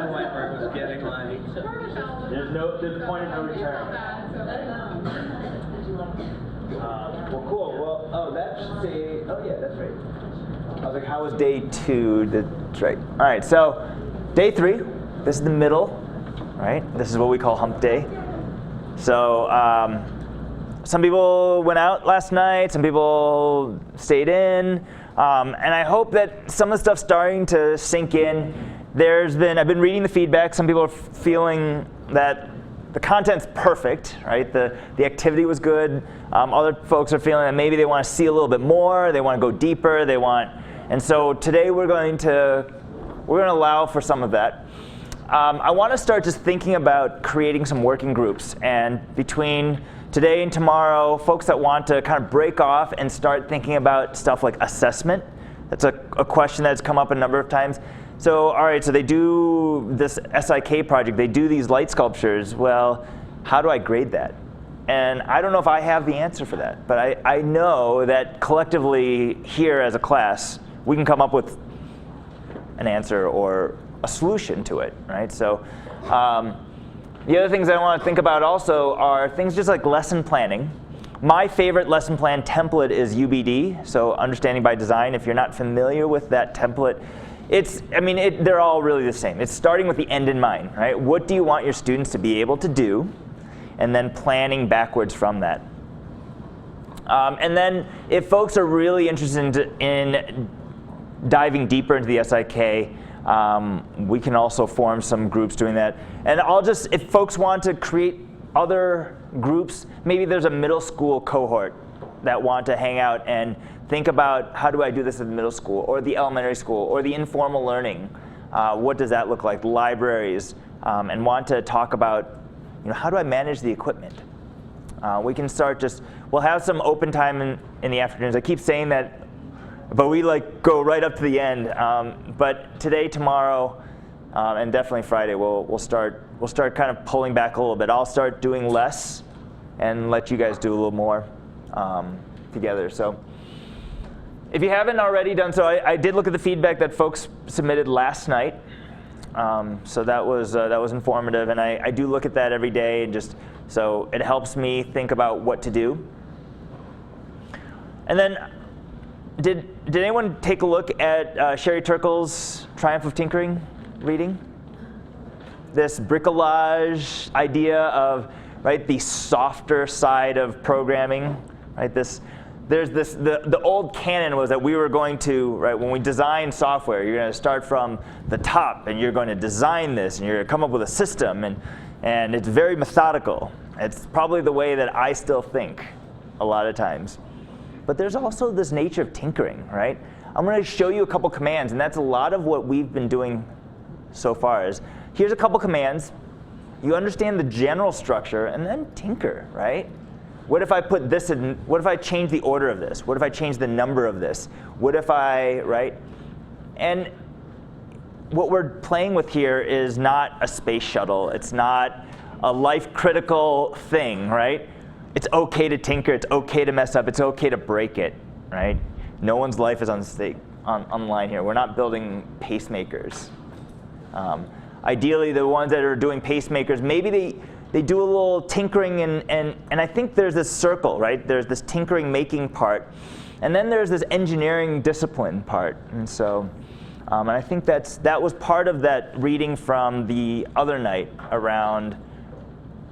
Whiteboard was getting like. There's a point of no return. Well, cool. Well, oh, that should say. Oh, yeah, that's right. I was like, how was day 2? That's right. All right, so day 3. This is the middle, right? This is what we call hump day. So some people went out last night. Some people stayed in. And I hope that some of the stuff's starting to sink in. I've been reading the feedback. Some people are feeling that the content's perfect, right? The activity was good. Other folks are feeling that maybe they want to see a little bit more. They want to go deeper. And so today we're going to allow for some of that. I want to start just thinking about creating some working groups. And between today and tomorrow, folks that want to kind of break off and start thinking about stuff like assessment. That's a question that's come up a number of times. So, all right, so they do this SIK project. They do these light sculptures. Well, how do I grade that? And I don't know if I have the answer for that. But I know that collectively here as a class, we can come up with an answer or a solution to it, right? So the other things I want to think about also are things just like lesson planning. My favorite lesson plan template is UBD, so Understanding by Design. If you're not familiar with that template, they're all really the same. It's starting with the end in mind, right? What do you want your students to be able to do? And then planning backwards from that. And then if folks are really interested in diving deeper into the SIK, we can also form some groups doing that. And if folks want to create other groups, maybe there's a middle school cohort that want to hang out and think about how do I do this in the middle school or the elementary school or the informal learning. What does that look like? Libraries, and want to talk about how do I manage the equipment? We can start we'll have some open time in the afternoons. I keep saying that, but we go right up to the end. But today, tomorrow, and definitely Friday, we'll start kind of pulling back a little bit. I'll start doing less and let you guys do a little more together. So if you haven't already done so, I did look at the feedback that folks submitted last night. So that was informative, and I do look at that every day, and so it helps me think about what to do. And then, did anyone take a look at Sherry Turkle's Triumph of Tinkering reading? This bricolage idea of the softer side of programming, right? The old canon was that we were going to, when we design software, you're going to start from the top, and you're going to design this, and you're going to come up with a system, and it's very methodical. It's probably the way that I still think a lot of times. But there's also this nature of tinkering, right? I'm going to show you a couple commands, and that's a lot of what we've been doing so far. Here's a couple commands. You understand the general structure, and then tinker, right? What if I put this in? What if I change the order of this? What if I change the number of this? What if And what we're playing with here is not a space shuttle. It's not a life-critical thing, right? It's okay to tinker. It's okay to mess up. It's okay to break it, right? No one's life is on the line here. We're not building pacemakers. Ideally, the ones that are doing pacemakers, maybe they do a little tinkering, and I think there's this circle, right? There's this tinkering making part, and then there's this engineering discipline part. And so, and I think that was part of that reading from the other night around,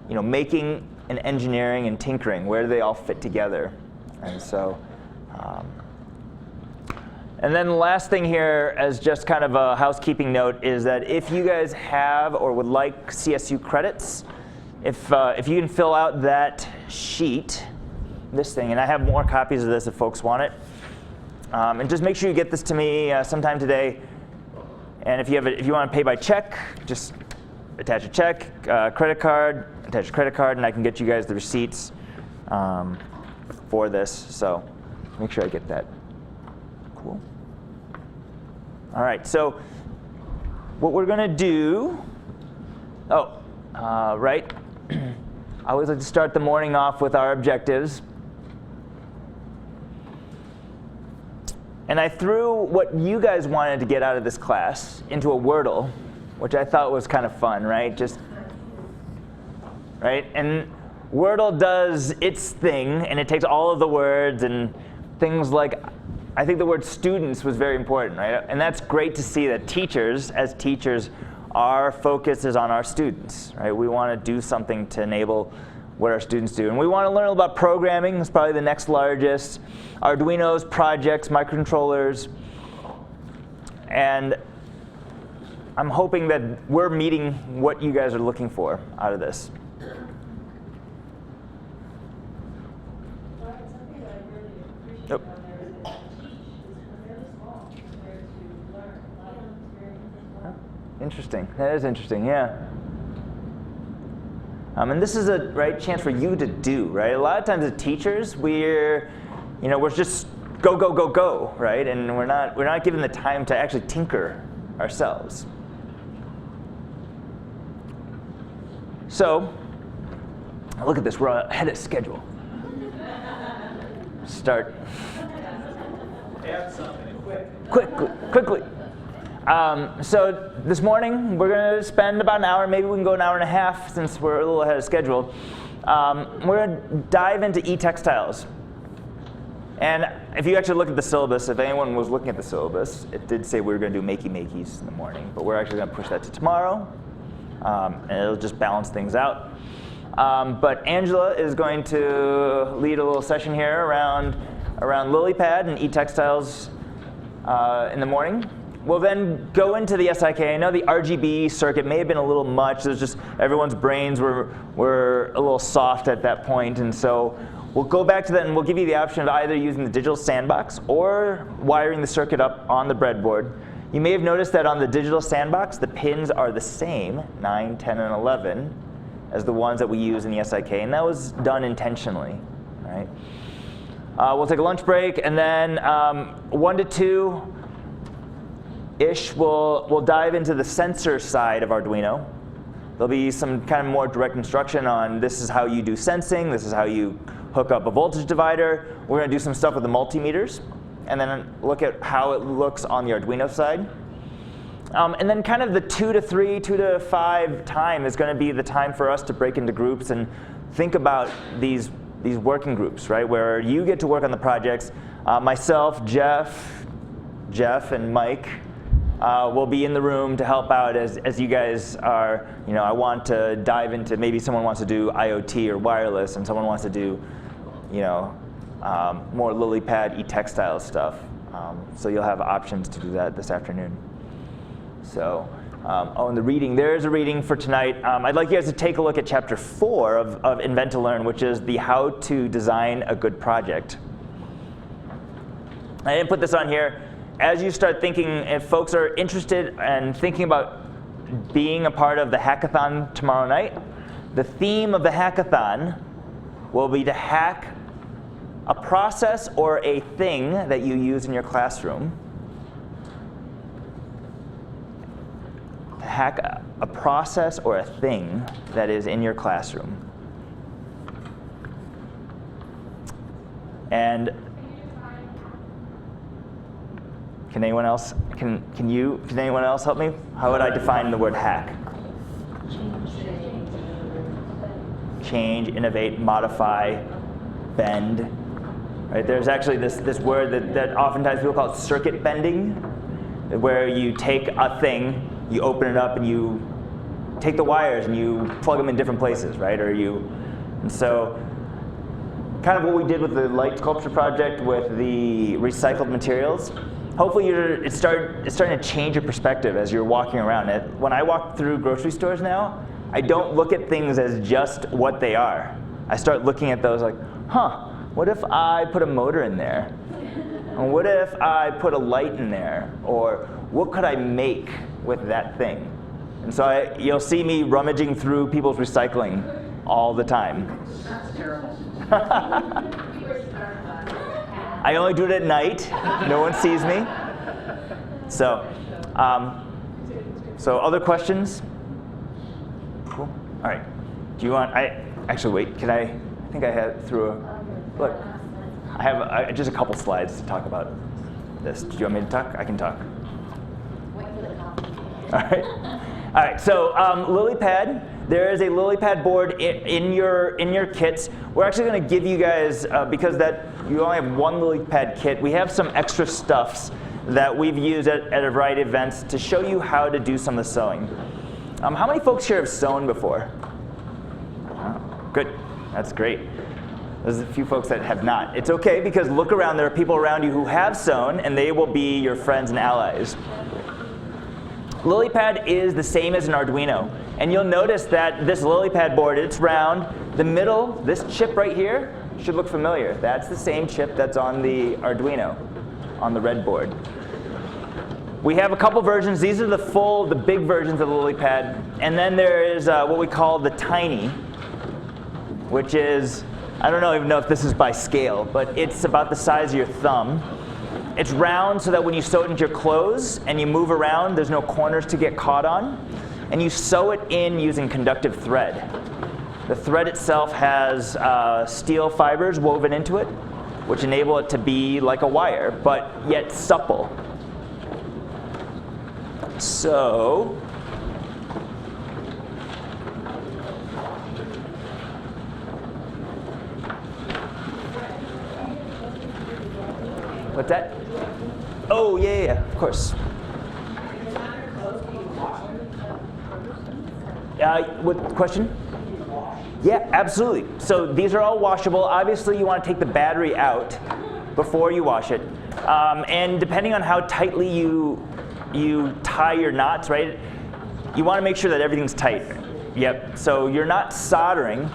making and engineering and tinkering. Where do they all fit together? And so, and then the last thing here, as just kind of a housekeeping note, is that if you guys have or would like CSU credits, if you can fill out that sheet, this thing, and I have more copies of this if folks want it, and just make sure you get this to me sometime today. And if you want to pay by check, just attach a check, credit card, attach a credit card, and I can get you guys the receipts for this. So make sure I get that. Cool. All right, so what we're going to do, I always like to start the morning off with our objectives. And I threw what you guys wanted to get out of this class into a Wordle, which I thought was kind of fun, right? Right? And Wordle does its thing, and it takes all of the words and things like, I think the word students was very important, right? And that's great to see that teachers, as teachers, our focus is on our students, right? We want to do something to enable what our students do. And we want to learn about programming. It's probably the next largest. Arduinos, projects, microcontrollers. And I'm hoping that we're meeting what you guys are looking for out of this. Something that I really appreciate on there is that teach is really small compared to learn. A lot of experience as well. Interesting. That is interesting, yeah. And this is a chance for you to do, right? A lot of times as teachers, we're just go, go, go, go, right? And we're not given the time to actually tinker ourselves. So, look at this, we're ahead of schedule. Start. Add something quickly. So this morning, we're going to spend about an hour. Maybe we can go an hour and a half since we're a little ahead of schedule. We're going to dive into E-textiles. And if you actually look at the syllabus, if anyone was looking at the syllabus, it did say we were going to do makey-makeys in the morning. But we're actually going to push that to tomorrow. And it'll just balance things out. But Angela is going to lead a little session here around LilyPad and E-textiles in the morning. We'll then go into the SIK. I know the RGB circuit may have been a little much. There's just everyone's brains were a little soft at that point. And so we'll go back to that, and we'll give you the option of either using the digital sandbox or wiring the circuit up on the breadboard. You may have noticed that on the digital sandbox, the pins are the same, 9, 10, and 11, as the ones that we use in the SIK. And that was done intentionally, right? We'll take a lunch break, and then 1 to 2, we'll dive into the sensor side of Arduino. There'll be some kind of more direct instruction on this is how you do sensing, this is how you hook up a voltage divider. We're going to do some stuff with the multimeters, and then look at how it looks on the Arduino side. And then kind of the 2 to 3, 2 to 5 time is going to be the time for us to break into groups and think about these working groups, right, where you get to work on the projects. Myself, Jeff, and Mike will be in the room to help out as you guys are, I want to dive into, maybe someone wants to do IoT or wireless, and someone wants to do, more LilyPad, E-textiles stuff. So you'll have options to do that this afternoon. So, and the reading, there's a reading for tonight. I'd like you guys to take a look at chapter 4 of Invent to Learn, which is the how to design a good project. I didn't put this on here. As you start thinking, if folks are interested and thinking about being a part of the hackathon tomorrow night, the theme of the hackathon will be to hack a process or a thing that you use in your classroom. To hack a process or a thing that is in your classroom. And can anyone else help me? How would I define the word hack? Change, innovate, modify, bend. Right? There's actually this word that oftentimes people call it circuit bending, where you take a thing, you open it up, and you take the wires and you plug them in different places, right? And so kind of what we did with the light sculpture project with the recycled materials. Hopefully it's starting to change your perspective as you're walking around it. When I walk through grocery stores now, I don't look at things as just what they are. I start looking at those like, what if I put a motor in there? And what if I put a light in there? Or what could I make with that thing? And so you'll see me rummaging through people's recycling all the time. That's terrible. I only do it at night. No one sees me. So other questions? Cool. All right. Do you want? Actually wait. I think I had through a look. I have just a couple slides to talk about this. Do you want me to talk? I can talk. Wait for the copy. All right. All right, so LilyPad, there is a LilyPad board in your kits. We're actually going to give you guys, because you only have one LilyPad kit, we have some extra stuffs that we've used at a variety of events to show you how to do some of the sewing. How many folks here have sewn before? Oh, good, that's great. There's a few folks that have not. It's okay, because look around, there are people around you who have sewn, and they will be your friends and allies. LilyPad is the same as an Arduino. And you'll notice that this LilyPad board, it's round. The middle, this chip right here, should look familiar. That's the same chip that's on the Arduino, on the Breadboard. We have a couple versions. These are the big versions of the LilyPad. And then there is what we call the Tiny, which is, I don't even know if this is by scale, but it's about the size of your thumb. It's round so that when you sew it into your clothes and you move around, there's no corners to get caught on. And you sew it in using conductive thread. The thread itself has steel fibers woven into it, which enable it to be like a wire, but yet supple. So, what's that? Oh, yeah, of course. What question? Yeah, absolutely. So these are all washable. Obviously, you want to take the battery out before you wash it. And depending on how tightly you tie your knots, right, you want to make sure that everything's tight. Yep. So you're not soldering.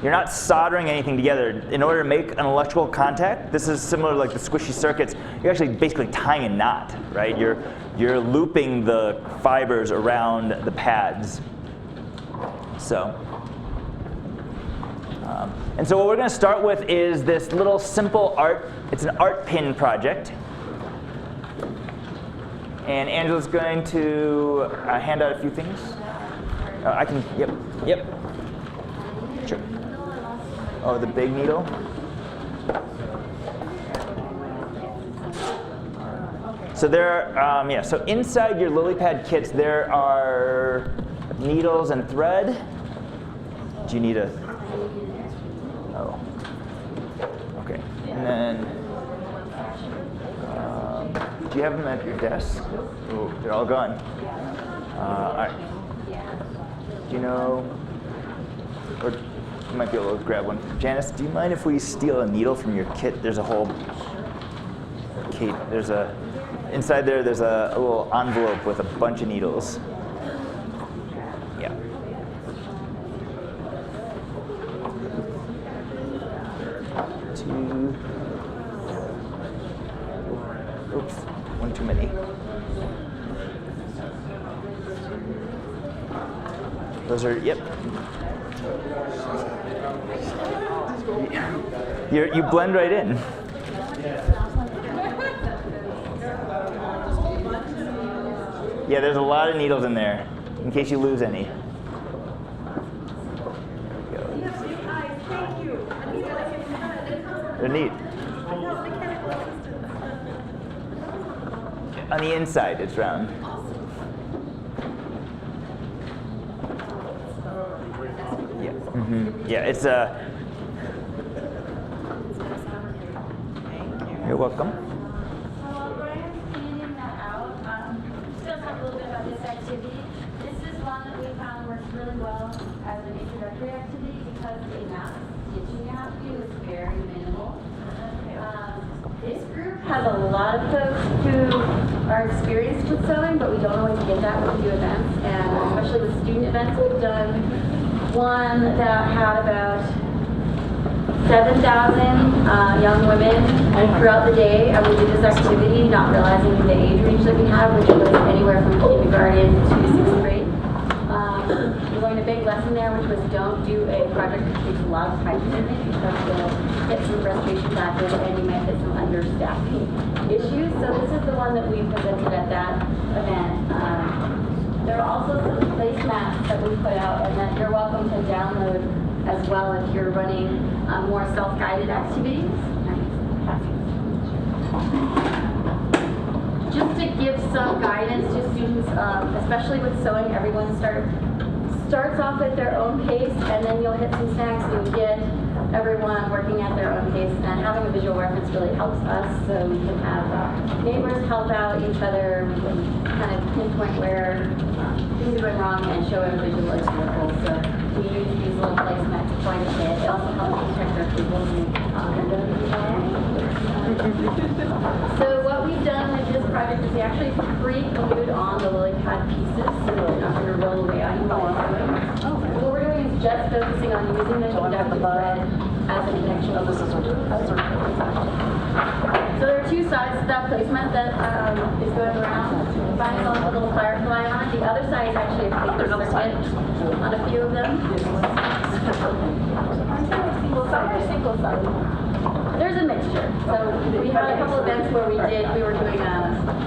You're not soldering anything together. In order to make an electrical contact, this is similar to like the squishy circuits. You're actually basically tying a knot, right? You're looping the fibers around the pads. So, and so what we're going to start with is this little simple art. It's an art pin project. And Angela's going to hand out a few things. I can, yep. Sure. Oh, the big needle? So there are, so inside your LilyPad kits, there are needles and thread. Do you need oh, okay. And then, do you have them at your desk? Oh, they're all gone. All right. Do you know, or you might be able to grab one. Janice, do you mind if we steal a needle from your kit? There's a whole, Kate, inside there's a little envelope with a bunch of needles. Yeah. Oops, one too many. Those are, yep. You blend right in. Yeah, there's a lot of needles in there, in case you lose any. They're neat. On the inside, it's round. Yeah, yeah, it's a. You're welcome. While Brian's handing that out, still talk a little bit about this activity. This is one that we found works really well as an introductory activity because the amount of stitching you have to do is very minimal. This group has a lot of folks who are experienced with sewing, but we don't always get that when we do events, and especially with student events. We've done one that had about 7,000 young women throughout the day, and we did this activity, not realizing the age range that we have, which was anywhere from kindergarten to 6th grade. We learned a big lesson there, which was don't do a project that takes a lot of time commitment, because you'll get some frustration back in, and you might hit some understaffing issues. So this is the one that we presented at that event. There are also some placemats that we put out, and that you're welcome to download as well if you're running more self-guided activities. Just to give some guidance guidance to students, especially with sewing. Everyone starts off at their own pace, and then you'll hit some snags and you get everyone working at their own pace. And having a visual reference really helps us, so we can have neighbors help out each other. We can kind of pinpoint where things are going wrong and show a visual example. So we use these little placemats quite a bit. It also helps protect our people. So what we've done with this project is we actually pre-glued on the LilyPad pieces, so they're not going to roll away on you while you're doing. What we're doing is just focusing on using the conductive thread as a connection. So there are two sides to that placement that is going around. Finding a little firefly on it. The other side is actually a paper circuit on a few of them. Some are single sided. There's a mixture. So we had a couple events where we were doing a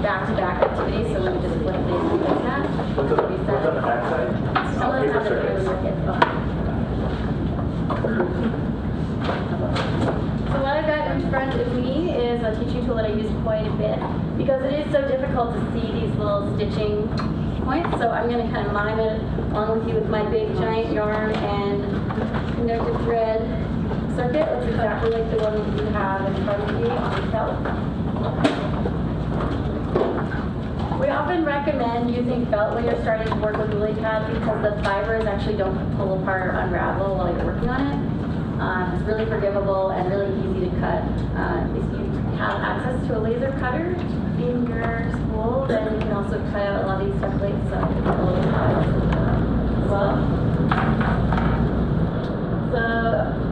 back-to-back activity, so we would just flip things like that. What's on the back side? Some of them have a paper circuit. So what I've got in front of me is a teaching tool that I use quite a bit because it is so difficult to see these little stitching points. So I'm going to kind of mime it along with you with my big giant yarn and conductive thread circuit. Looks exactly like the one that you have in front of you on the felt. We often recommend using felt when you're starting to work with LilyPad because the fibers actually don't pull apart or unravel while you're working on it. It's really forgivable and really easy to cut. If you have access to a laser cutter in your school, then you can also cut out a lot of these templates as well. So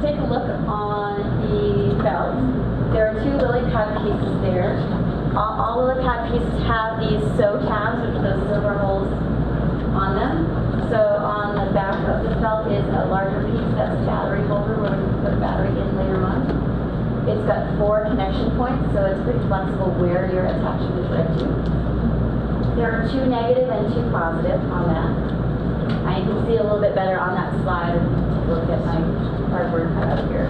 take a look on the felt. There are two LilyPad pieces there. All LilyPad pieces have these sew tabs, which are those silver holes on them. So on the back of the felt is a larger piece that's a battery holder where we can put a battery in later on. It's got 4 connection points, so it's pretty flexible where you're attaching the thread to. There are 2 negative and 2 positive on that. And you can see a little bit better on that slide if you take a look at my cardboard cutout here.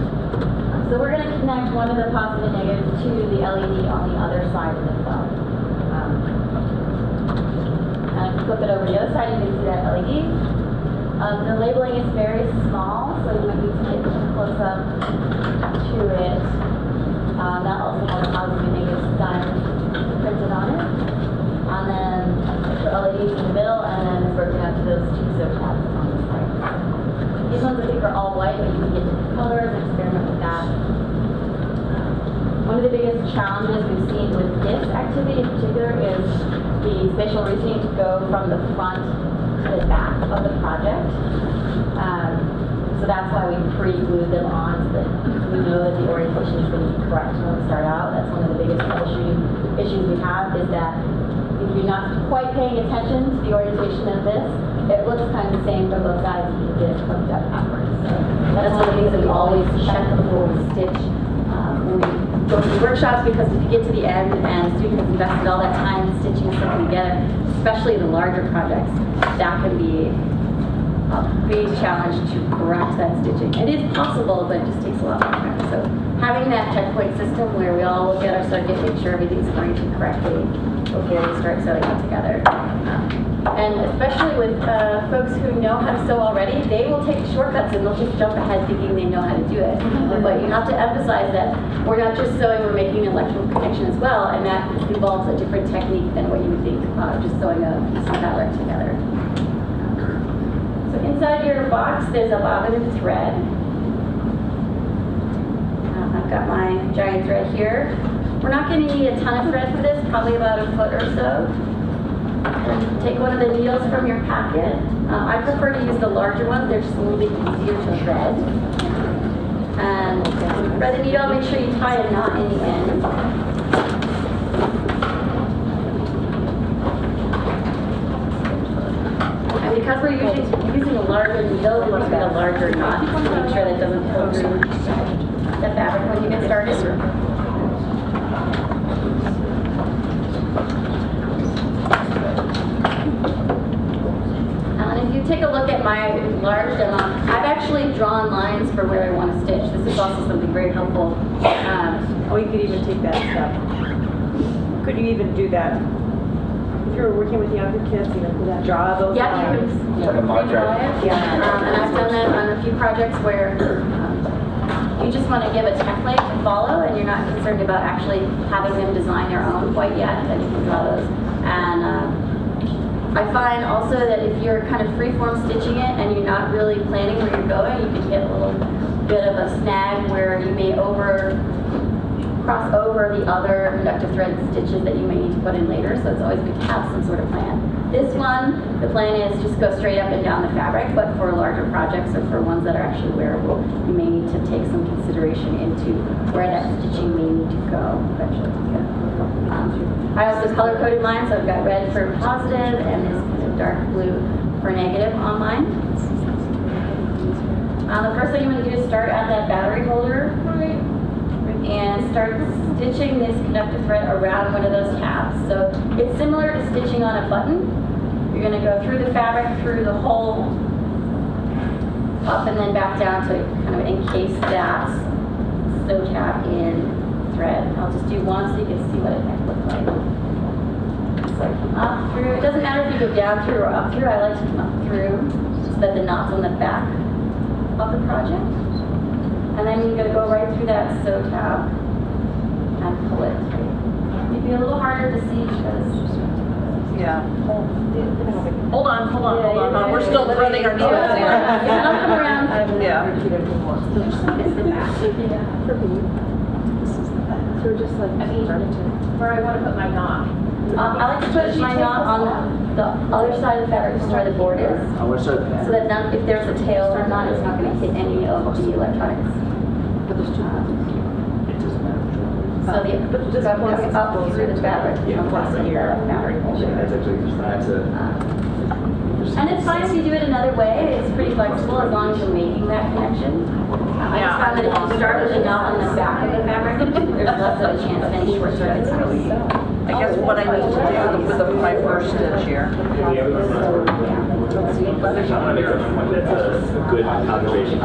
So we're going to connect one of the positive and negative to the LED on the other side of the felt. And if you flip it over to the other side, you can see that LED. The labeling is very small, so you might need to get close up to it. That also has positive and negative signs printed on it. And then the LEDs in the middle, and then it's broken up to those 2 sew tabs on the side. These ones I think are all white, but you can get different colors and experiment with that. One of the biggest challenges we've seen with this activity in particular is the spatial routine to go from the front to the back of the project. So that's why we pre-glued them on so that we know that the orientation is going to be correct when we start out. That's one of the biggest troubleshooting issues we have is that if you're not quite paying attention to the orientation of this, it looks kind of the same from both sides if you get it flipped up backwards. So that's one of the things that we always check before we stitch when we go through workshops, because if you get to the end and the student has invested all that time stitching something together, especially the larger projects, that can be a big challenge to correct that stitching. It is possible, but it just takes a lot more time. So having that checkpoint system where we all look at our circuit, make sure everything's going to correctly before we start sewing it together. And especially with folks who know how to sew already, they will take shortcuts and they'll just jump ahead thinking they know how to do it. But you have to emphasize that we're not just sewing, we're making an electrical connection as well, and that involves a different technique than what you would think just sewing a piece of fabric together. So inside your box, there's a bobbin and thread. I've got my giant thread here. We're not going to need a ton of thread for this, probably about a foot or so. And take one of the needles from your packet. I prefer to use the larger ones. They're just a little bit easier to thread. And thread the needle, make sure you tie a knot in the end. And because we're using a larger needle, we want to get a larger knot to make sure that it doesn't pull through the fabric when you get started. And if you take a look at my large demo, I've actually drawn lines for where I want to stitch. This is also something very helpful. Oh, you could even take that step. Could you even do that if you're working with younger kids, you know, draw those Yeah, lines. you can redraw it. Yeah, and I've done that on a few projects where you just want to give a template to follow, and you're not concerned about actually having them design their own quite yet. Then you can draw those. And I find also that if you're kind of freeform stitching it and you're not really planning where you're going, you can hit a little bit of a snag where you may cross over the other conductive thread stitches that you may need to put in later. So it's always good to have some sort of plan. This one, the plan is just go straight up and down the fabric, but for larger projects or for ones that are actually wearable, you may need to take some consideration into where that stitching may need to go eventually. I also color-coded mine, so I've got red for positive and this kind of dark blue for negative on mine. The first thing you want to do is start at that battery holder and start stitching this conductive thread around one of those tabs. So it's similar to stitching on a button. You're going to go through the fabric, through the hole, up and then back down to kind of encase that sew tab in thread. I'll just do one so you can see what it might look like. So come up through. It doesn't matter if you go down through or up through. I like to come up through so that the knot's on the back of the project. And then you're going to go right through that sew tab and pull it through. It'd be a little harder to see because... Yeah. Hold on. We're still threading our needles here. I'll come around. Yeah. It's the back. So just like where I want to put my knot. I like to put my knot on the other side of the fabric as far as the board is. So that if there's a tail or not, it's not going to hit any of the electronics. So the that goes up through the fabric, plus the fabric holder. And it's fine if you do it another way. It's pretty flexible as long as you're making that connection. I just found that if you start with a knot on the back of the fabric, there's less of a chance of any short threads. I guess what I need to do with my first stitch here. That's a good observation.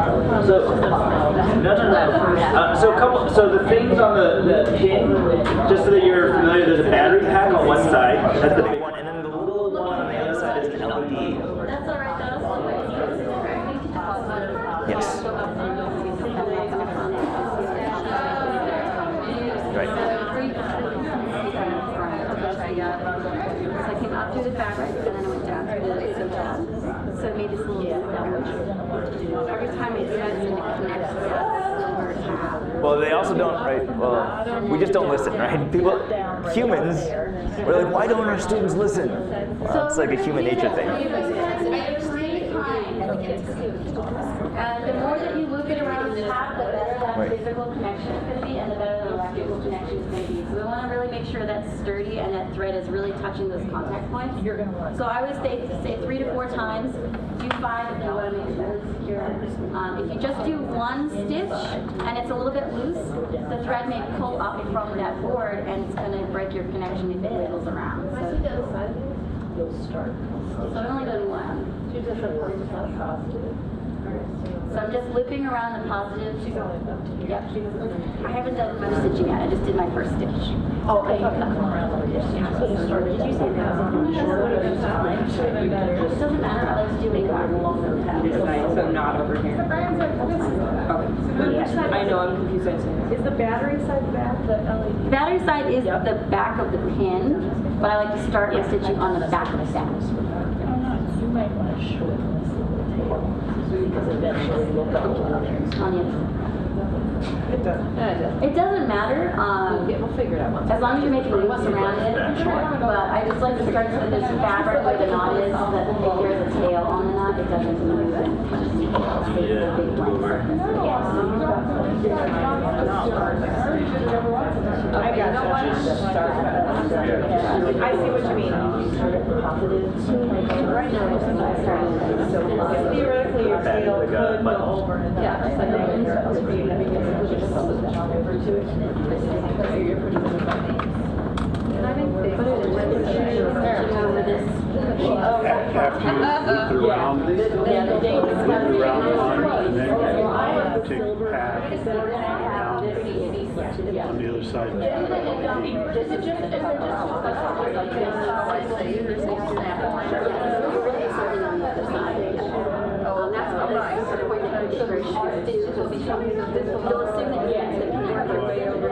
So the things on the pin, just so that you're familiar, there's a battery pack on one side. That's the big one, and then the little one on the other side is an LED. That's all right. That's all right. Yes. Right. So I came up through the fabric and then I went down through the sew tab. So it made this little loop. Every time I do that, it's going to connect to that silver tab. Well, they also don't, right? Well, we just don't listen, right? People, humans, we're like, why don't our students listen? Well, it's like a human nature thing. And the more that you loop it around the top, the better that physical connection is going to be and the better the electrical connection is going to be. So we want to really make sure that's sturdy and that thread is really touching those contact points. So I would say 3 to 4 times. Do 5 if you want to make sure it's secure. If you just do one stitch and it's a little bit loose, the thread may pull up from that board and it's going to break your connection if it wiggles around. So I've only done one. So I'm just looping around the positive. Yep. I haven't done much stitching yet. I just did my first stitch. Oh, I thought that come around like this. Did you say that? It doesn't matter. I like to do it So not over here. Okay. I know, I'm confused. Is the battery side back? The LED? Battery side is the back of the pin, but I like to start by stitching on the back of the stack. You might want to show it this little tail. Because eventually we'll go On the other side. It doesn't. It doesn't matter. We'll figure it out once. As long as you're making loops around it. But I just like to start with this fabric where the knot is, so that if there's a tail on the knot, it doesn't move and stays a big blank surface. I got you. I see what you mean. Right now, so theoretically, your tail could go over and After you loop it around, loop it around the line, and then you take the pad around. on the other side. Is it just like this? Oh, I see. There's a snap line. Oh, that's all right. You'll assume that yes, the connector way over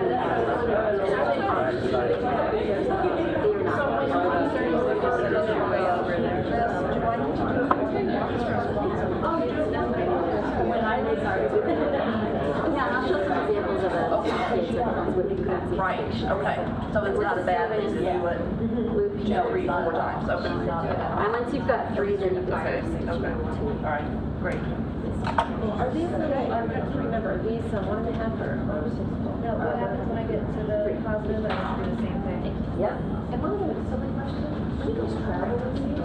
yeah, I'll show some examples of it. Right, okay. So it's not a bad thing to do it, 3 or 4 times, okay. And once you've got 3, then you can Okay, start okay. All right, great. Are these little, I'm trying to remember, are these 1.5 or 6? No, what happens when I get to the positive? I have to do the same thing. Yep. Am I going to silly question? Should we just travel with these?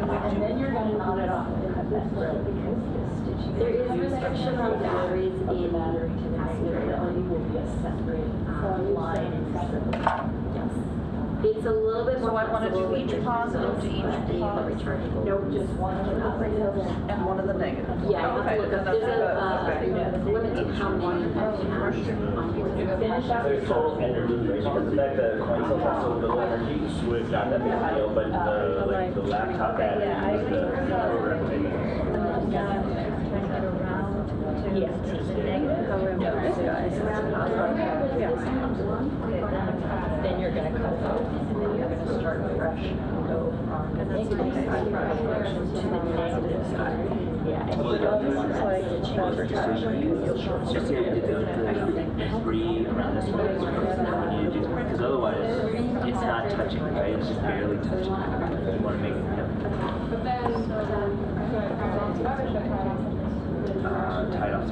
And then you're going to knock it off and cut that thread because this stitching. There is restriction on batteries in battery to the LED will be a separate line. Yes. It's a little bit So more I want to do each positive to each positive. rechargeable. Nope, just one of the And one of the negatives. Yeah, you have Okay, to look up. that's There's good. a limit to how many you can have on here. Finish up. There's total energy, right? Because the fact that the coin cells have so little energy, it's not that big a deal, but the laptop battery is the program thing. Yes. The negative, however, then you're going to cut it off, and then you're going to start fresh and go from the negative side to the negative side. Yeah, and you don't want that to change over time because you'll short Just here, circuit. breathe around this one, because otherwise it's not touching, right? It's just barely touching. You want to make it tied off.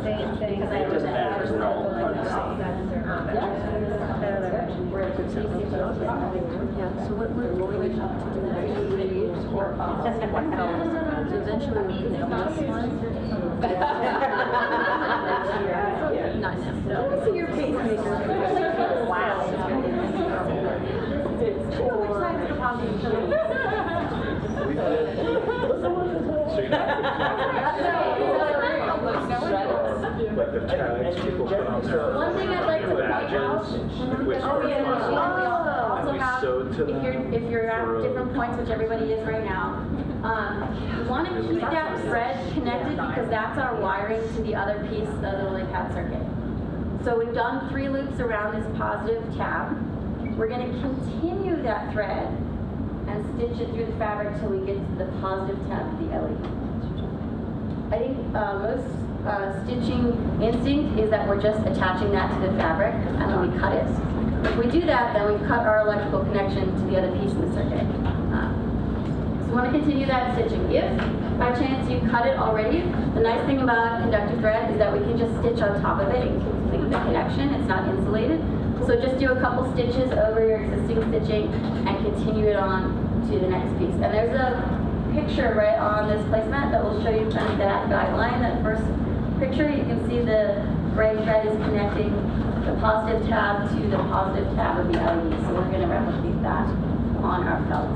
Same thing. It doesn't matter because they're all part of the same. Yeah, so what we're going to do is so eventually we can nail this one. Not now. See your pacemaker. Wow. So you're like the tags people put on their One thing I'd like to point out. with Oh, yeah, no, we also we have, sewed to if you're at different points, which everybody is right now, you want to keep that thread connected because that's our wiring to the other piece of the LilyPad circuit. So we've done 3 loops around this positive tab. We're going to continue that thread and stitch it through the fabric till we get to the positive tab of the LED. I think most stitching instinct is that we're just attaching that to the fabric and then we cut it. If we do that, then we cut our electrical connection to the other piece of the circuit. So we want to continue that stitching. If by chance you cut it already, the nice thing about conductive thread is that we can just stitch on top of it and complete the connection. It's not insulated. So just do a couple stitches over your existing stitching and continue it on to the next piece. And there's a picture right on this placemat that will show you kind of that guideline. That first picture, you can see the gray thread is connecting the positive tab to the positive tab of the LED. So we're going to replicate that on our felt.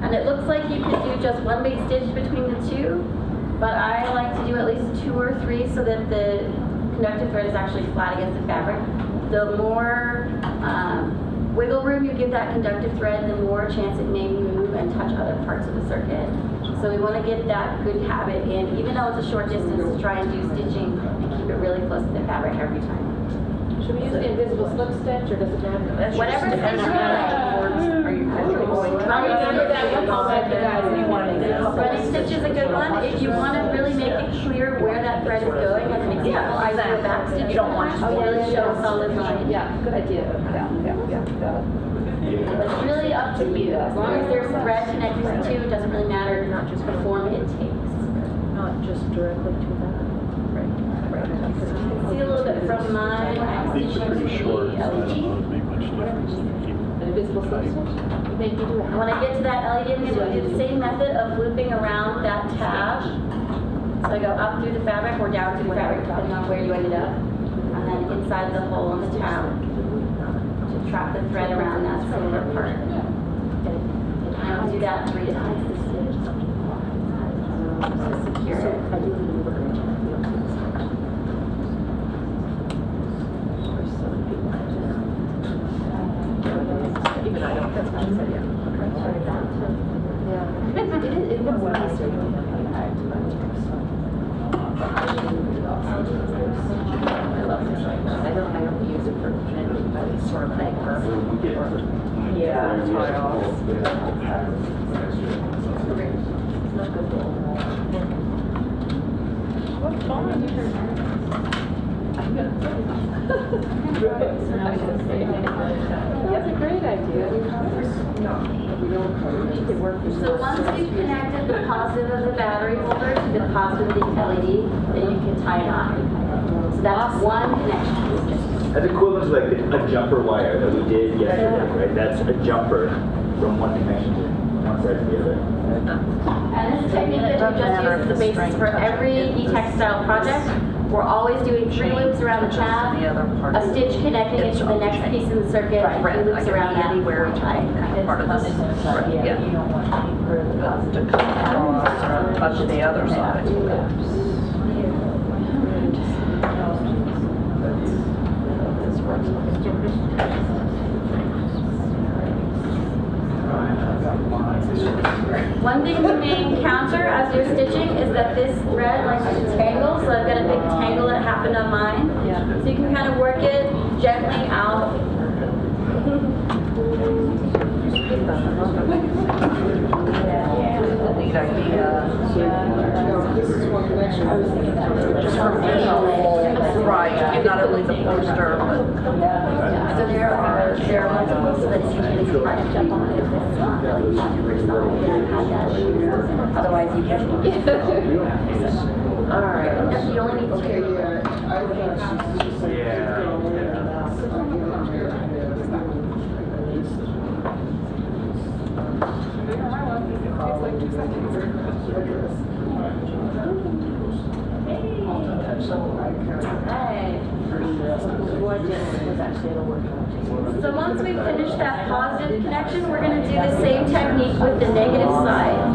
And it looks like you could do just one big stitch between the two, but I like to do at least 2 or 3 so that the conductive thread is actually flat against the fabric. The more wiggle room you give that conductive thread, the more chance it may move and touch other parts of the circuit. So we want to get that good habit in, even though it's a short distance, to try and do stitching and keep it really close to the fabric every time. Should we use the invisible slip stitch or does it matter? Whatever stitch you like. Are you going? Running stitch is a good one. If you want to really make it clear where that thread is going, as an example, I do a back stitch. You don't want to really show a solid line. Yeah, good idea. But it's really up to you. As long as there's thread connecting the two, it doesn't really matter the form it takes. Not just directly to that. See a little bit from mine. I'm These are stitching pretty the short, so I don't LED. know if it make much difference if you keep An invisible slip stitch? You make me do it. When I get to that LED, I'm going to do the same method of looping around that tab. So I go up through the fabric or down through the fabric, depending on where you ended up. And then inside the hole on the tab to trap the thread around that silver part. And I'll do that 3 times. to secure it. Even I don't, that's what I said, yeah. I don't use it for planning, but it's sort of like That's a great idea. So once you've connected the positive of the battery holder to the positive of the LED, then you can tie it on. So that's one connection. That's equivalent to like a jumper wire that we did yesterday, right? That's a jumper from one connection to one side to the other. And this technique that we just used is the basis for every E-textile project. We're always doing 3 loops around the tab, a stitch connecting it to the next piece in the circuit, and 3 loops around that. Anywhere part of this. Yeah. you don't want any further To cut across or touch the other side. One thing you may encounter as you're stitching is that this thread likes to tangle, so I've got a big tangle that happened on mine. So you can kind of work it gently out. Neat idea. Just for visual, right, not only the poster, but So there are multiple so that you can jump on it if it's not really otherwise you can. All right. You only need two. So once we finish that positive connection, we're going to do the same technique with the negative side.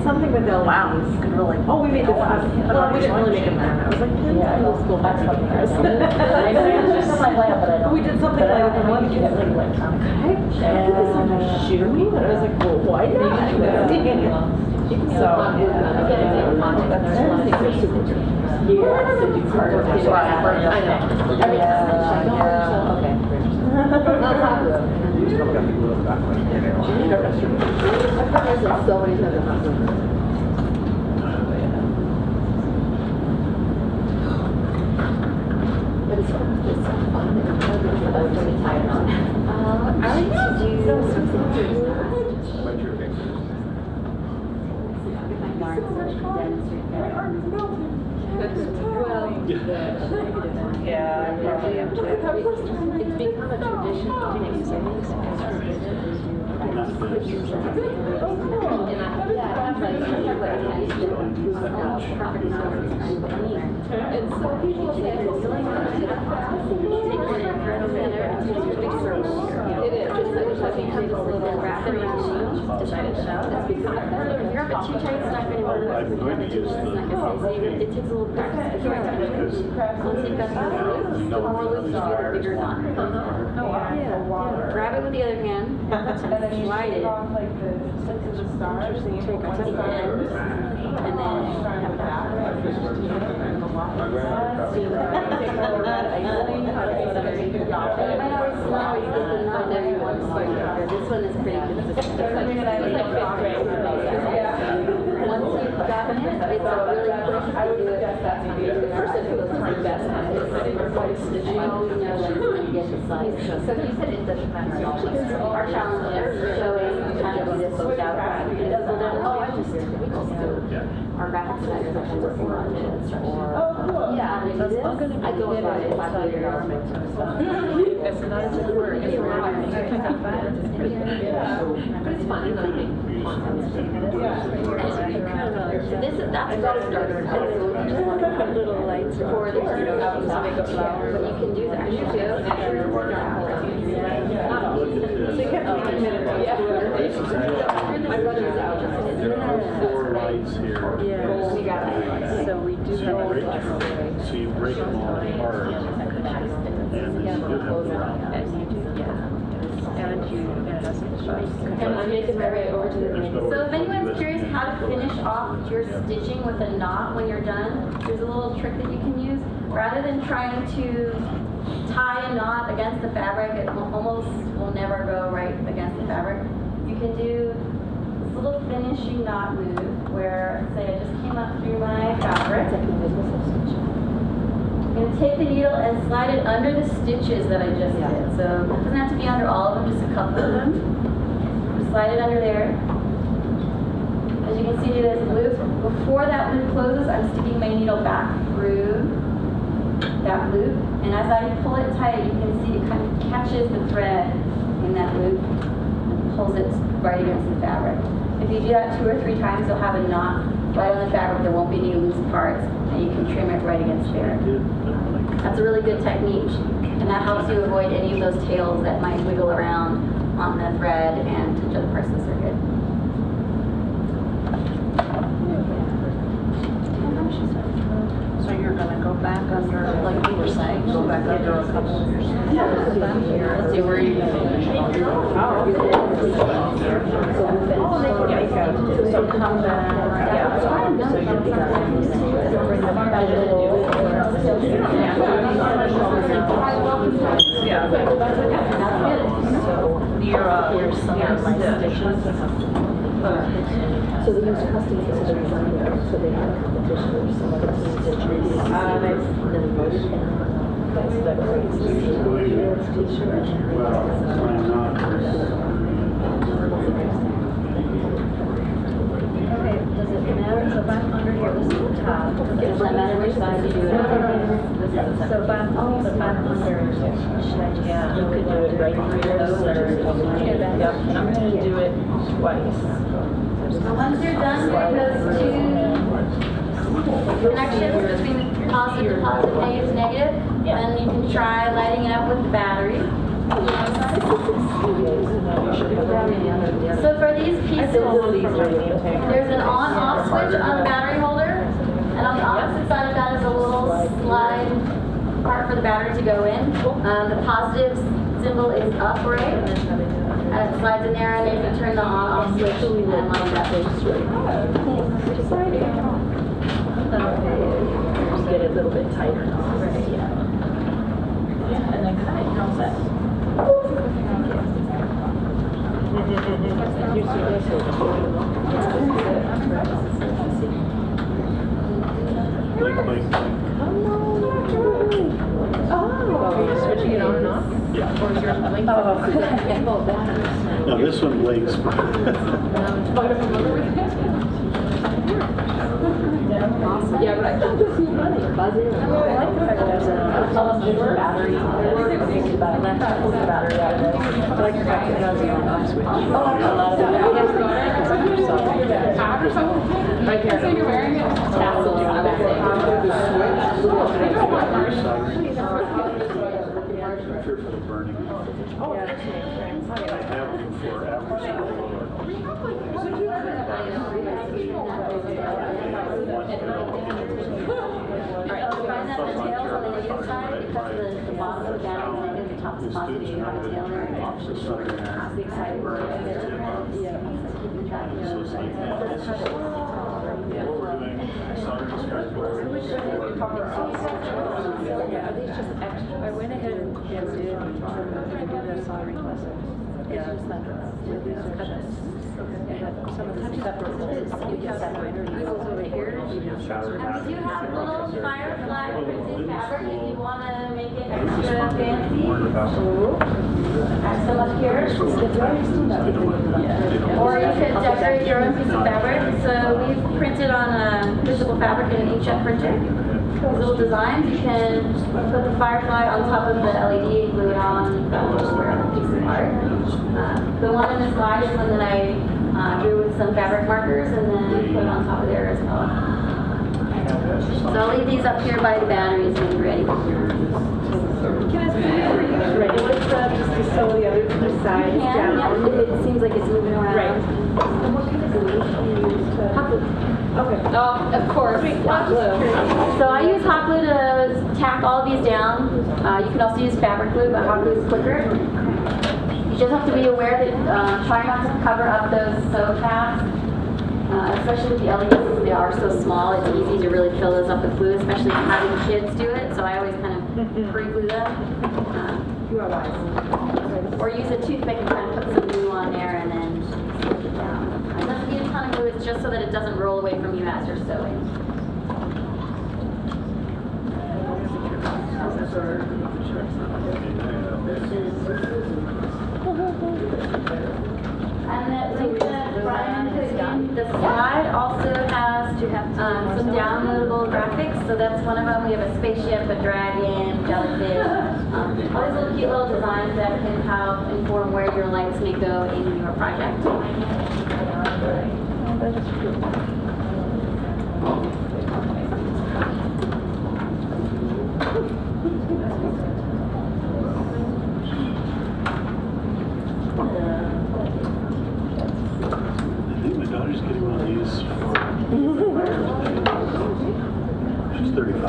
something with the wow, you could really. Oh, we made this. Well, we didn't really make it that. I was like, yeah, middle school. That's what it is. We did something like that. We did like electronic shooting. And I was like, well, why not? So, that's super good. Yeah, I know. Okay. So many times. But it's so fun. It's really tired on. I like to do something. Yeah, I probably am too. It's become a tradition of things. And so people say, it is. Just I think it's a little rapid decided to shout. It's become a you're up at 2 times, it's not going to work. I'm going to use It takes a little practice. Once you've got the more loops you do, the bigger knot. Grab it with the other hand, slide it, take the end, and then have it back. This one is pretty consistent. Once you've gotten it, it's really push I would suggest that maybe the person who is trying best at it, stitching. Oh, we know that it's gonna get the size. So he said it doesn't matter at all. Our challenge is showing kind of this looked out. Oh, I just, we just do our graphics designers actually working on it. Oh, cool. Yeah, I go about it $500. It's not as if we're But it's fun. That's what starter. little lights For the to make a flower. But you can do that. You do. So you have to make a minute. My brother's out. There are 4 lights here. Yeah. We got it. So we do have. So you break them all apart. And I'm making my way over to the. So if anyone's curious how to finish off your stitching with a knot when you're done, there's a little trick that you can use. Rather than trying to tie a knot against the fabric, it almost will never go right against the fabric. You can do this little finishing knot move where, say, I just came up through my fabric. I'm going to take the needle and slide it under the stitches that I just did. So it doesn't have to be under all of them, just a couple of them. Just slide it under there. As you can see, there's a loop. Before that loop closes, I'm sticking my needle back through that loop. And as I pull it tight, you can see it kind of catches the thread in that loop and pulls it right against the fabric. If you do that 2 or 3 times, you'll have a knot right on the fabric. There won't be any loose parts, and you can trim it right against there. That's a really good technique, and that helps you avoid any of those tails that might wiggle around on the thread and touch other parts of the circuit. So you're gonna go back under, like you were saying, go back under a couple of years. Let's see where you finish. Oh, they can make a, so come back. Yeah. So you'll be bring them back a little. Yeah. So near some of my stitches. So they use custom stitches on there, so they have competition with some other stitches. And then we wrote it down. That's the great t-shirt. Well, I'm not. Okay, does it matter? So if I'm under here, this is the top. It doesn't matter which side you do it on. So if I'm under, should I just, you could do it right here, yep, I'm gonna do it twice. Once you're done with those 2 connections between positive to positive, negative to negative, then you can try lighting it up with the battery. So for these pieces, there's an on-off switch on the battery holder, and on the opposite side of that is a little slide part for the battery to go in. The positive symbol is upright, and it slides in there, and then you can turn the on-off switch and light that switch. Just get it a little bit tighter now. Right, yeah, and then cut it, you're all set. Are you switching it on and off? Yeah. Or is yours blinking? No, this one blinks. Yeah, but I thought this was funny. I like the fact that there's a battery. And then I pulled the battery out of it. I like the fact that it has an on-off switch. Oh, I got a lot of that. Right here. So you're wearing it? Tassels on the For the burning. Oh, yeah. I have them for Find that the tails on the negative side, because the bottom of the battery is the top is positive, you have a tail there. That's the exciting part of it. Keeping track of those. Yeah, are these just extra? I went ahead and did the solder request. Yeah, it's not you get separated. over here. And we do have little firefly printed fabric if you want to make it extra fancy. Add so much here. Or you could decorate your own piece of fabric. So we've printed on a visible fabric in an inkjet printer. These little designs, you can put the firefly on top of the LED, glue it on, got a little square piece of art. The one in the slide is one that I drew with some fabric markers and then put it on top of there as well. So I'll leave these up here by the batteries when you're ready. Can I ask you, right, what's just to sew the other two sides down? Yeah, it seems like it's moving around. Right. And what kind of glue do you use to? Hot glue. Okay. Oh, of course. Hot glue. So I use hot glue to tack all of these down. You can also use fabric glue, but hot glue is quicker. You just have to be aware that try not to cover up those sew tabs, especially with the LEDs. They are so small. It's easy to really fill those up with glue, especially having kids do it. So I always kind of pre-glue them. You are wise. Or use a toothpick and kind of put some glue on there and then stick it down. It doesn't need a ton of glue. It's just so that it doesn't roll away from you as you're sewing. And then Brian put in the slide also has some downloadable graphics. So that's one of them. We have a spaceship, a dragon, jellyfish, all these little cute little designs that can help inform where your lights may go in your project. I think my daughter's getting one of these she's 35.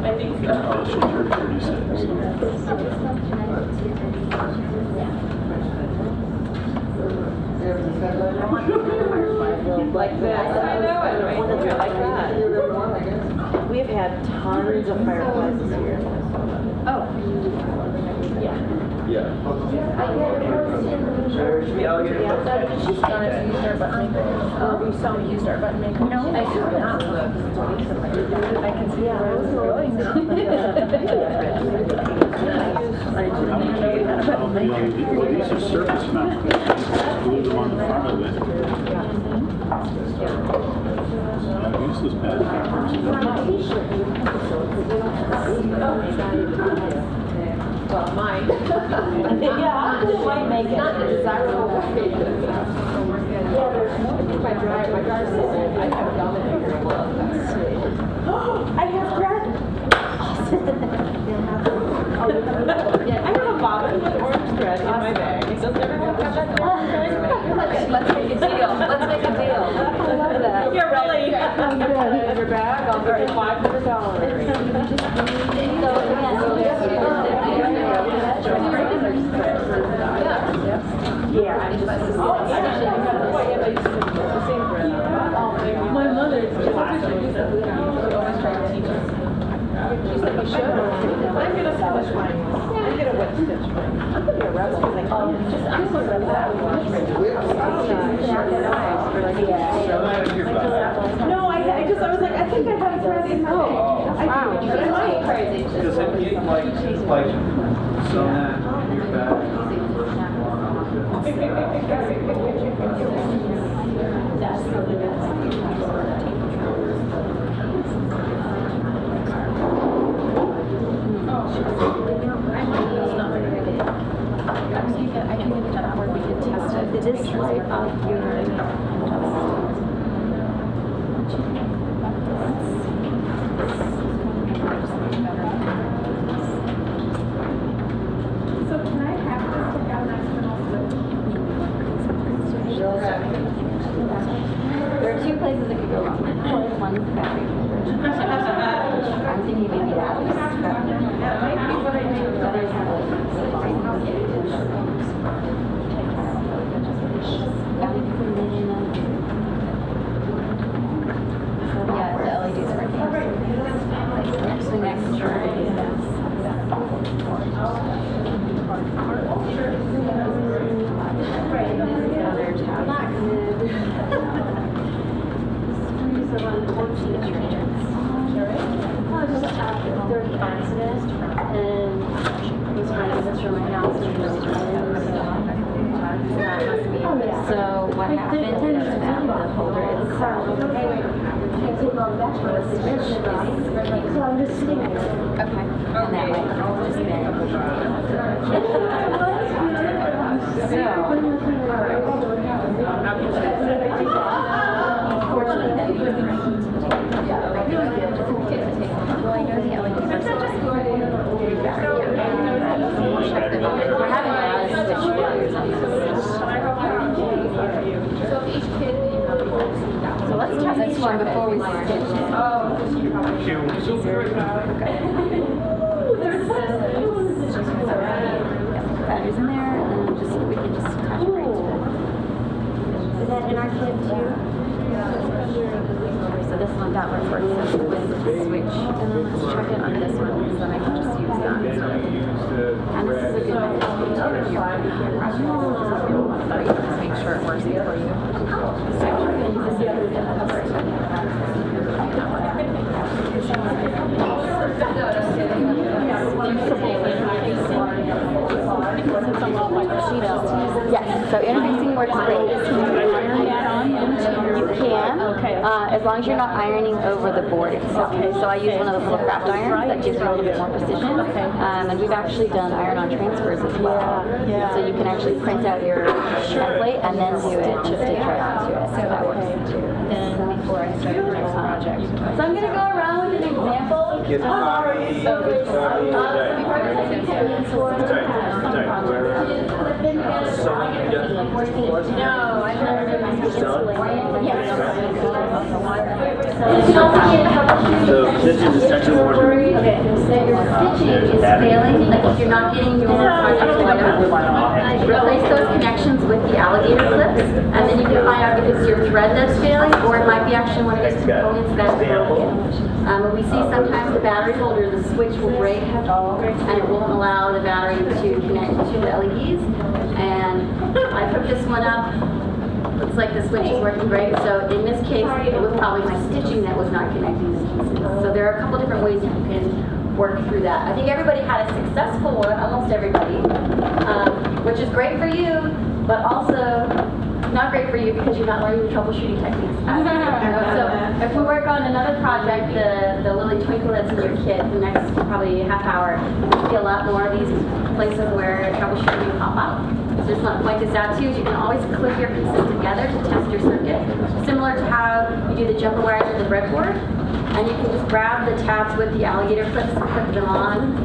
I think so. Oh, she turned 36. Like that. I know it. Like that. We've had tons of fireflies this year. Should be alligator. You saw me use our button maker? No, I haven't. I can see where it's going. Well, these are surface mounted. Just glue them on the front of it. I've used this pad Well, mine. Yeah, mine make it. Not desirable. Yeah, there's my dryer says I have a dominator glove. That's sweet. I have thread. I have a bobbin with orange thread in my bag. Does everyone have that thread? Let's make a deal. Let's make a deal. I love that. You're really. In your bag, I'll give you $500. Yeah, I'm just. Oh, yeah. The same thread. My mother always trying to teach us. She said you should. I'm gonna finish mine. I'm gonna wet stitch mine. I'm gonna be a rebel. I'm gonna rebel that. No, I was like, I think I have a thread in my bag. I do. But I might. Crazy. Because if you like sew that in your bag. I can get that where we can test it. It is light of your. So can I have this to have an external There are two places it could go wrong. One's the battery. I'm thinking maybe that. That might be what I do. The others have yeah, the LEDs are right there. Next. also run 14 trainers. Oh, just third accident, and it was running this from my house, and it was running. So what happened is that the holder itself So I'm just sitting there. okay. And that way it's just been unfortunately that well, I know the LED are just we're having a switch failures on this. So each kid, So let's test this one before we start. Batteries in there, and then just we can just attach it right to it. Is that in our kit too? So this one, that one works with the switch, and then let's check it on this one, because then I can just use that. And this is a good method to do here. Just make sure it works for you. Yes, so interfacing works great. You can, as long as you're not ironing over the board itself. So I use one of those little craft irons that gives you a little bit more precision. And we've actually done iron-on transfers as well. So you can actually print out your template and then do it and stitch right onto it. So that works too. Then before I start the next project. So I'm going to go around with an example. No, I've never done my So this is essentially what we're doing. Okay, so your stitching is failing, like if you're not getting your project lined up, replace those connections with the alligator clips, and then you can find out if it's your thread that's failing, or it might be actually one of those components that's broken. We see sometimes the battery holder, the switch will break, and it won't allow the battery to connect to the LEDs. And I put this one up. Looks like the switch is working great. So in this case, it was probably my stitching that was not connecting the pieces. So there are a couple different ways that you can work through that. I think everybody had a successful one, almost everybody, which is great for you, but also not great for you because you're not learning the troubleshooting techniques. So if we work on another project, the Lily Twinkle that's in your kit, the next probably half hour, you'll see a lot more of these places where troubleshooting will pop out. So just want to point this out to you. You can always clip your pieces together to test your circuit, similar to how you do the jumper wires with the breadboard. And you can just grab the tabs with the alligator clips, clip them on,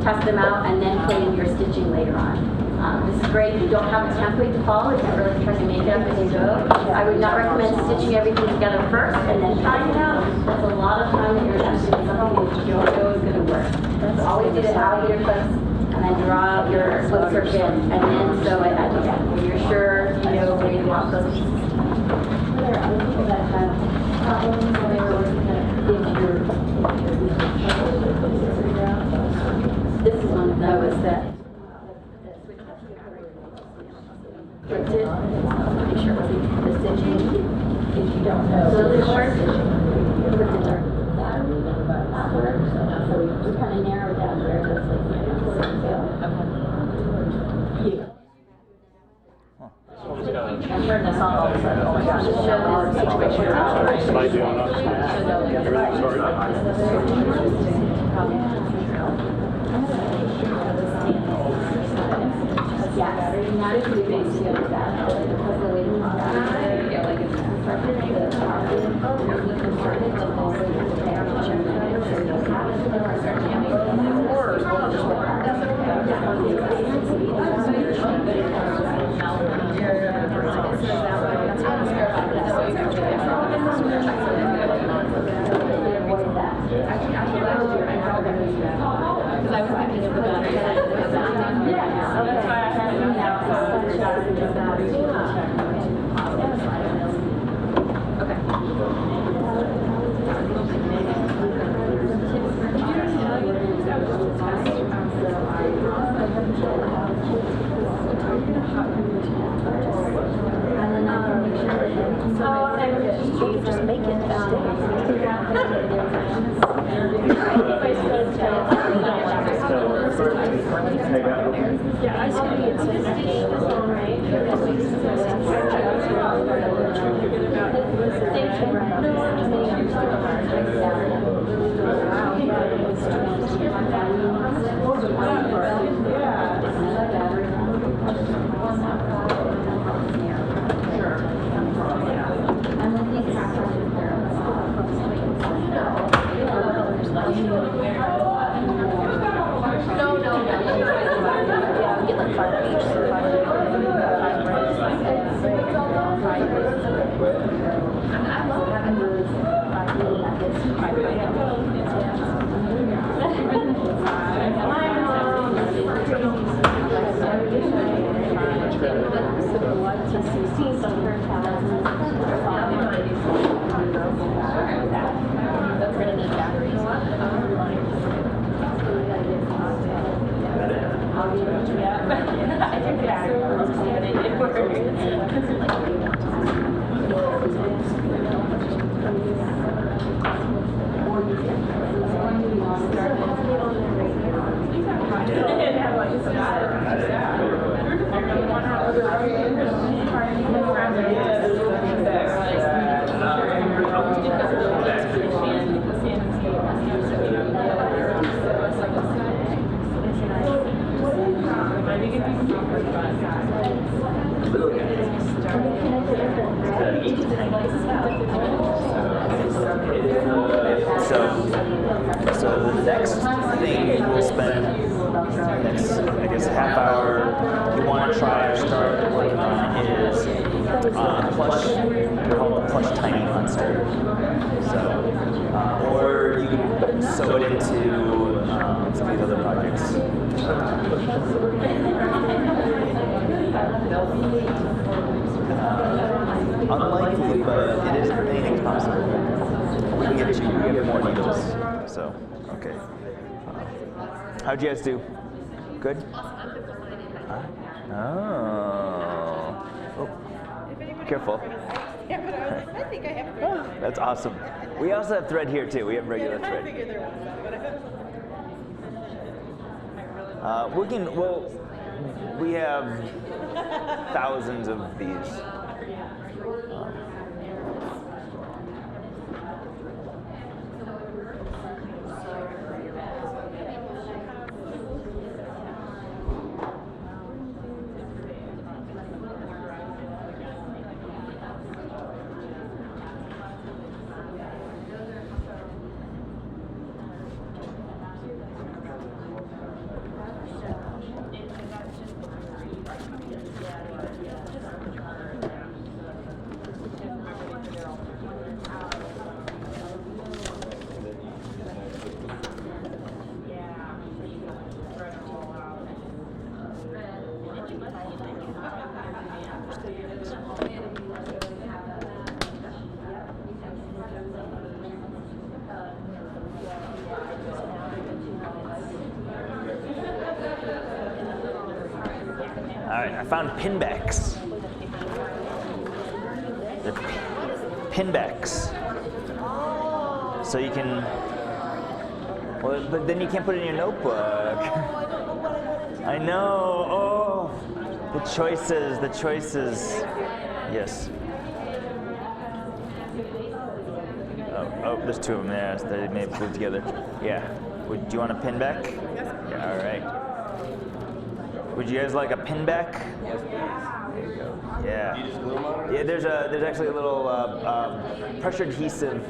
test them out, and then put in your stitching later on. This is great if you don't have a template to follow. You can really try to make it up as you go. I would not recommend stitching everything together first and then trying it out. That's a lot of time that you're investing in something that you don't know is going to work. So always do the alligator clips and then draw out your slip circuit and then sew it at the end when you're sure you know where you want those pieces. Are there other people that have problems when they were working at this is one that was that. Make sure it wasn't the stitching. If you don't know, so the short stitching, put the dark so we kind of narrow down where it looks like I'm turning this on all of a sudden. Oh my gosh, it showed this situation. I do not. Yes, not if you base it on that, because the way you yeah, like it's because I was thinking of the battery. Yeah, that's why I had it now. Just make it. Yeah, I see it's in So the next thing we'll spend next, I guess, half hour you want to try or start working on is plush. We call it plush tiny monster. So, or you can sew it into some of these other projects. Unlikely, but it is anything's possible. We can get more needles. So, okay. How'd you guys do? Good? Oh. Careful. I think I have thread. That's awesome. We also have thread here too. We have regular I thread. figured there was. We have thousands of these. All right, I found pinbacks. They're pinbacks. So you can, well, but then you can't put it in your notebook. I know, oh, the choices, yes. Oh, there's two of them there, so they may have glued together. Yeah, do you want a pinback? Yeah, all right. Would you guys like a pinback? Yes. There you go. Yeah. Yeah. There's actually a little pressure adhesive.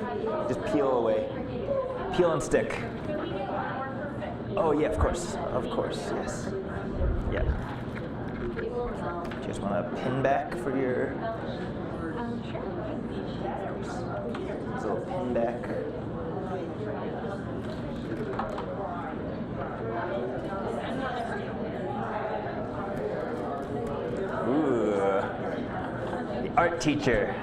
Just peel away. Peel and stick. Oh yeah, of course. Yes. Yeah. Do you just want a pinback for your? This little pinback. Ooh, the art teacher.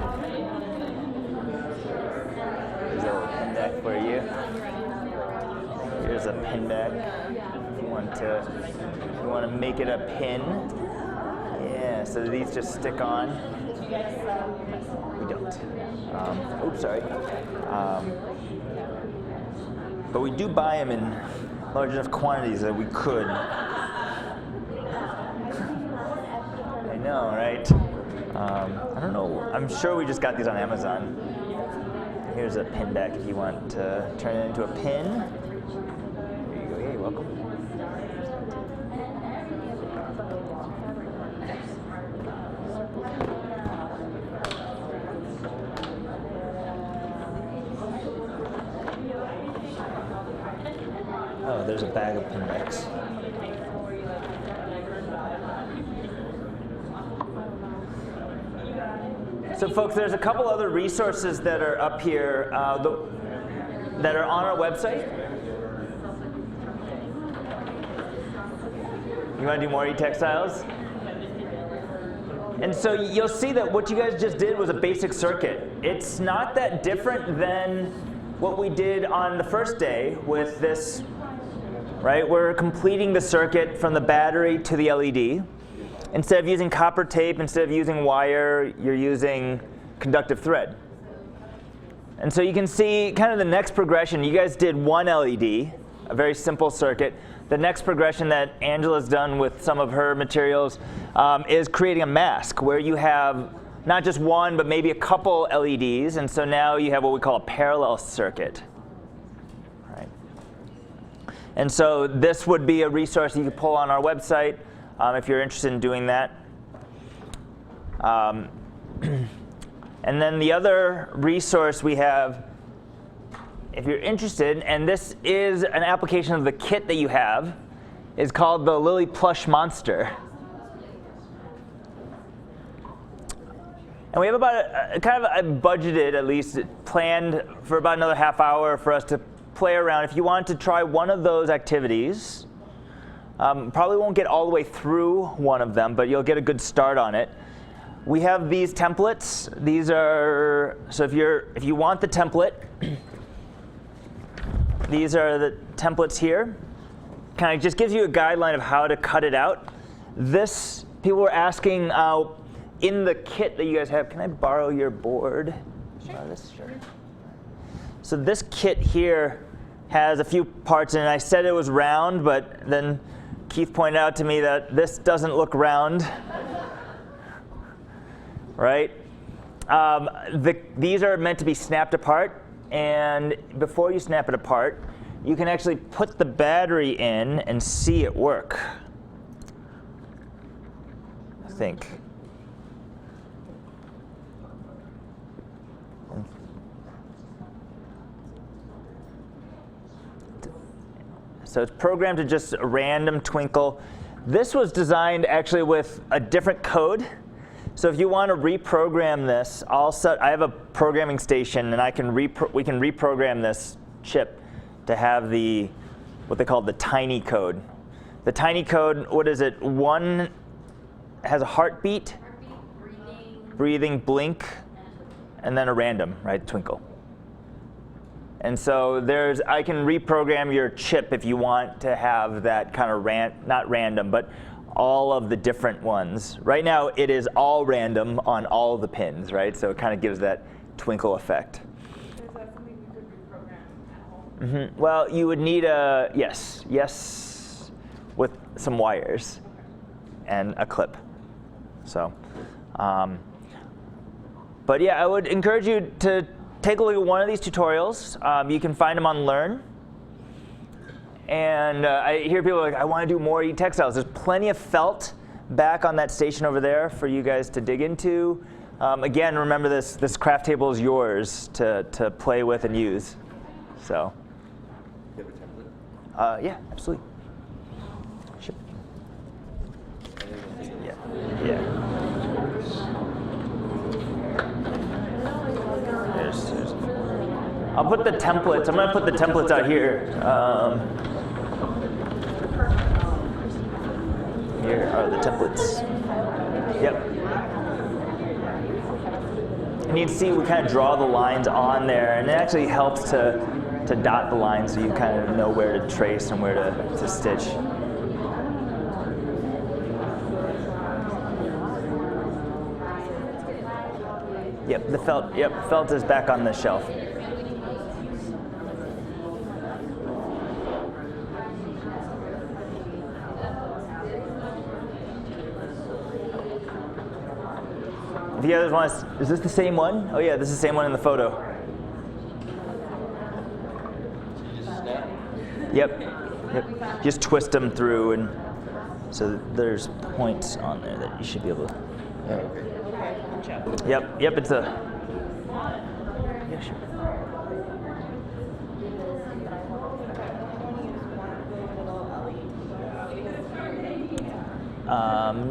There's a little pinback for you. Here's a pinback. If you want to make it a pin. Yeah, so these just stick on. We don't. Oops, sorry. But we do buy them in large enough quantities that we could know, right? I don't know. I'm sure we just got these on Amazon. Here's a pin deck if you want to turn it into a pin. There you go. Yeah, you're welcome. Oh, there's a bag of pin decks. So folks, there's a couple other resources that are up here that are on our website. You want to do more E-textiles? And so you'll see that what you guys just did was a basic circuit. It's not that different than what we did on the first day with this, right? We're completing the circuit from the battery to the LED. Instead of using copper tape, instead of using wire, you're using conductive thread. And so you can see kind of the next progression. You guys did one LED, a very simple circuit. The next progression that Angela's done with some of her materials is creating a mask where you have not just one, but maybe a couple LEDs. And so now you have what we call a parallel circuit. Right. And so this would be a resource that you could pull on our website. If you're interested in doing that. And then the other resource we have, if you're interested, and this is an application of the kit that you have, is called the Lily Plush Monster. And we have about kind of a budgeted, at least planned for about another half hour for us to play around. If you want to try one of those activities, probably won't get all the way through one of them, but you'll get a good start on it. We have these templates. These are, so if you want the template, these are the templates here. Kind of just gives you a guideline of how to cut it out. This, people were asking in the kit that you guys have, can I borrow your board? Sure. So this kit here has a few parts in it. I said it was round, but then Keith pointed out to me that this doesn't look round, right? These are meant to be snapped apart, and before you snap it apart, you can actually put the battery in and see it work, I think. So it's programmed to just a random twinkle. This was designed actually with a different code. So if you want to reprogram this, I have a programming station, and we can reprogram this chip to have what they call the tiny code. The tiny code, what is it? One has a heartbeat, breathing, blink, and then a random, right? Twinkle. And so I can reprogram your chip if you want to have that kind of not random, but all of the different ones. Right now, it is all random on all the pins, right? So it kind of gives that twinkle effect. Is that something you could reprogram at home? Well, you would need yes, with some wires and a clip. So, but yeah, I would encourage you to take a look at one of these tutorials. You can find them on Learn. And I hear people like, I want to do more E-textiles. There's plenty of felt back on that station over there for you guys to dig into. Again, remember this craft table is yours to play with and use. So. Do you have a template? Yeah, absolutely. Sure. Yeah. I'll put the templates. I'm going to put the templates out here. Here are the templates. Yep. And you can see we kind of draw the lines on there, and it actually helps to dot the lines so you kind of know where to trace and where to stitch. Yep, the felt. Yep, felt is back on the shelf. the others want to, is this the same one? Oh yeah, this is the same one in the photo. Yep. Yep. Just twist them through, and so there's points on there that you should be able to. Yep. Yep. It's a. Yeah, sure.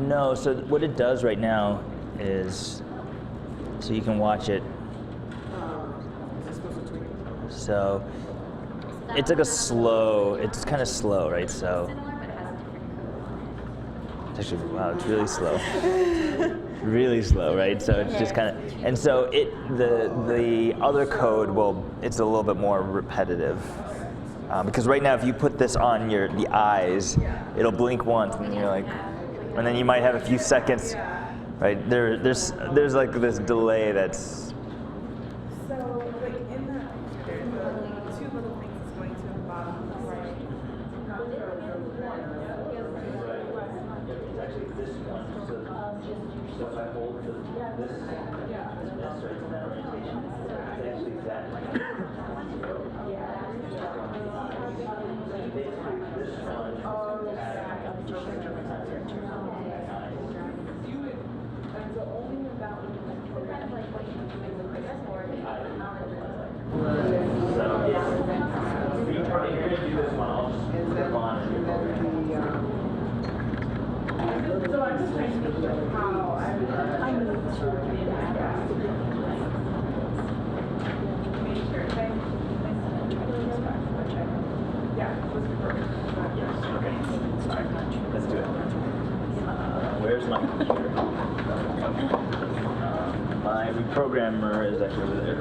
No, so what it does right now is, so you can watch it. So it's like a slow, it's kind of slow, right? So it's actually, wow, it's really slow. Really slow, right? So it's just kind of, and so the other code it's a little bit more repetitive. Because right now, if you put this on the eyes, it'll blink once, and you're like, and then you might have a few seconds, right? There's like this delay that's. So, like in the there's two little things that's going to the bottom right. It's actually this one. So if I hold this starts in that orientation. It's actually that. So I'm just trying to think of how I need to make sure. Yeah, let's perfect. Yes, okay. All right, let's do it. Where's my computer? My reprogrammer is actually over there.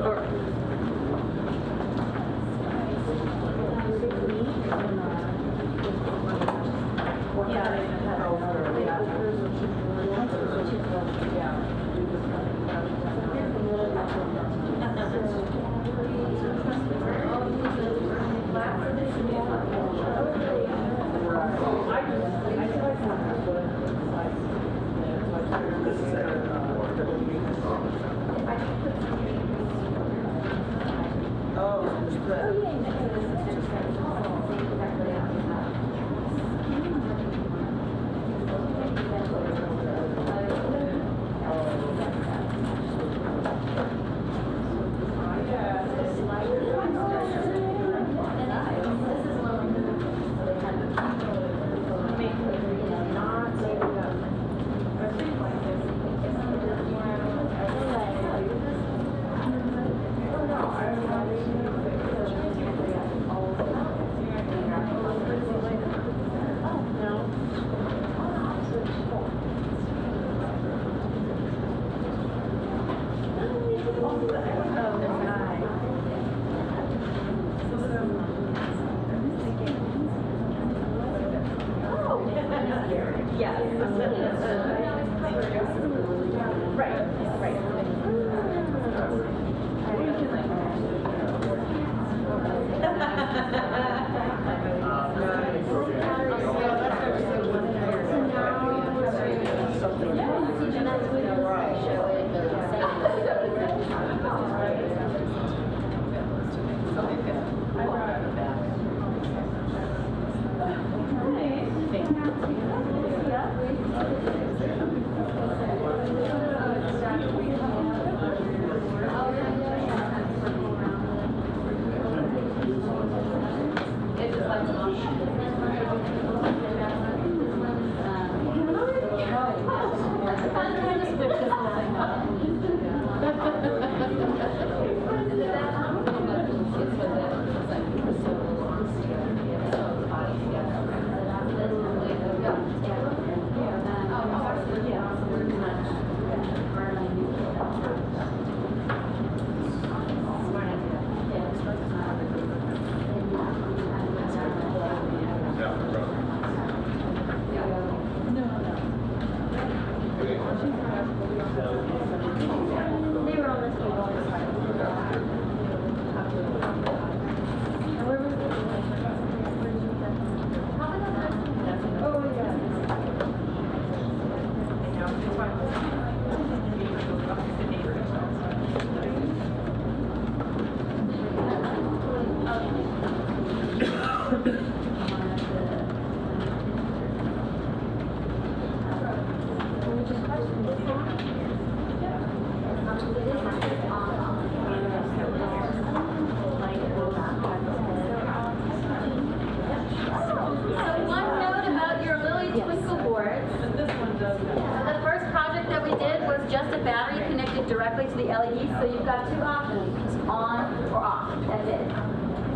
the LEDs, so you've got two options, on or off, that's it.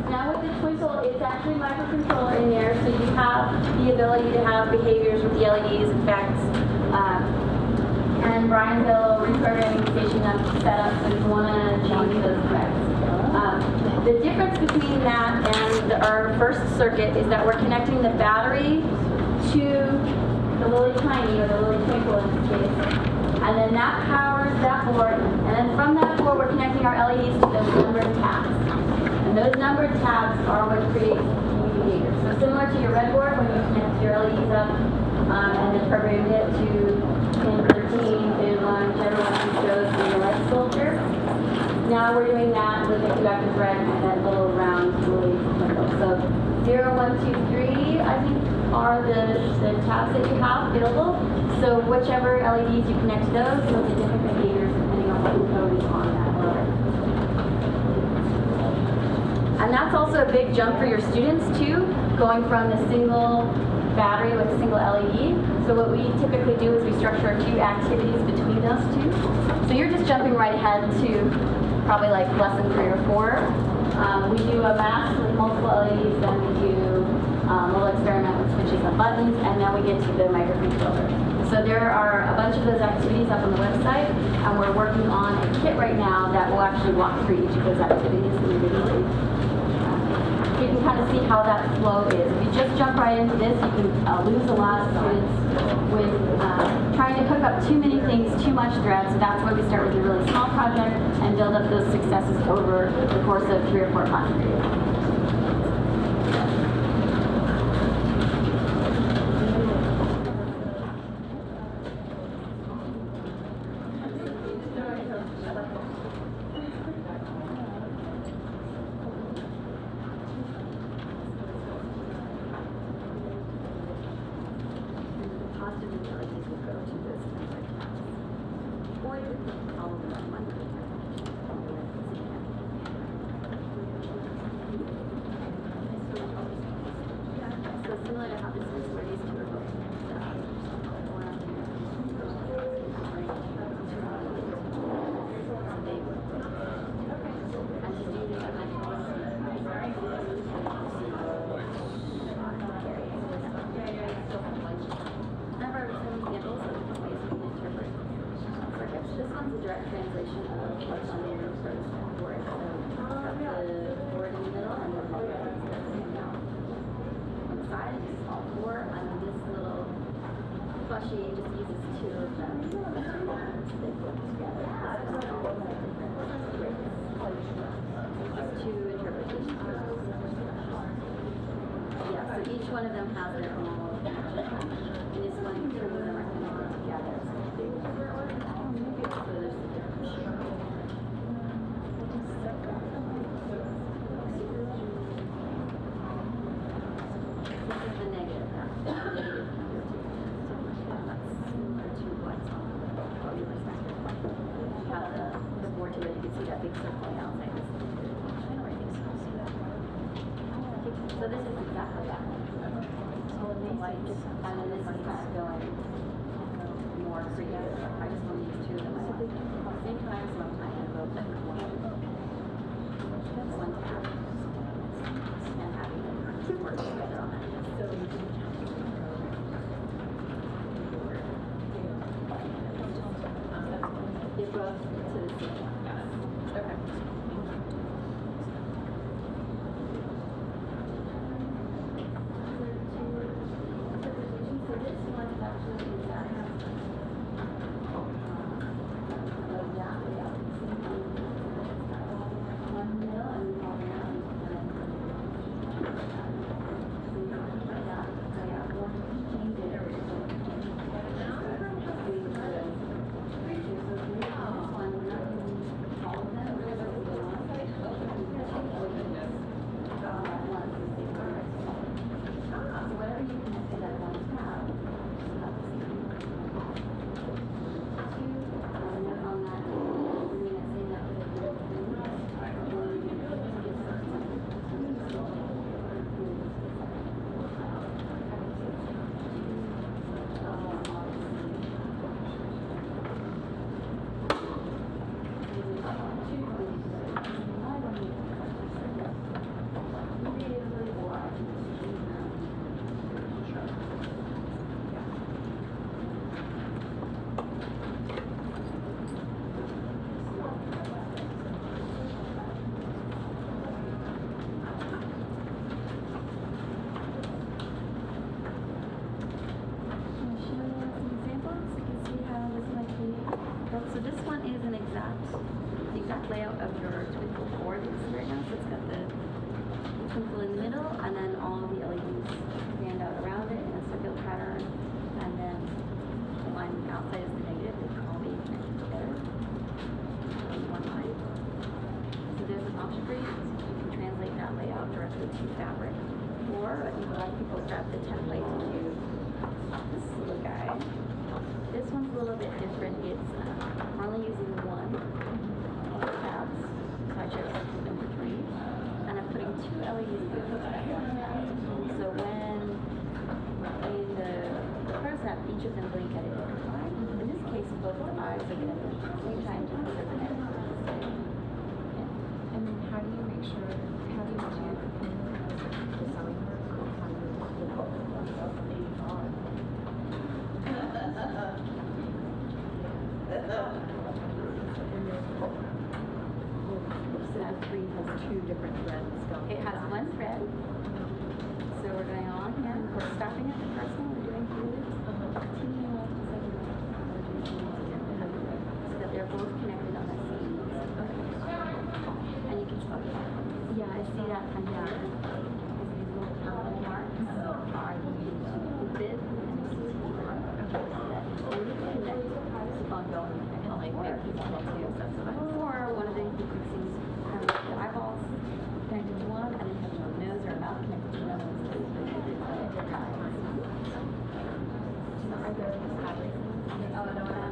Now with the twinkle, it's actually microcontroller in there, so you have the ability to have behaviors with the LEDs, effects, and Brian's got a little reprogramming station up set up, so if you want to change those effects. The difference between that and our first circuit is that we're connecting the battery to the Lily Tiny, or the Lily Twinkle in this case. And then that powers that board, and then from that board we're connecting our LEDs to those numbered tabs. And those numbered tabs are what create behavior. So similar to your Breadboard, when you connect your LEDs up and then programmed it to pin 13, pin 1, whichever one you chose for your light sculpture. Now we're doing that with the conductive thread and that little round Lily Twinkle. So 0, 1, 2, 3, I think, are the tabs that you have available. So whichever LEDs you connect to those, you'll get different behaviors depending on what code is on that board. And that's also a big jump for your students too, going from the single battery with a single LED. So what we typically do is we structure a few activities between those two. So you're just jumping right ahead to probably like lesson 3 or 4. We do a math with multiple LEDs, then we do a little experiment with switches and buttons, and then we get to the microcontroller. So there are a bunch of those activities up on the website, and we're working on a kit right now that will actually walk through each of those activities individually. You can kind of see how that flow is. If you just jump right into this, you can lose a lot of students with trying to hook up too many things, too much thread. So that's why we start with a really small project and build up those successes over the course of 3 or 4 months. One of them has their own function, and this one, 2 of them are connected together. So there's the difference. This is the negative now. That's similar to what's on the cellular sector. You have the board to it, you can see that big circle outside. So this is exactly that. Light, and then this is kind of going more creative. I just want to use 2 of them at the same time, so I'm trying to both at one tab and having them work together on that. They're both to the same. Okay. into fabric. Or I think a lot of people grab the template to do this little guy. This one's a little bit different. It's I'm only using one of the tabs, so I chose number 3, and I'm putting 2 LEDs in the back. So when in the PROTIP, each of them blink at a different time. In this case, both the eyes are going to blink at the same time to the net. And then how do you make sure, how do you do the design work? How do you Snap 3 has 2 different threads going. It has one thread. So we're going on here. We're stopping at the first one. We're doing through this. So that they're both connected on the same. And you can spell it. Yeah, I see that from here. These little purple marks are the bib and the mark. So that only connect keep on going and like make people too. Or one of the fixing kind of like the eyeballs connected to one, and then have a nose or a mouth connected to another.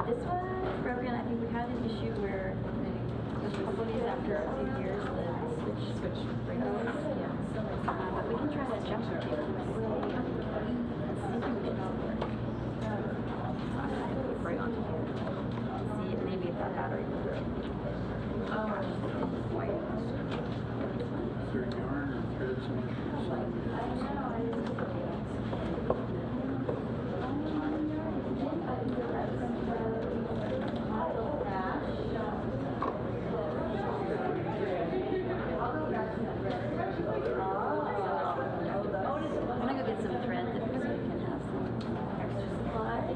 This one is broken. I think we had an issue where a couple of years after a few years the switch breaks. Yeah. But we can try to jump to it. Right onto here. See if maybe if that battery will work. White. Is there yarn or threads on your side? I'm gonna go get some threads so we can have some extra supplies.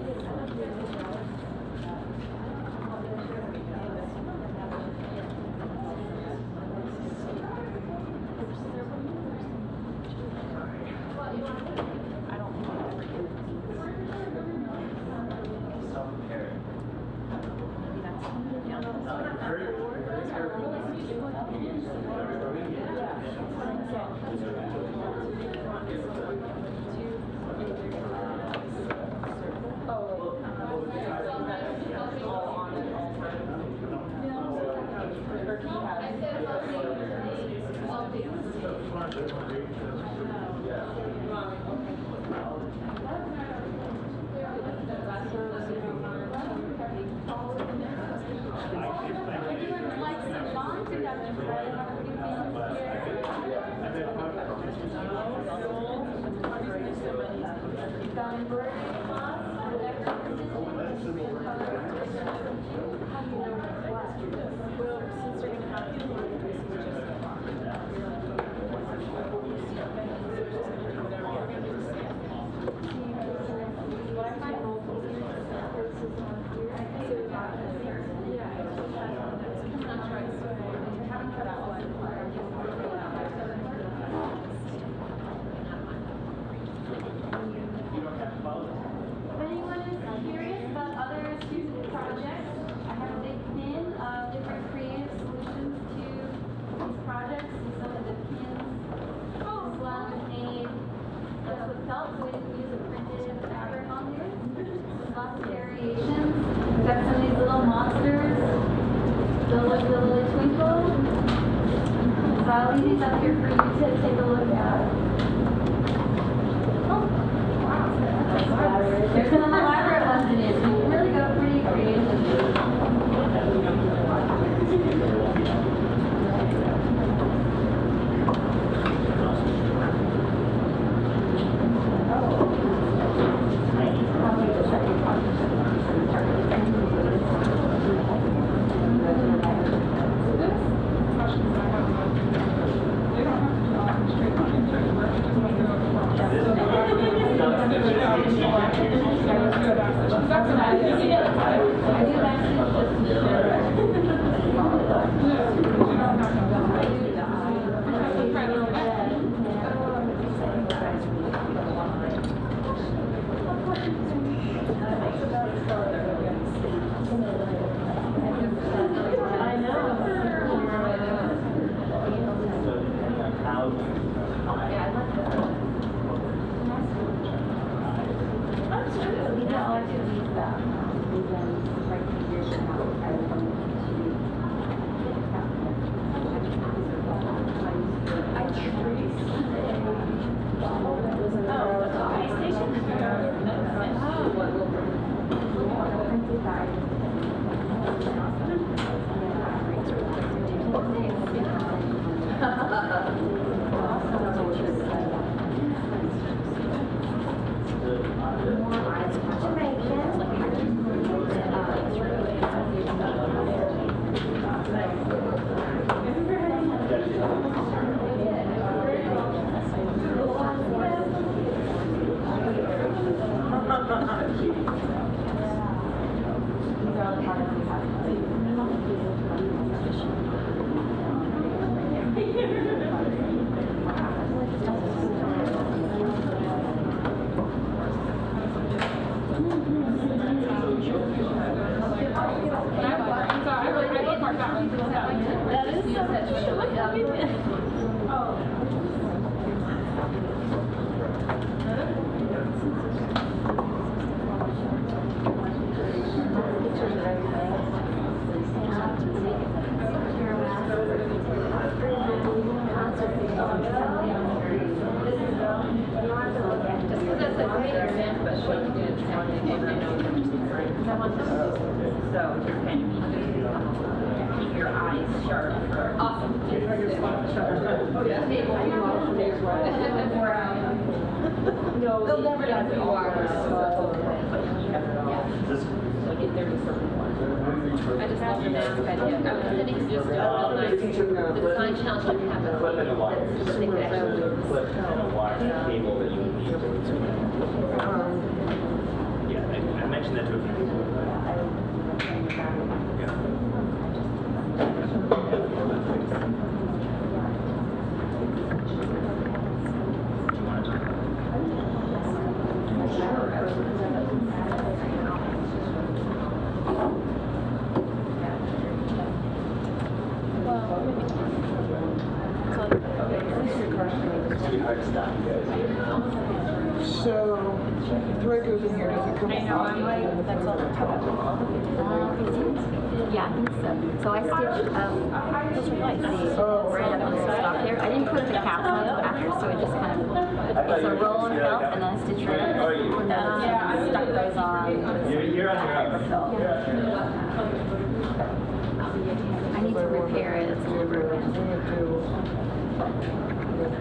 I'll leave these up here for you to take a look at. Oh, wow. There's some elaborate ones in it. You can really go pretty creative. These are all the products we have. I just love the math idea. I was sitting just the design challenge that we have. Flip in the wire. Flip in a wire cable that you need to. Yeah, I mentioned that to a few people. So, the way it goes in here, does it come off? That's all. Yeah, I think so. So I stitched the right up and stop there. I didn't put the caps on it after, so it just kind of, it's a roll and felt, and then I stitched right up. And then stuck those on. You're on your own. I need to repair it. It's a little broken.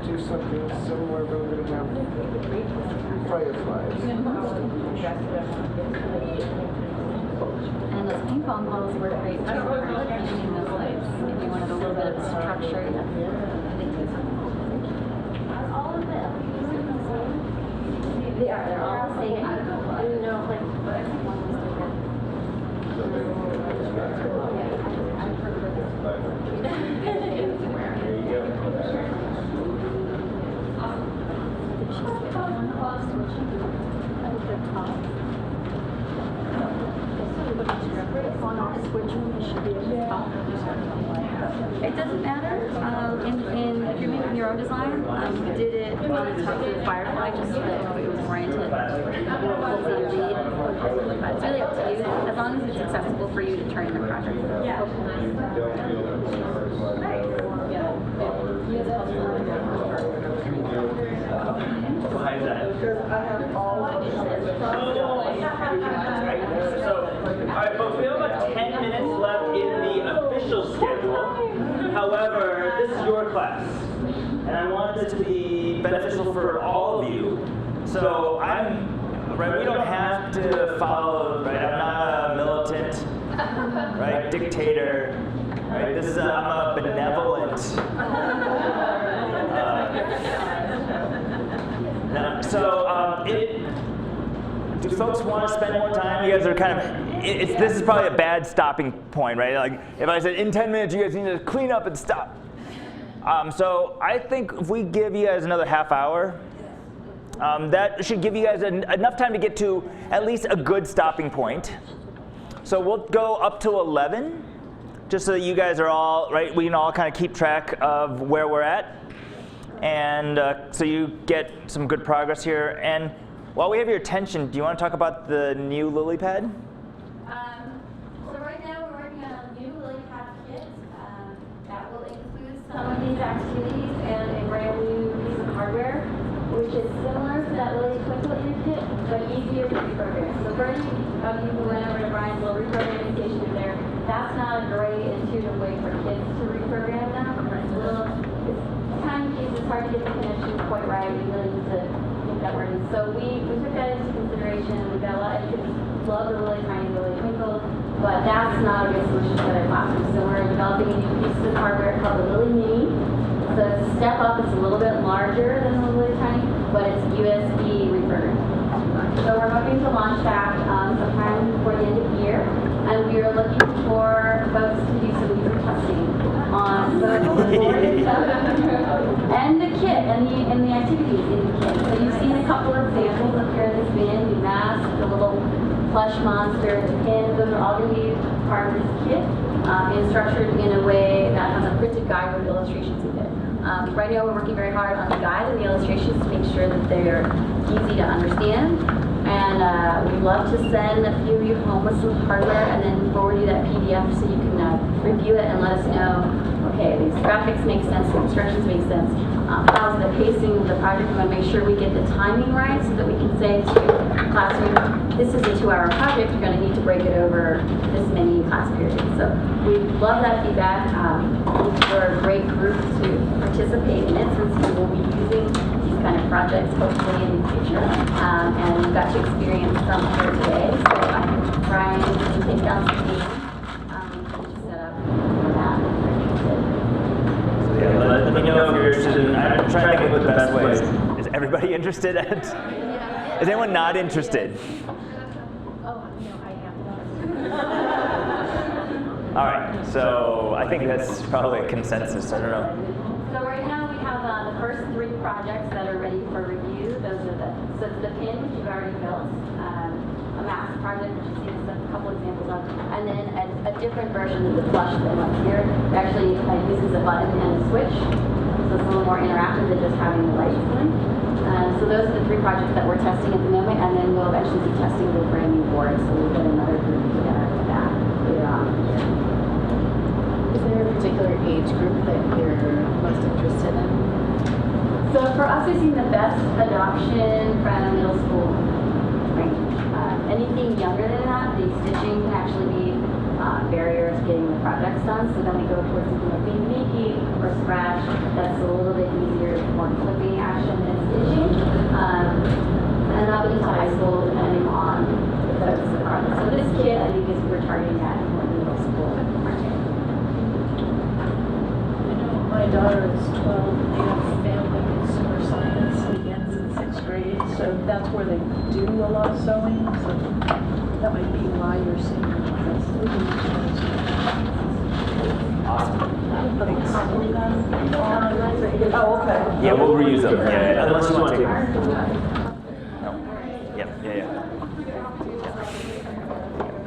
Do something similar, but we're gonna have fireflies. And those ping pong balls work great too. Using those lights. If you wanted a little bit of structure. All of them. They are. They're all the same. I didn't know, like, It doesn't matter. If you're making your own design, we did it on the top of the Firefly just so that it was oriented closely to the lead. It's really up to you, as long as it's accessible for you to turn in the project. yeah. Why is that? Because I have all of them. So, alright folks, we have about 10 minutes left in the official schedule. However, this is your class. And I want this to be beneficial for all of you. So right, we don't have to follow, right, I'm not a militant, right, dictator, right, this is I'm a benevolent, do folks want to spend more time? You guys are kind of, this is probably a bad stopping point, right? Like, if I said in 10 minutes, you guys need to clean up and stop. So I think if we give you guys another half hour, that should give you guys enough time to get to at least a good stopping point. So we'll go up to 11, just so that you guys are all, right, we can all kind of keep track of where we're at. And so you get some good progress here. And while we have your attention, do you want to talk about the new LilyPad? So right now we're working on a new LilyPad kit that will include some of these activities and a brand new piece of hardware, which is similar to that Lily Twinkle kit, but easier to reprogram. So for any of you who went over to Brian's little reprogramming station there, that's not a great intuitive way for kids to reprogram them. It's tiny pieces, it's hard to get the connection quite right. We really need to get that working. So we took that into consideration. We've got a lot of kids love the really tiny Lily Twinkle, but that's not a good solution for their classroom. So we're developing a new piece of hardware called the Lily Mini. So it's a step up. It's a little bit larger than the Lily Tiny, but it's USB reprogrammable. So we're hoping to launch that sometime before the end of the year. And we are looking for folks to do some user testing on both the board itself and the kit and the activities in the kit. So you've seen a couple of examples up here in this bin, the mask, the little plush monster, the pin. Those are all going to be part of this kit and structured in a way that has a printed guide with illustrations in it. Right now we're working very hard on the guide and the illustrations to make sure that they're easy to understand. And we'd love to send a few of you home with some hardware and then forward you that PDF so you can review it and let us know, okay, these graphics make sense, the instructions make sense. How's the pacing of the project? We want to make sure we get the timing right so that we can say to the classroom, this is a 2-hour project, you're going to need to break it over this many class periods. So we love that feedback. We're a great group to participate in it since we will be using these kind of projects hopefully in the future. And we've got to experience some here today, so I'm trying to take down some names to set up for that. Yeah, let me know if you're interested in, I'm trying to think what the best way is. Is everybody interested? Is anyone not interested? All right, so I think that's probably a consensus. I don't know. So right now we have the first 3 projects that are ready for review. Those are so it's the pin, which you've already built, a mask project, which you've seen a couple examples of, and then a different version of the plush that up here. It actually uses a button and a switch, so it's a little more interactive than just having the lights on. So those are the 3 projects that we're testing at the moment, and then we'll eventually be testing the brand new board, so we'll put another group together for that later on. Is there a particular age group that you're most interested in? So for us, we've seen the best adoption from middle school range. Anything younger than that, the stitching can actually be barriers getting the projects done. So then we go towards something like being Mickey or Scratch. That's a little bit easier, more clipping action than stitching. And up into high school, depending on the focus of the project. So this kit, I think, is we're targeting that more middle school market. My daughter is 12, and they have family consumer science begins in 6th grade, so that's where they do a lot of sewing, so that might be why you're seeing interest. Oh, okay. Yeah, we'll reuse them. Yeah, unless you want to take them. No. Yeah.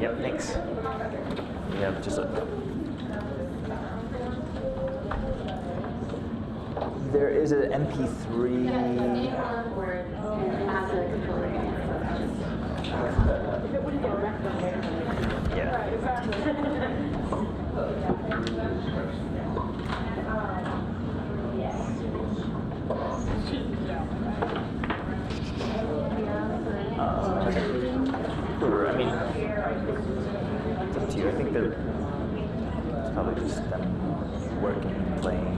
Yep, thanks. We have just a... There is an MP3. Yeah. I mean, it's up to you. I think it's probably just them working and playing.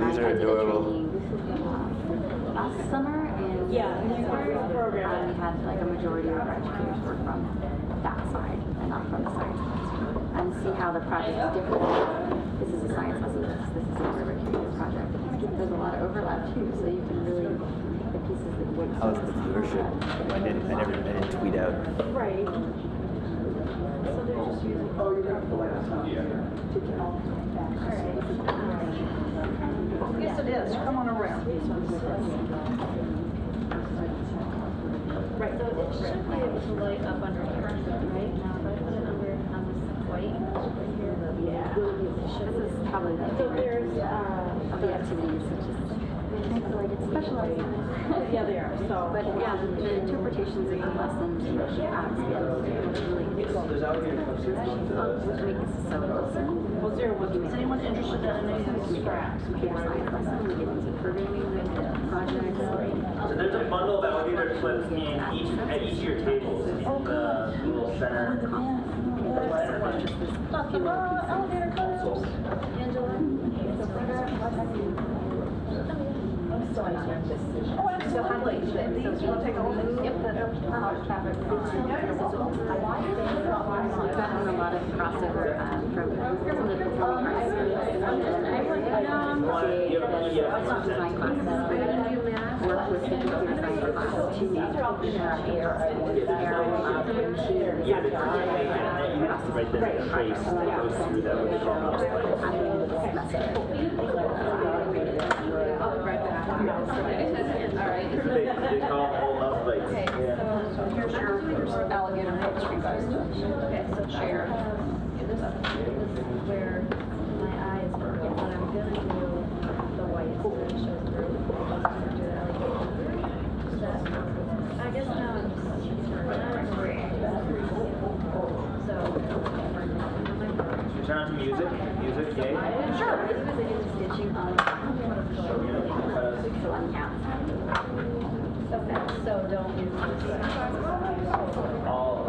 These are adorable. Last summer and we had like a majority of our educators work from that side and not from the science classroom. And see how the project is different. This is a science lesson, this is a Reprogramming project. There's a lot of overlap too, so you can really pick the pieces that work. How's the viewership? I didn't tweet out. Right. So they're just using... Oh, you're going to pull out some. Yes, it is. Come on around. Right, so it should be able to light up under here, right? Now, if I put it under this white, yeah. This is probably the favorite of the activities, which is like it's specialized. Yeah, they are. So, But yeah, the interpretations of the lessons really alligator clusters going to Make this so listen. Well, is anyone interested in anything from scratch? Computer science lesson, we get into programming projects. So there's a bundle of alligator clips in each at each of your tables in the little center. Elevator consoles. Angela. So I learned this. Oh, absolutely. So you want to take a whole look? Yep, the fabric. We've gotten a lot of crossover from some of the performing arts design classes. Work with the computer science class to Yeah, the right there, the trace that goes through that what they call they call all up like So here's your alligator notes for you guys to share. This is where my eyes were. When I'm gonna do the white that shows through. I guess now I'm just turn on to music, yay. Sure. It was stitching on so don't use All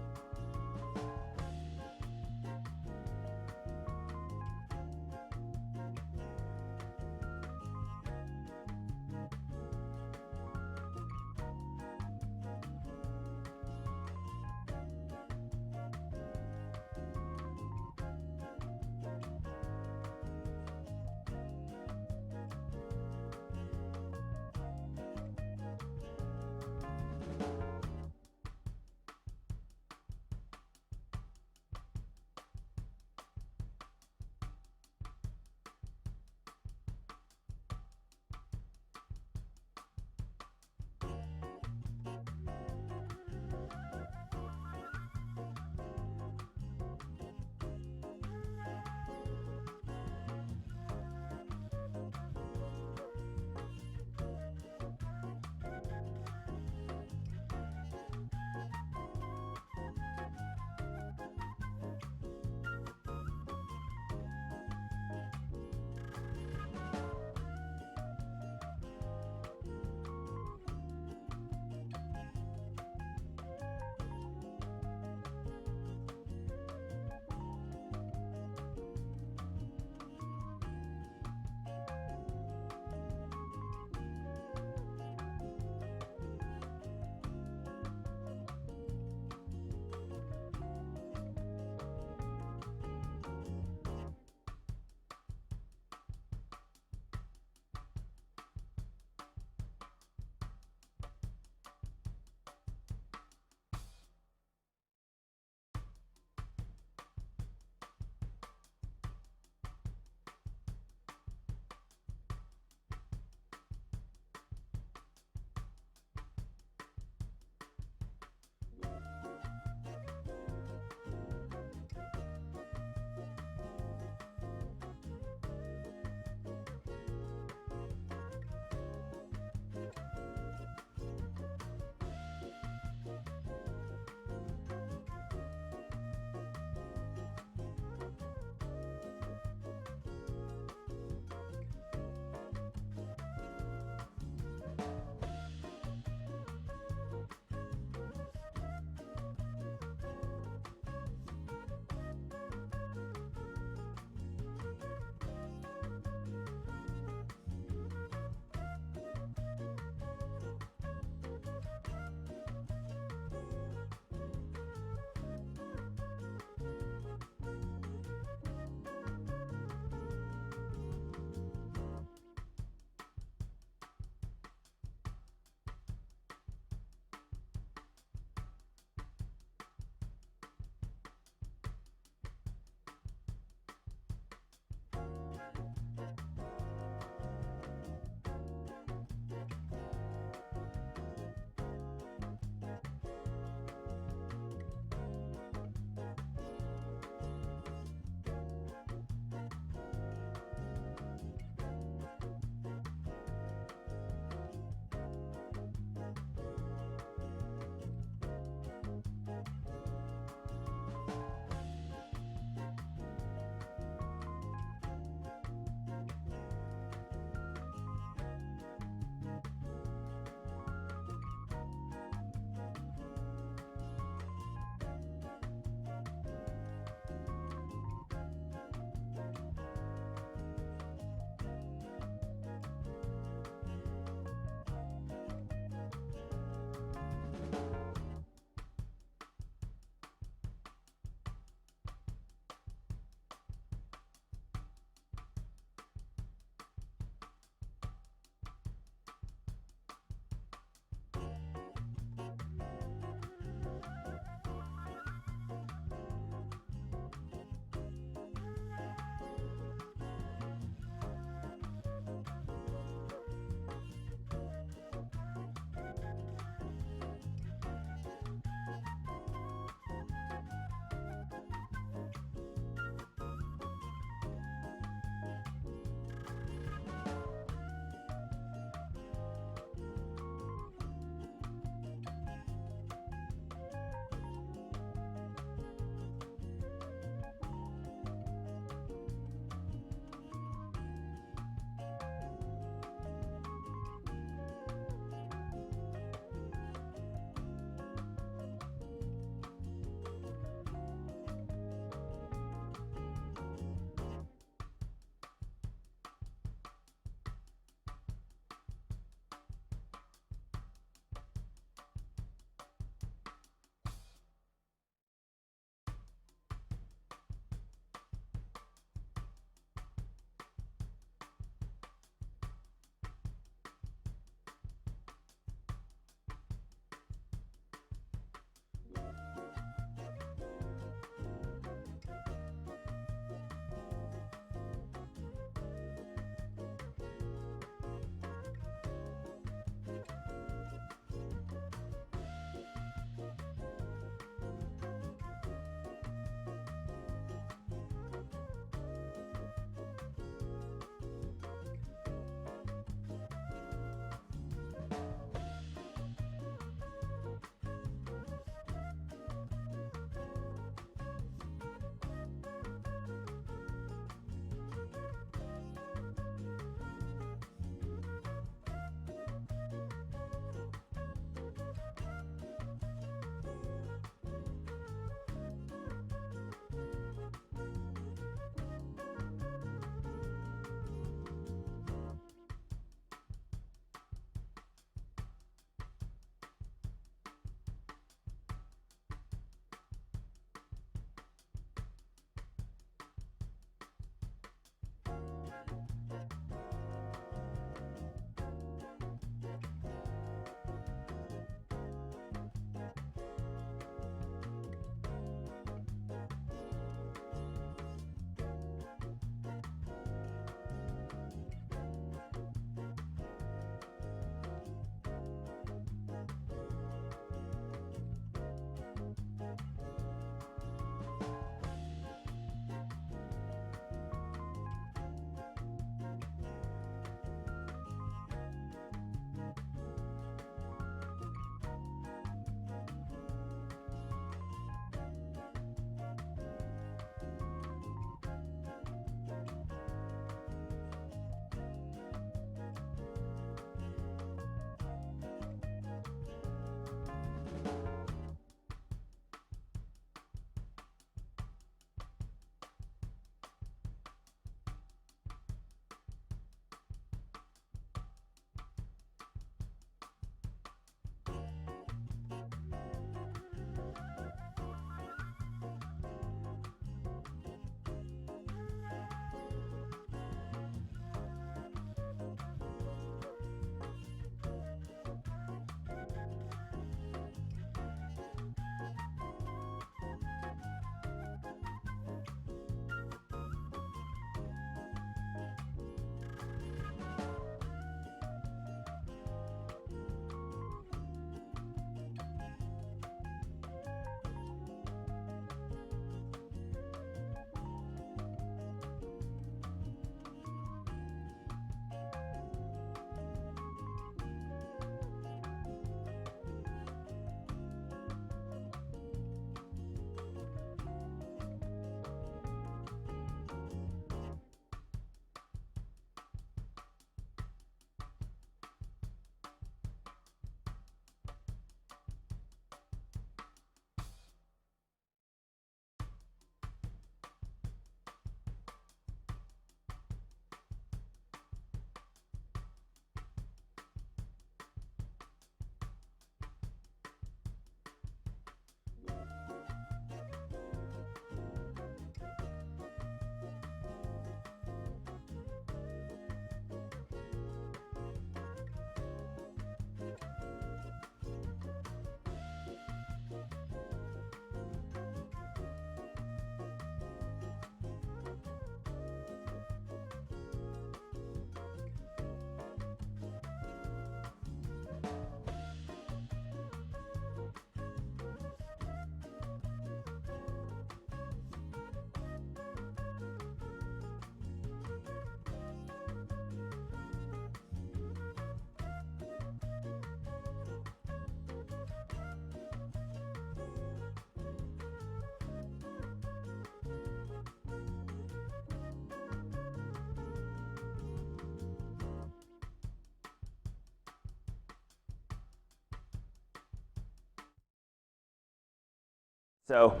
So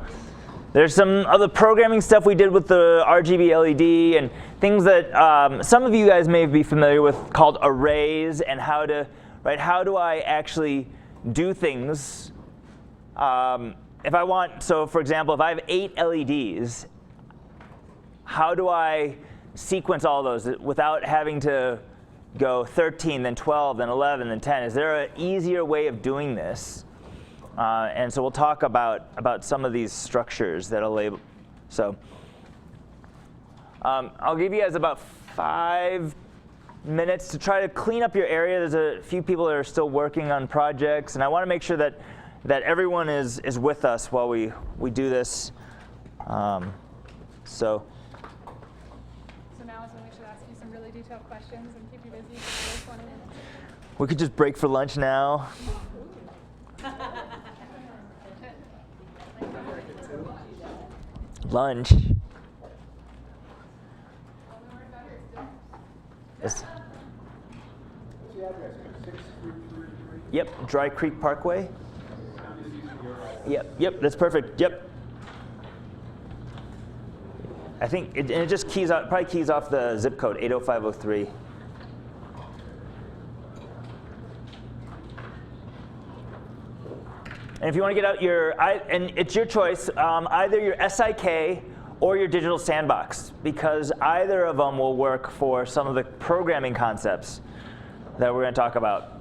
there's some other programming stuff we did with the RGB LED and things that some of you guys may be familiar with called arrays and how do I actually do things. If I want, so for example, if I have 8 LEDs, how do I sequence all those without having to go 13, then 12, then 11, then 10? Is there an easier way of doing this? And so we'll talk about some of these structures that'll label. So I'll give you guys about 5 minutes to try to clean up your area. There's a few people that are still working on projects, and I want to make sure that everyone is with us while we do this. So now is when we should ask you some really detailed questions and keep you busy for 20 minutes. we could just break for lunch now. Lunch. Yes. Yep, Dry Creek Parkway. Yep, that's perfect. Yep. I think it just probably keys off the zip code 80503. And if you want to get out and it's your choice, either your SIK or your digital sandbox, because either of them will work for some of the programming concepts that we're going to talk about.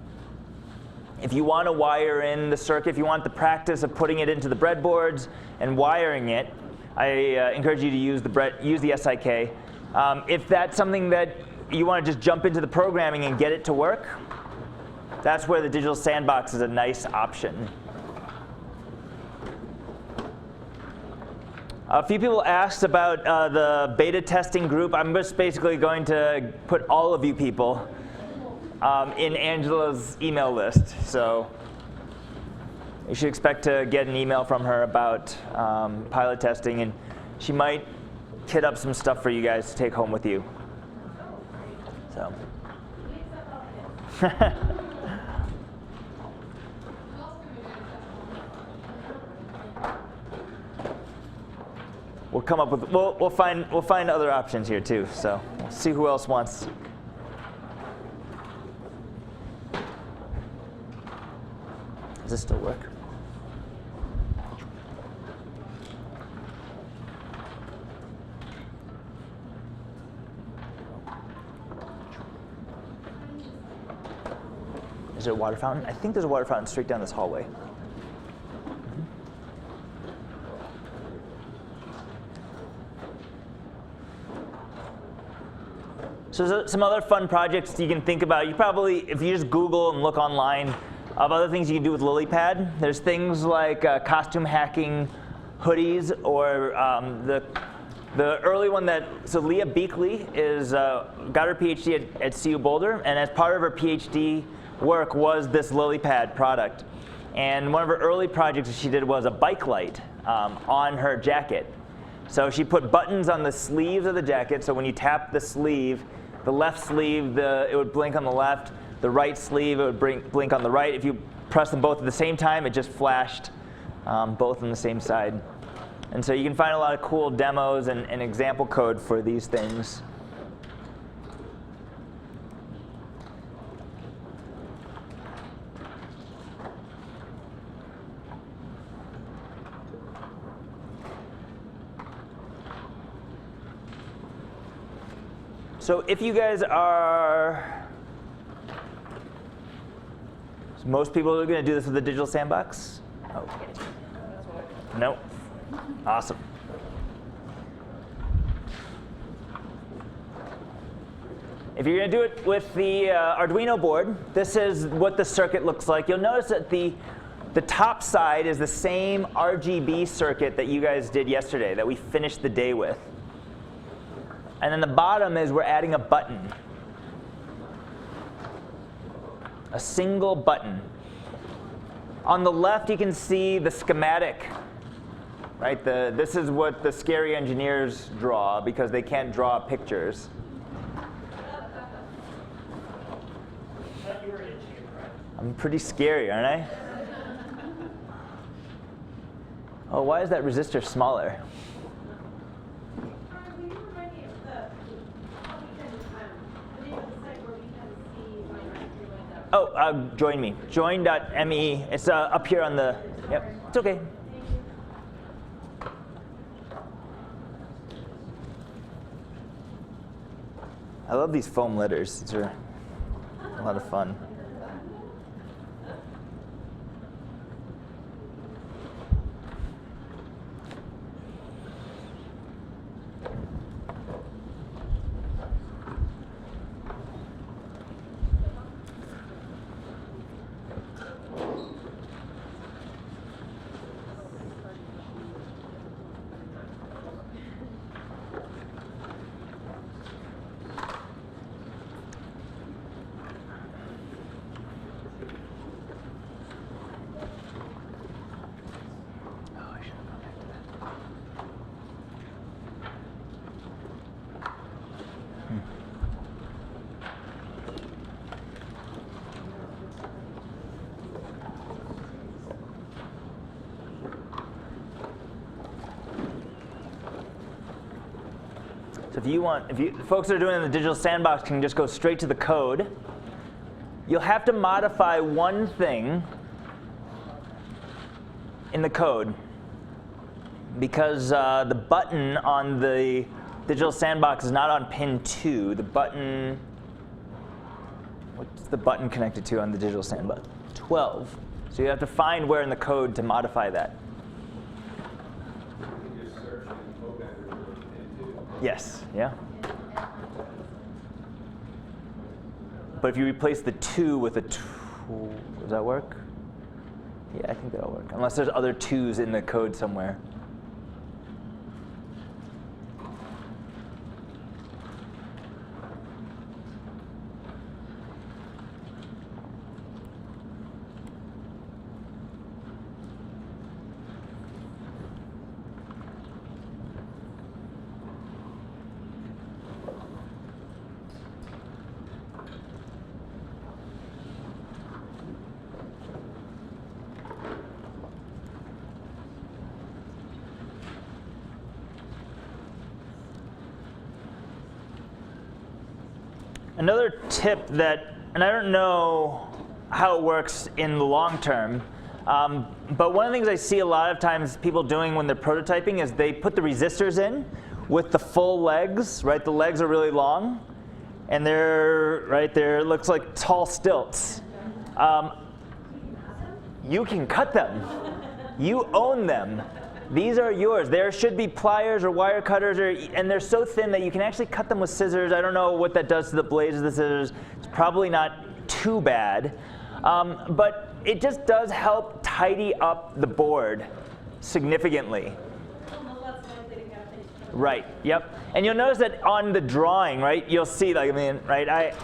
If you want to wire in the circuit, if you want the practice of putting it into the breadboards and wiring it, I encourage you to use the SIK. If that's something that you want to just jump into the programming and get it to work, that's where the digital sandbox is a nice option. A few people asked about the beta testing group. I'm just basically going to put all of you people in Angela's email list. So you should expect to get an email from her about pilot testing, and she might kit up some stuff for you guys to take home with you. So. We'll come up with we'll find other options here too. So we'll see who else wants. Does this still work? Is there a water fountain? I think there's a water fountain straight down this hallway. So some other fun projects you can think about. You probably, if you just Google and look online of other things you can do with LilyPad, there's things like costume hacking hoodies, or the early one so Leah Beakley got her PhD at CU Boulder, and as part of her PhD work was this LilyPad product. And one of her early projects that she did was a bike light on her jacket. So she put buttons on the sleeves of the jacket, so when you tap the sleeve, the left sleeve, it would blink on the left. The right sleeve, it would blink on the right. If you press them both at the same time, it just flashed both on the same side. And so you can find a lot of cool demos and example code for these things. So if you guys are, most people are going to do this with the digital sandbox? Oh. Nope. Awesome. If you're going to do it with the Arduino board, this is what the circuit looks like. You'll notice that the top side is the same RGB circuit that you guys did yesterday, that we finished the day with. And then the bottom is we're adding a button. A single button. On the left, you can see the schematic. Right? This is what the scary engineers draw because they can't draw pictures. I'm pretty scary, aren't I? Oh, why is that resistor smaller? Will you remind me of the name of the site where we can see my directory window? Oh, join me. Join.me. It's up here on the. Yep, it's okay. I love these foam letters. These are a lot of fun. So if you folks that are doing it in the digital sandbox can just go straight to the code. You'll have to modify one thing in the code because the button on the digital sandbox is not on pin 2. The button, what's the button connected to on the digital sandbox? 12. So you have to find where in the code to modify that. Yes, yeah. But if you replace the 2 with a 2, does that work? Yeah, I think that'll work. Unless there's other 2s in the code somewhere. Another tip that, and I don't know how it works in the long term, but one of the things I see a lot of times people doing when they're prototyping is they put the resistors in with the full legs, right? The legs are really long, and they're right there. It looks like tall stilts. You can cut them. You own them. These are yours. There should be pliers or wire cutters, and they're so thin that you can actually cut them with scissors. I don't know what that does to the blades of the scissors. It's probably not too bad. But it just does help tidy up the board significantly. Right, yep. And you'll notice that on the drawing, right, you'll see, like, I mean, right,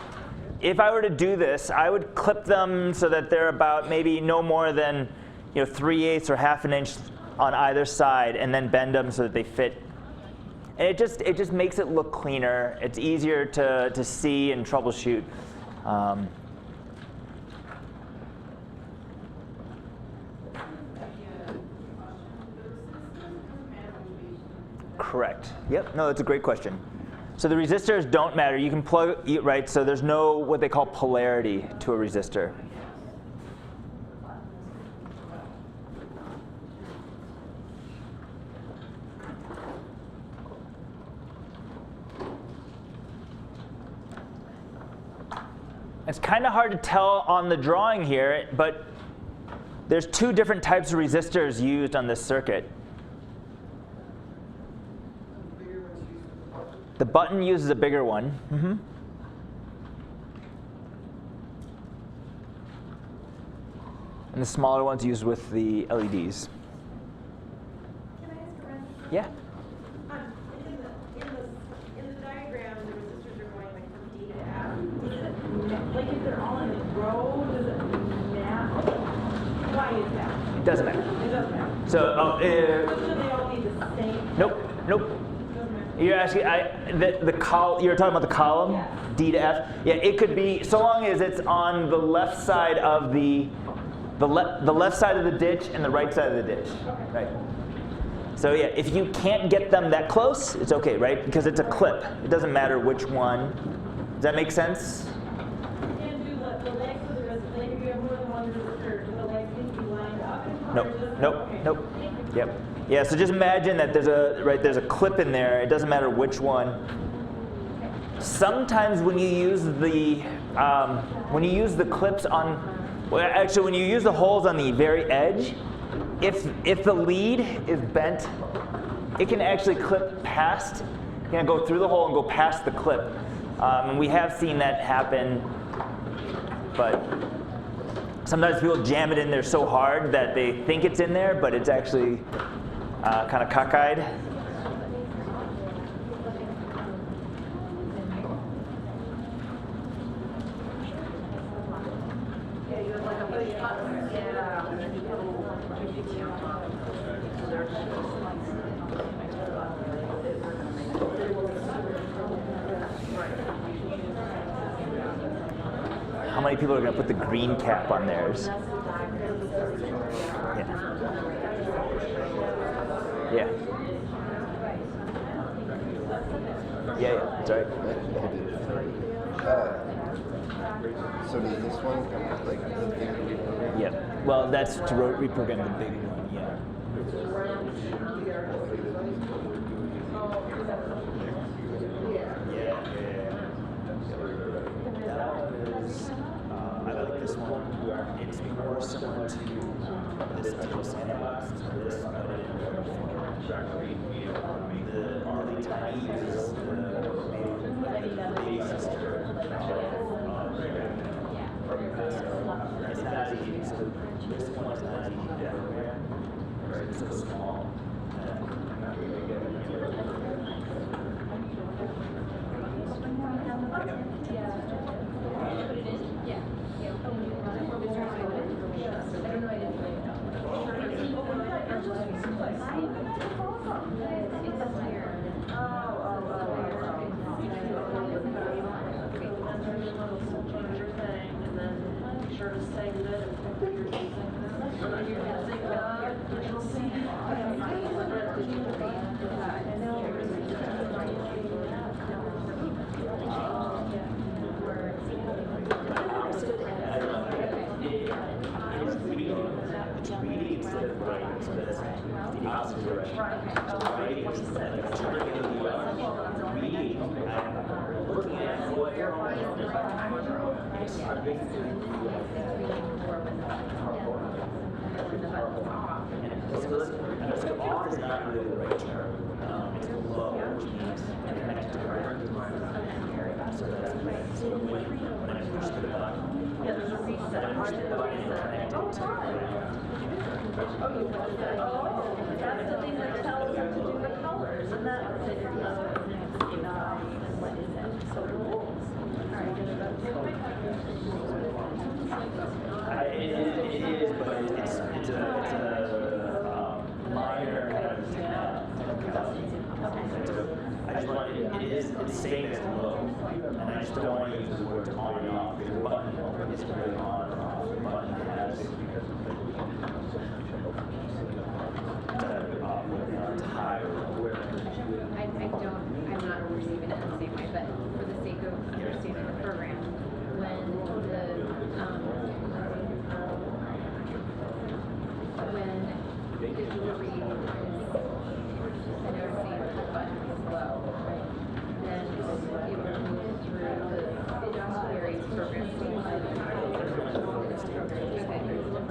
if I were to do this, I would clip them so that they're about maybe no more than 3/8 or half an inch on either side, and then bend them so that they fit. And it just makes it look cleaner. It's easier to see and troubleshoot. Correct. Yep. No, that's a great question. So the resistors don't matter. You can plug, right? So there's no what they call polarity to a resistor. It's kind of hard to tell on the drawing here, but there's 2 different types of resistors used on this circuit. The button uses a bigger one. Mm-hmm. And the smaller one's used with the LEDs. Can I ask a random question? Yeah. In the diagram, the resistors are going like from D to F. Like if they're all in a row, does it matter? Why is that? It doesn't matter. It doesn't matter. So, Do they all need the same? Nope. You're asking, you're talking about the column, Yeah. D to F? Yeah, it could be, so long as it's on the left side of the left side of the ditch and the right side of the ditch. Right. So yeah, if you can't get them that close, it's okay, right? Because it's a clip. It doesn't matter which one. Does that make sense? You can't do the legs with the rest, like if you have more than one resistor, do the legs need to be lined up? Nope. Yep. Yeah, so just imagine that there's a clip in there. It doesn't matter which one. Sometimes when you use the clips on, well, actually when you use the holes on the very edge, if the lead is bent, it can actually clip past, go through the hole and go past the clip. And we have seen that happen, but sometimes people jam it in there so hard that they think it's in there, but it's actually kind of cockeyed. How many people are going to put the green cap on theirs? Yeah. Yeah, it's all right. So does this one come with like the thing to reprogram? Yeah. Well, that's to reprogram the big one. Yeah. I like this one. It's more similar to this little sandbox, this, but the only tiny is the baby sister. It's not as easy. So this one is not as easy to program. It's so small. Off is not really the right term. It's low, which means connected to ground. So that's so when I push the button, there's a reset. I push the button and connect it to the ground. That's the thing that tells you to do the colors, and that what is it? So rules. It is, but it's a minor kind of technicality. I just want it's saying it's low, and I just don't want to use the word on and off. The button is really on and off. The button has high or low. I'm not receiving it in the same way, but for the sake of understanding the program, when the delivery is noticing the button is low, right? Then it will move through the various programs. Okay.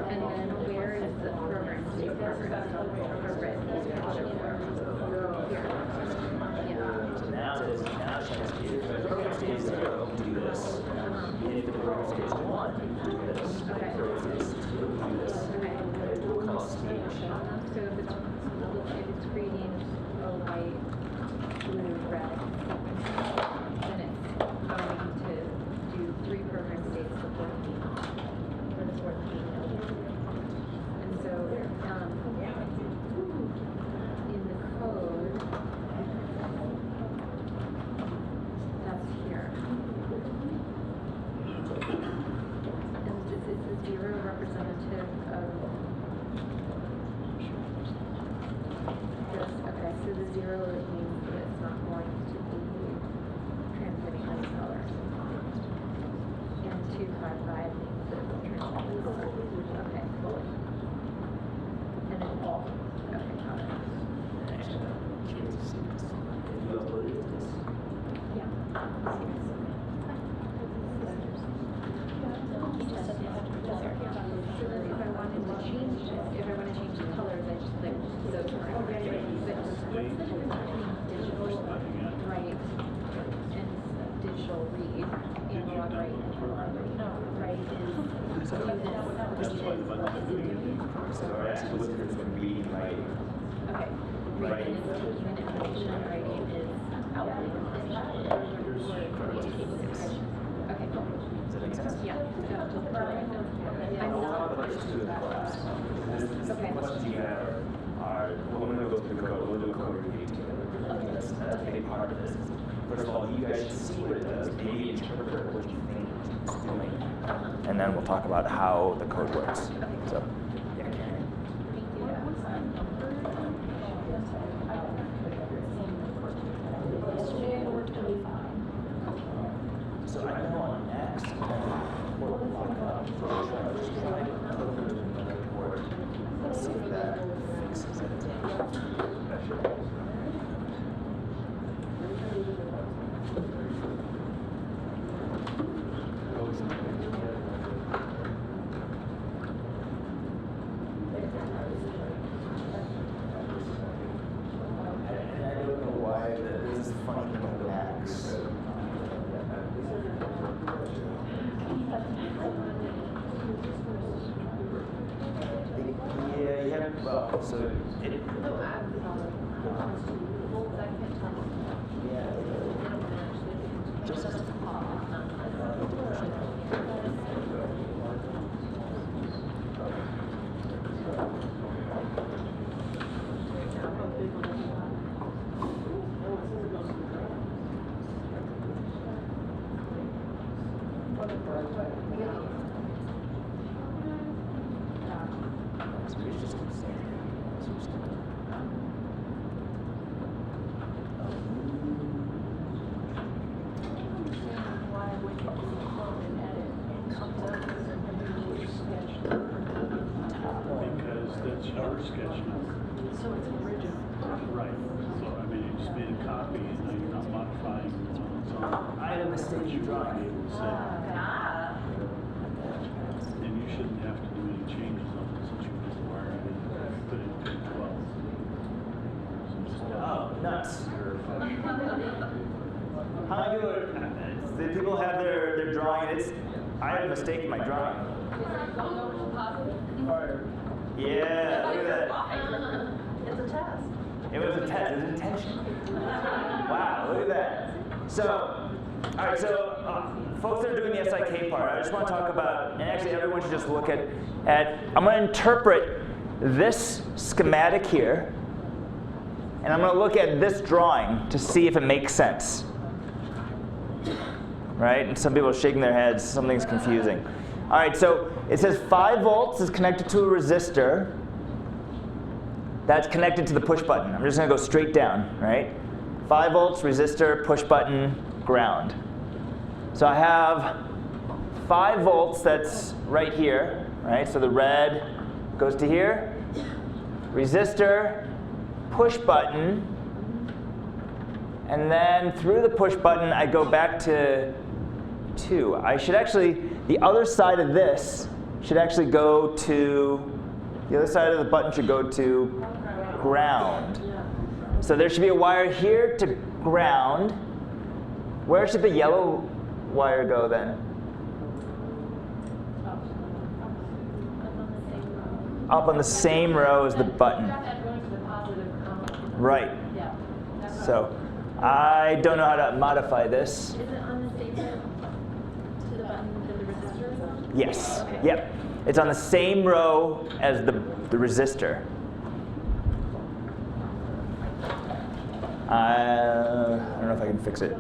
even information writing is out. Okay, cool. Does that make sense? Yeah. A lot of the questions do in class. The questions you have are, well, I'm going to go through the code, we'll do a code review together. That's a big part of this. First of all, you guys should see what it does, maybe interpret what you think it's doing, and then we'll talk about how the code works. So, yeah, Karen. So I know on next, we'll lock up let's see if that fixes it. And I don't know why this is funny thing with Macs. Yeah, you have, well, so it, yeah, just has to pop. Because that's your sketch number. So it's original. Right. So, I mean, you just made a copy, and now you're not modifying it on its own. I had a mistake in drawing. Able to say. And you shouldn't have to do any changes on it since you just wired it and put it in pin 12. So just Oh, nuts. How I do it? The people have their drawing. I had a mistake in my drawing. Yeah, look at that. It's a test. It was a test. It was intentional. Wow, look at that. So, all right. So, folks that are doing the SIK part, I just want to talk about, and actually everyone should just look at. I'm going to interpret this schematic here, and I'm going to look at this drawing to see if it makes sense. Right? And some people are shaking their heads. Something's confusing. All right, so it says 5 volts is connected to a resistor that's connected to the push button. I'm just going to go straight down, right? 5 volts, resistor, push button, ground. So I have 5 volts that's right here, right? So the red goes to here. Resistor, push button, and then through the push button I go back to 2. I should actually, the other side of this should actually go to, the other side of the button should go to ground. So there should be a wire here to ground. Where should the yellow wire go then? Up on the same row as the button. Right. So I don't know how to modify this. Is it on the same row to the button that the resistor is on? Yes. Yep. It's on the same row as the resistor. I don't know if I can fix it.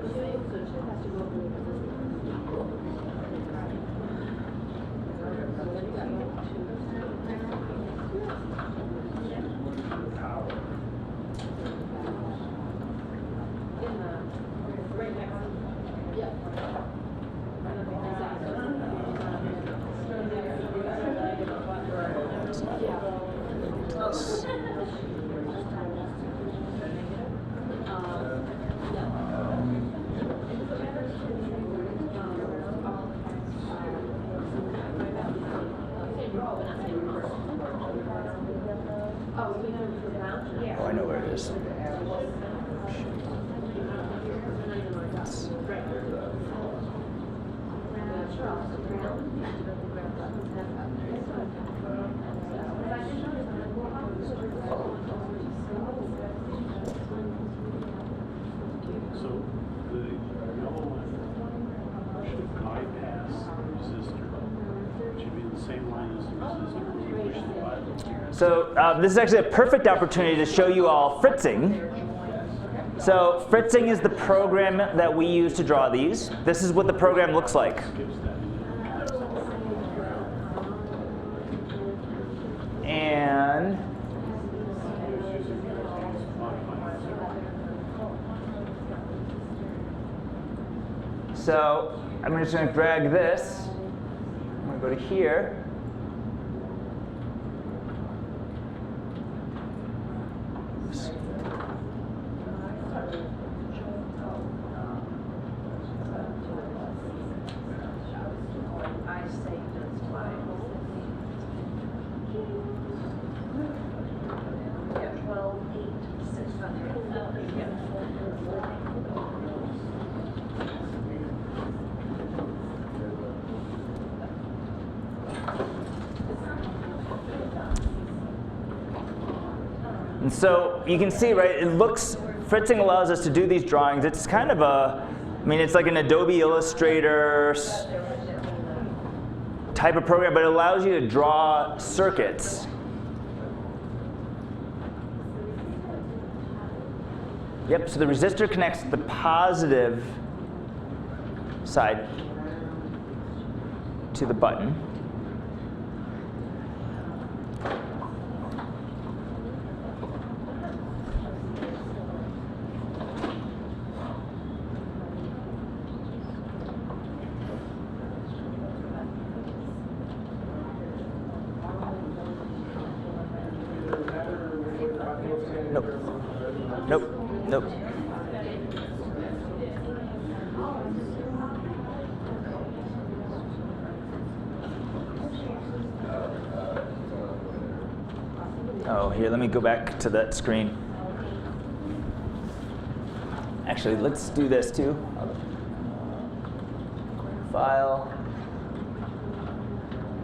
Oh, I know where it is. So this is actually a perfect opportunity to show you all Fritzing. So Fritzing is the program that we use to draw these. This is what the program looks like. And so I'm just going to drag this. I'm going to go to here. And so you can see, right, Fritzing allows us to do these drawings. It's kind of it's like an Adobe Illustrator type of program, but it allows you to draw circuits. Yep, so the resistor connects the positive side to the button. Nope. Oh, here, let me go back to that screen. Actually, let's do this too. File,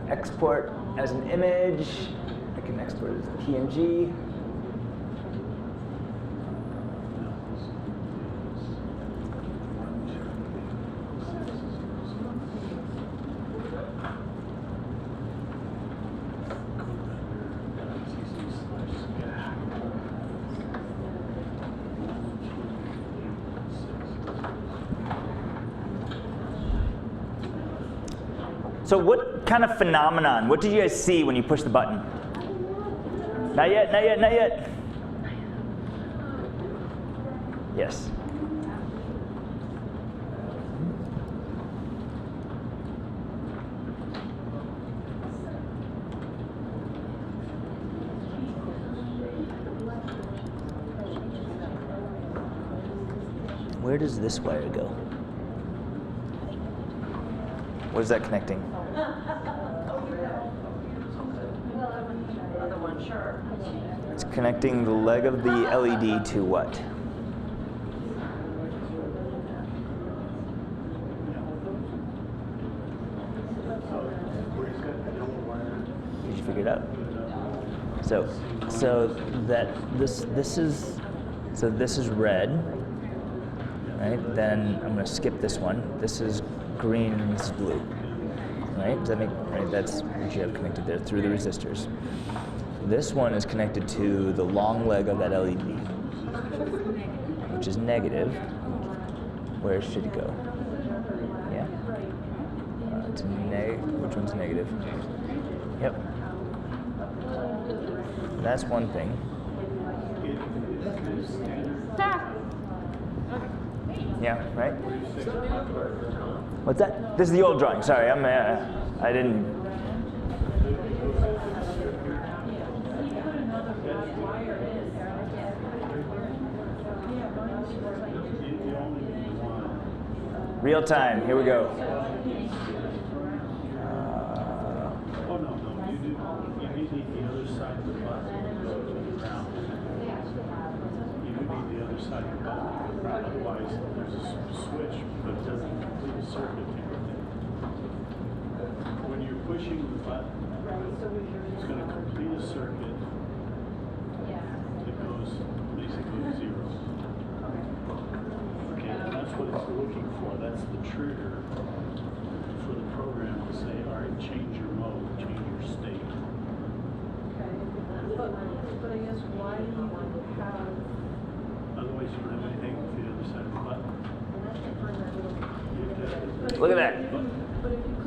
export as an image. I can export it as a PNG. So what kind of phenomenon, what did you guys see when you push the button? Not yet, not yet, not yet. Yes. Where does this wire go? What is that connecting? It's connecting the leg of the LED to what? Did you figure it out? This is red, right? Then I'm going to skip this one. This is green and this is blue, right? Does that make, right? That's what you have connected there through the resistors. This one is connected to the long leg of that LED, which is negative. Where should it go? Yeah? It's which one's negative? Yep. That's one thing. Yeah, right? What's that? This is the old drawing. Sorry, I didn't. Real time. Here we go. Oh, no, you need the other side of the button to go to the ground. You need the other side of the button to go to the ground, otherwise there's a switch, but it doesn't complete a circuit. When you're pushing the button, it's going to complete a circuit that goes basically to zero. Okay, and that's what it's looking for. That's the trigger for the program to say, all right, change your mode, change your state. Otherwise, you don't have anything with the other side of the button. Look at that.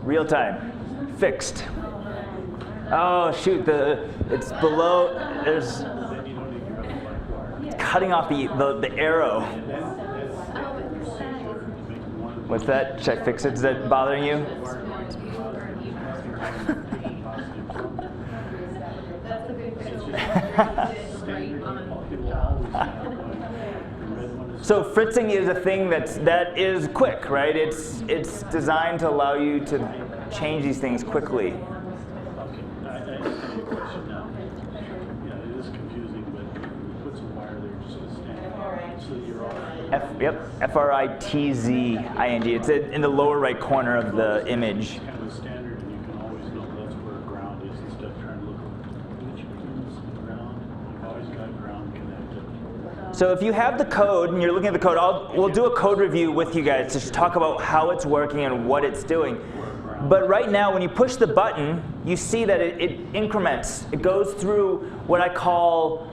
Real time. Fixed. Oh shoot, it's below, there's Then you don't need your other black wire. cutting off the arrow. What's that? Should I fix it? Is that bothering you? That's a good question. So fritzing is a thing that is quick, right? It's designed to allow you to change these things quickly. Okay, I understand your question now. Yeah, it is confusing, but you put some wire there just to stand, so that you're all. Yep, Fritzing. It's in the lower right corner of the image. Kind of standard, and you can always know that's where ground is instead of trying to look which pins ground. You've always got ground connected. So if you have the code and you're looking at the code, we'll do a code review with you guys to talk about how it's working and what it's doing. But right now, when you push the button, you see that it increments. It goes through what I call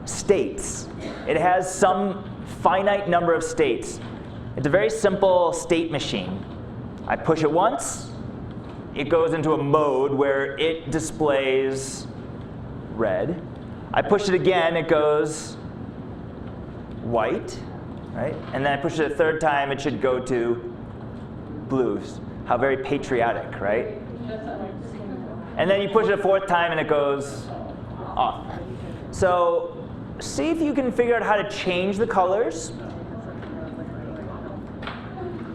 states. It has some finite number of states. It's a very simple state machine. I push it once, it goes into a mode where it displays red. I push it again, it goes white, right? And then I push it a third time, it should go to blues. How very patriotic, right? And then you push it a fourth time and it goes off. So see if you can figure out how to change the colors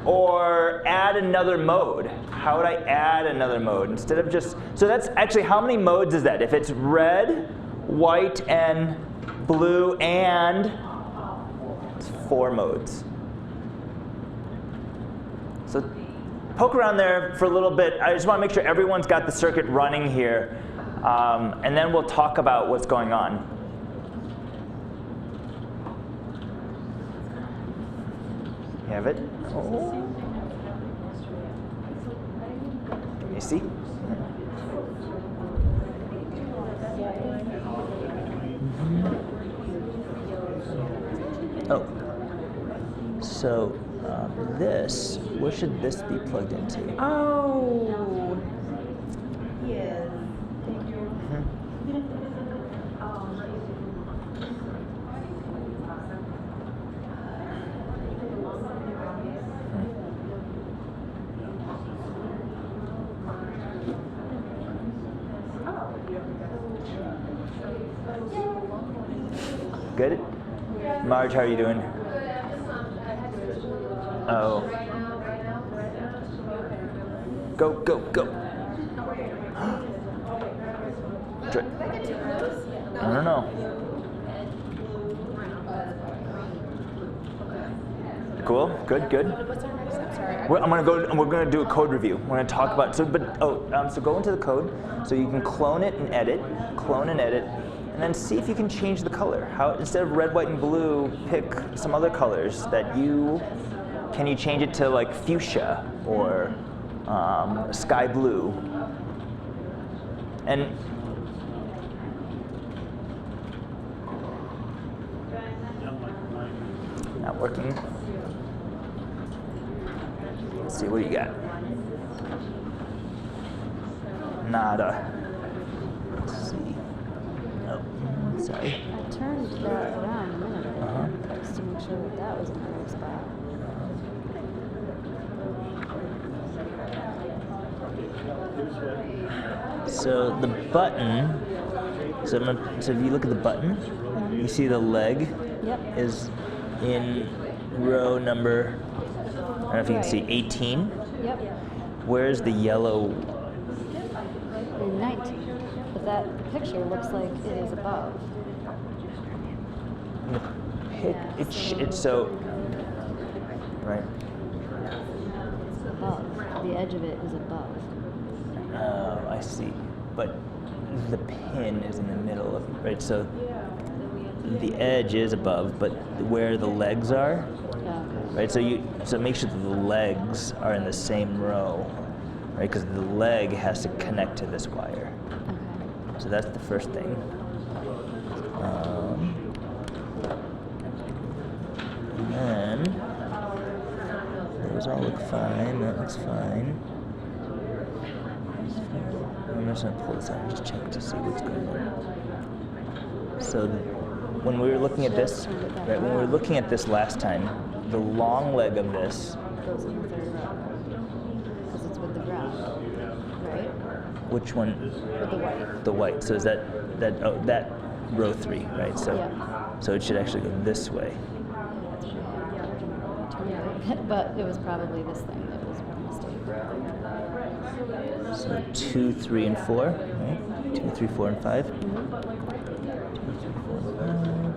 or add another mode. How would I add another mode instead of just, so that's actually, how many modes is that? If it's red, white, and blue, and it's 4 modes. So poke around there for a little bit. I just want to make sure everyone's got the circuit running here, and then we'll talk about what's going on. You have it? Oh. You see? Oh. So this, where should this be plugged into? Oh. Yes. Good? Marge, how are you doing? Oh. Go, go, go. I don't know. Cool, good, good. We're gonna do a code review. We're gonna talk about, so go into the code, so you can clone and edit, and then see if you can change the color. How, instead of red, white, and blue, pick some other colors that can you change it to like fuchsia or sky blue? And not working. Let's see, what do you got? Nada. Let's see. Oh, sorry. I turned that around a minute ago just to make sure that was in the right spot. So the button, so if you look at the button, you see the leg is in row number, I don't know if you can see, 18. Yep. Where's the yellow? In 19. But that picture looks like it is above. It's so, right. It's above. The edge of it is above. Oh, I see. But the pin is in the middle of it, right? So the edge is above, but where the legs are, right? So make sure that the legs are in the same row, right? Because the leg has to connect to this wire. Okay. So that's the first thing. all look fine. That looks fine. I'm just gonna pull this out and just check to see what's going on. So when we were looking at this, right? When we were looking at this last time, the long leg of this. Goes in the third row. Because it's with the brown, right? Which one? With the white. The white. So is that row 3, right? So so it should actually go this way. But it was probably this thing that was a mistake. So 2, 3, and 4, right? 2, 3, 4, and 5. 2, 3, 4, and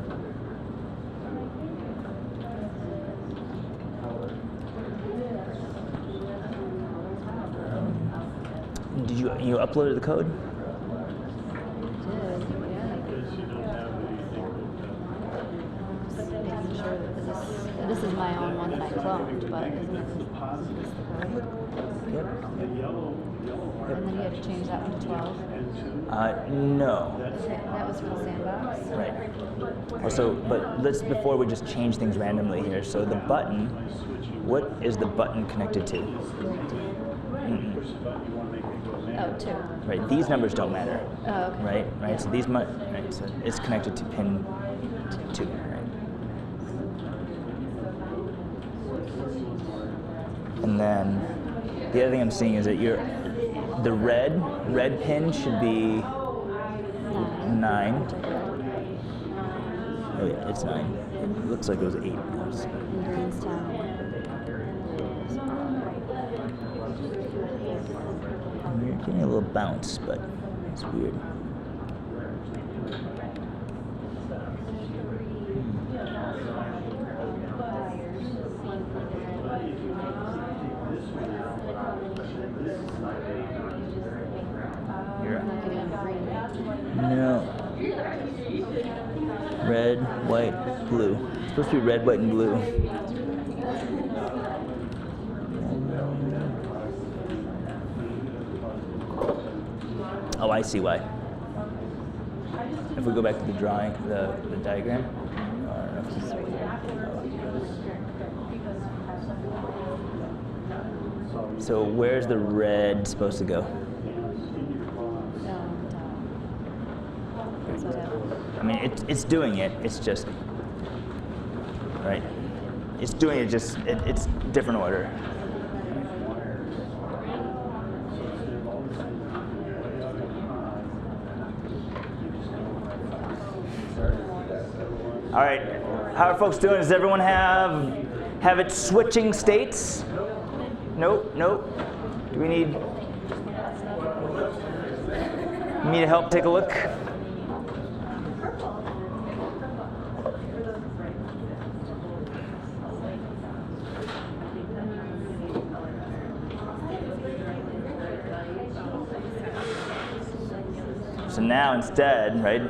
5. Did you uploaded the code? This is my own one that I cloned, but isn't it this the code? Yep. And then you had to change that one to 12. No. Okay, that was for the sandbox. Right. Also, but let's before we just change things randomly here. So the button, what is the button connected to? Oh, 2. Right. These numbers don't matter. Oh, okay. Right. Right. So these right. So it's connected to pin 2. Right. And then the other thing I'm seeing is that the red pin should be 9. Oh yeah, it's 9. It looks like it was 8. Green's 10. You're getting a little bounce, but it's weird. No. Red, white, blue. It's supposed to be red, white, and blue. Oh, I see why. If we go back to the drawing, the diagram. So where's the red supposed to go? I mean, it's doing it. It's just right. It's doing it. Just it's different order. All right. How are folks doing? Does everyone have it switching states? Nope. Nope. Do we need me to help take a look? So now instead, right?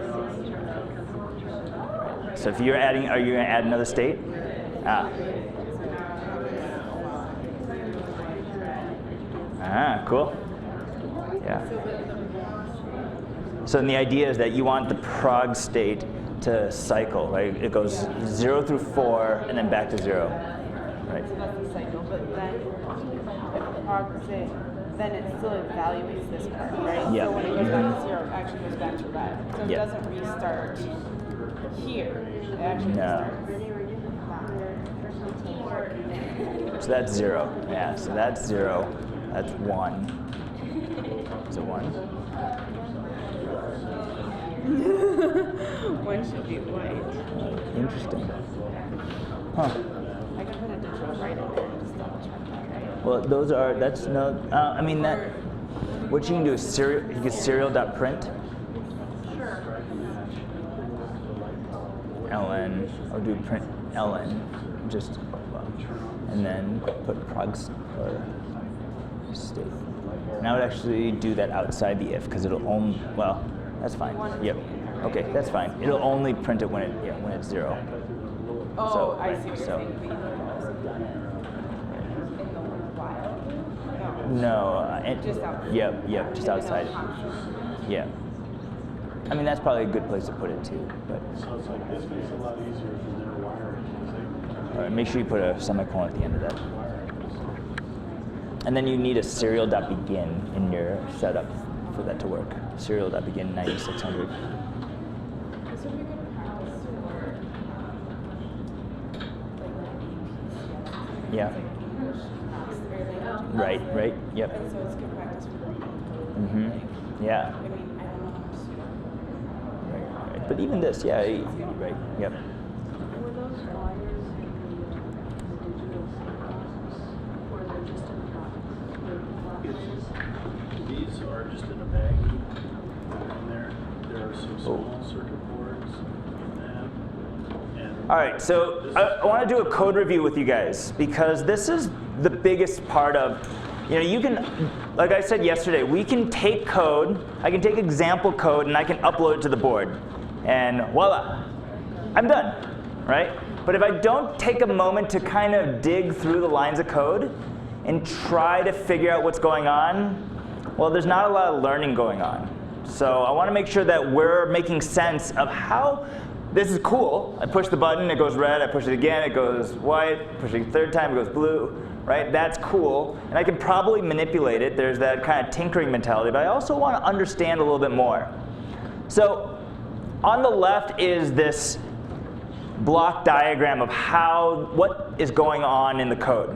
So if you're adding, are you going to add another state? Cool. Yeah. So then the idea is that you want the prog state to cycle, right? It goes 0 through 4 and then back to 0, right? So that's the cycle, but then if prog state, then it still evaluates this part, right? Yeah. So when it goes back to 0, it actually goes back to red. So it Yeah. doesn't restart here. It actually No. So that's 0. Yeah. So that's 0. That's 1. Is it 1? One should be white. Interesting. Huh. I can put a digital right in there and just double check that, right? Well, those are, that's no, I mean that, what you can do is serial, you get serial.print. ln, or do print ln, just, and then put progs or state. And I would actually do that outside the if, because it'll only, well, that's fine. Yep. Okay, that's fine. It'll only print it when when it's 0. Oh, So, I see what you're so- saying. No. Just outside. Yep, just outside. Yeah. I mean, that's probably a good place to put it too, but. So it's like this makes it a lot easier for their wiring. All right, make sure you put a semicolon at the end of that. And then you need a serial.begin in your setup for that to work. Serial.begin 9600. This would be good in practice for Yeah. Right, right, yep. And so it's good practice for reading code. Mm-hmm. Yeah. I mean, I don't know how to. Right, right. But even this, yeah, right, yep. Were those wires in the digital box, or they're just in the box? These are just in a bag. And there are some small circuit boards in that. And All right, so I want to do a code review with you guys because this is the biggest part of, you can, like I said yesterday, we can take code, I can take example code and I can upload it to the board. And voila, I'm done, right? But if I don't take a moment to kind of dig through the lines of code and try to figure out what's going on, well, there's not a lot of learning going on. So I want to make sure that we're making sense of how this is cool. I push the button, it goes red. I push it again, it goes white. Push it a third time, it goes blue. Right? That's cool. And I can probably manipulate it. There's that kind of tinkering mentality. But I also want to understand a little bit more. So on the left is this block diagram of what is going on in the code.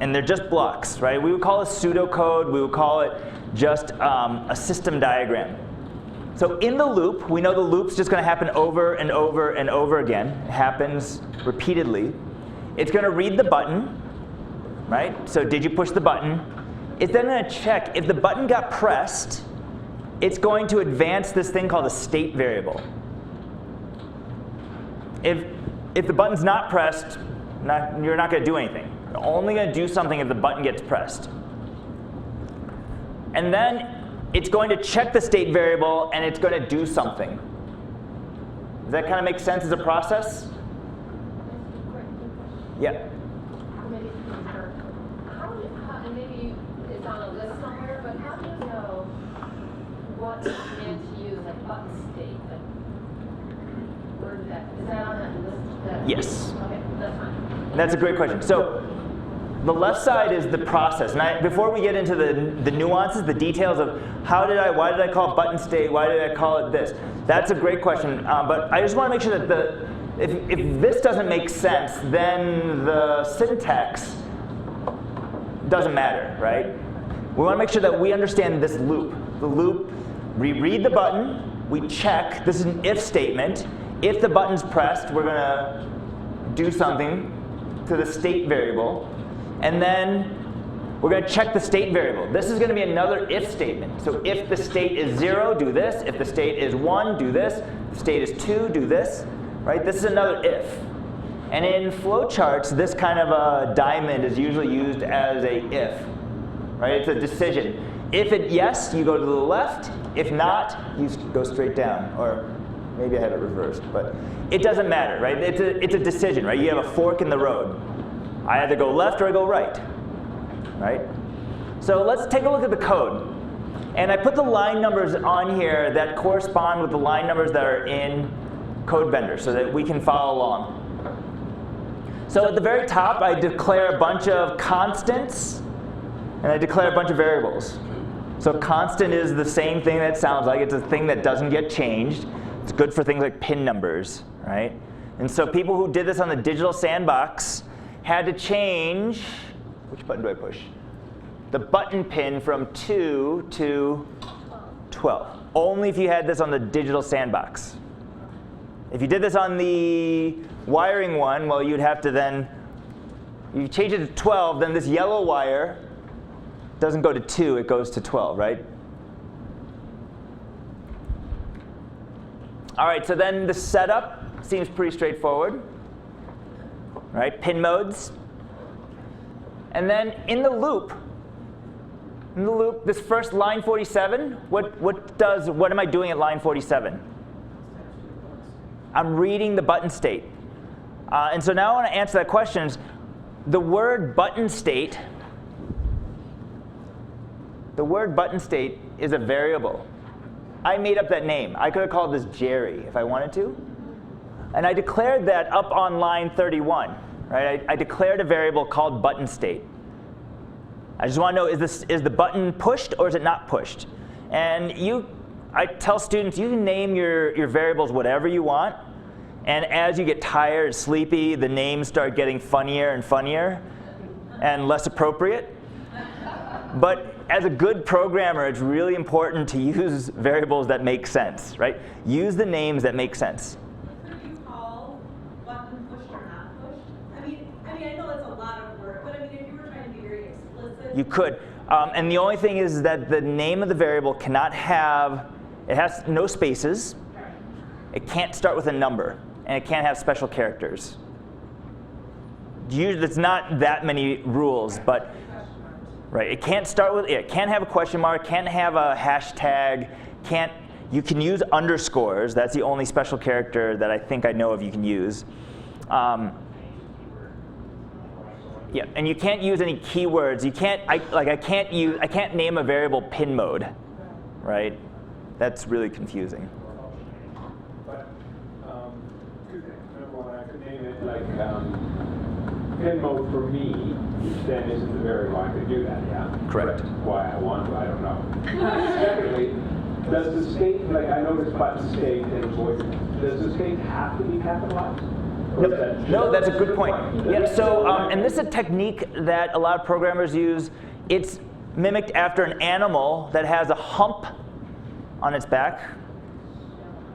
And they're just blocks, right? We would call it pseudocode. We would call it just a system diagram. So in the loop, we know the loop's just going to happen over and over and over again. It happens repeatedly. It's going to read the button, right? So did you push the button? It's then going to check if the button got pressed. It's going to advance this thing called a state variable. If the button's not pressed, you're not going to do anything. You're only going to do something if the button gets pressed. And then it's going to check the state variable, and it's going to do something. Does that kind of make sense as a process? Yeah. And maybe it's on a list somewhere, but how do you know what command to use at button state? Like, where is that on that list? Yes. Okay, that's fine. That's a great question. So the left side is the process. And before we get into the nuances, the details of why did I call it button state, why did I call it this? That's a great question. But I just want to make sure that if this doesn't make sense, then the syntax doesn't matter, right? We want to make sure that we understand this loop. The loop, we read the button, we check. This is an if statement. If the button's pressed, we're going to do something to the state variable. And then we're going to check the state variable. This is going to be another if statement. So if the state is 0, do this. If the state is 1, do this. If the state is 2, do this. Right? This is another if. And in flowcharts, this kind of a diamond is usually used as a if. Right? It's a decision. If it yes, you go to the left. If not, you go straight down. Or maybe I have it reversed, but it doesn't matter, right? It's a decision, right? You have a fork in the road. I either go left or I go right. Right? So let's take a look at the code. And I put the line numbers on here that correspond with the line numbers that are in CodeBender so that we can follow along. So at the very top, I declare a bunch of constants, and I declare a bunch of variables. So constant is the same thing that it sounds like. It's a thing that doesn't get changed. It's good for things like pin numbers, right? And so people who did this on the digital sandbox had to change, which button do I push? The button pin from 2 to 12. Only if you had this on the digital sandbox. If you did this on the wiring one, well, you'd have to then, you change it to 12, then this yellow wire doesn't go to 2, it goes to 12, right? All right, so then the setup seems pretty straightforward, right? Pin modes. And then in the loop, this first line 47, what am I doing at line 47? I'm reading the button state. And so now I want to answer that question. The word button state is a variable. I made up that name. I could have called this Jerry if I wanted to. And I declared that up on line 31. Right? I declared a variable called button state. I just want to know, is the button pushed or is it not pushed? And I tell students, you can name your variables whatever you want. And as you get tired, sleepy, the names start getting funnier and funnier and less appropriate. But as a good programmer, it's really important to use variables that make sense, right? Use the names that make sense. Could you call button pushed or not pushed? I mean, I know that's a lot of work, but I mean, if you were trying to be very explicit. You could. And the only thing is that the name of the variable cannot have, it has no spaces. It can't start with a number. And it can't have special characters. It's not that many rules, but right, it can't start with, it can't have a question mark, can't have a hashtag, you can use underscores. That's the only special character that I think I know of you can use. Yeah, and you can't use any keywords. You can't, I can't name a variable pin mode, right? That's really confusing. Two things. Number one, I could name it like pin mode for me, which then isn't the variable. I could do that, yeah? Correct. Why I want to, I don't know. Secondly, does the state, like I noticed button state and voice, does the state have to be capitalized? No, that's a good point. Yeah, so, and this is a technique that a lot of programmers use. It's mimicked after an animal that has a hump on its back.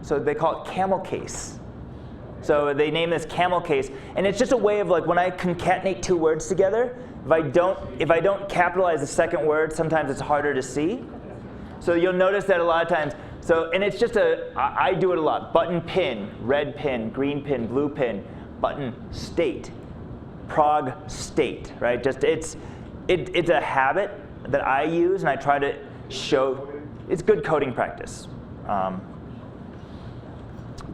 So they call it camel case. So they name this camel case. And it's just a way of, like, when I concatenate two words together, if I don't capitalize the second word, sometimes it's harder to see. So you'll notice that a lot of times. So, and it's just I do it a lot. Button pin, red pin, green pin, blue pin, button state, prog state, right? Just it's a habit that I use, and I try to show. It's good coding practice.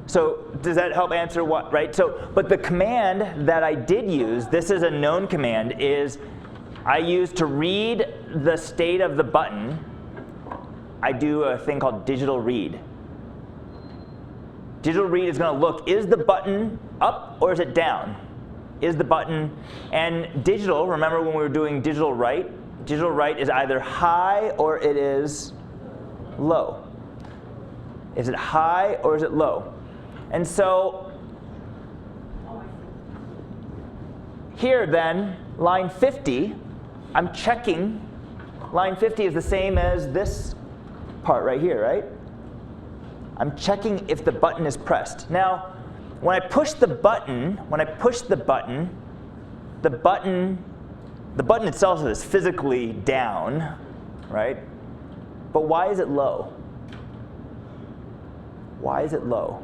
So does that help answer what, right? So, but the command that I did use, this is a known command, is I use to read the state of the button. I do a thing called digital read. Digital read is going to look, is the button up or is it down? Is the button, and digital, remember when we were doing digital write? Digital write is either high or it is low. Is it high or is it low? And so here then, line 50, I'm checking. Line 50 is the same as this part right here, right? I'm checking if the button is pressed. Now, when I push the button, the button itself is physically down, right? But why is it low? Why is it low?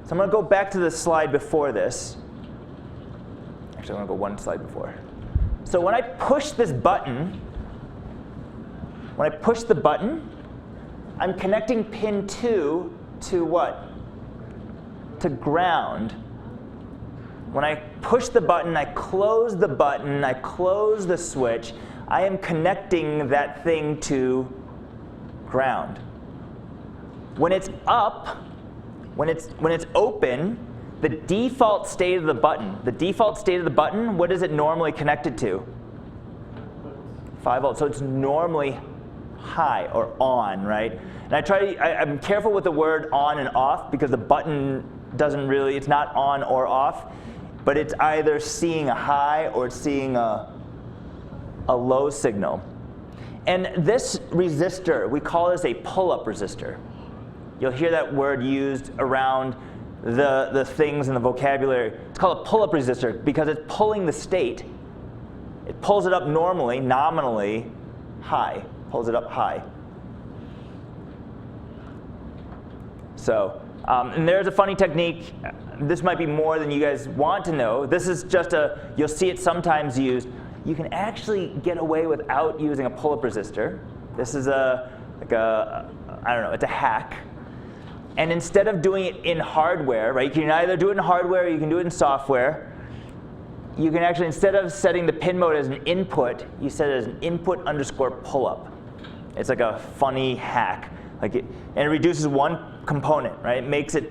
So I'm going to go back to the slide before this. Actually, I'm going to go one slide before. So when I push this button, I'm connecting pin 2 to what? To ground. When I push the button, I close the button, I close the switch, I am connecting that thing to ground. When it's up, when it's open, the default state of the button, what is it normally connected to? 5 volts. So it's normally high or on, right? And I'm careful with the word on and off because the button doesn't really, it's not on or off, but it's either seeing a high or it's seeing a low signal. And this resistor, we call this a pull-up resistor. You'll hear that word used around the things in the vocabulary. It's called a pull-up resistor because it's pulling the state. It pulls it up normally, nominally, high. Pulls it up high. So, and there's a funny technique. This might be more than you guys want to know. This is just you'll see it sometimes used. You can actually get away without using a pull-up resistor. This is I don't know, it's a hack. And instead of doing it in hardware, right, you can either do it in hardware or you can do it in software. You can actually, instead of setting the pin mode as an input, you set it as an input underscore pull-up. It's like a funny hack. And it reduces one component, right? It makes it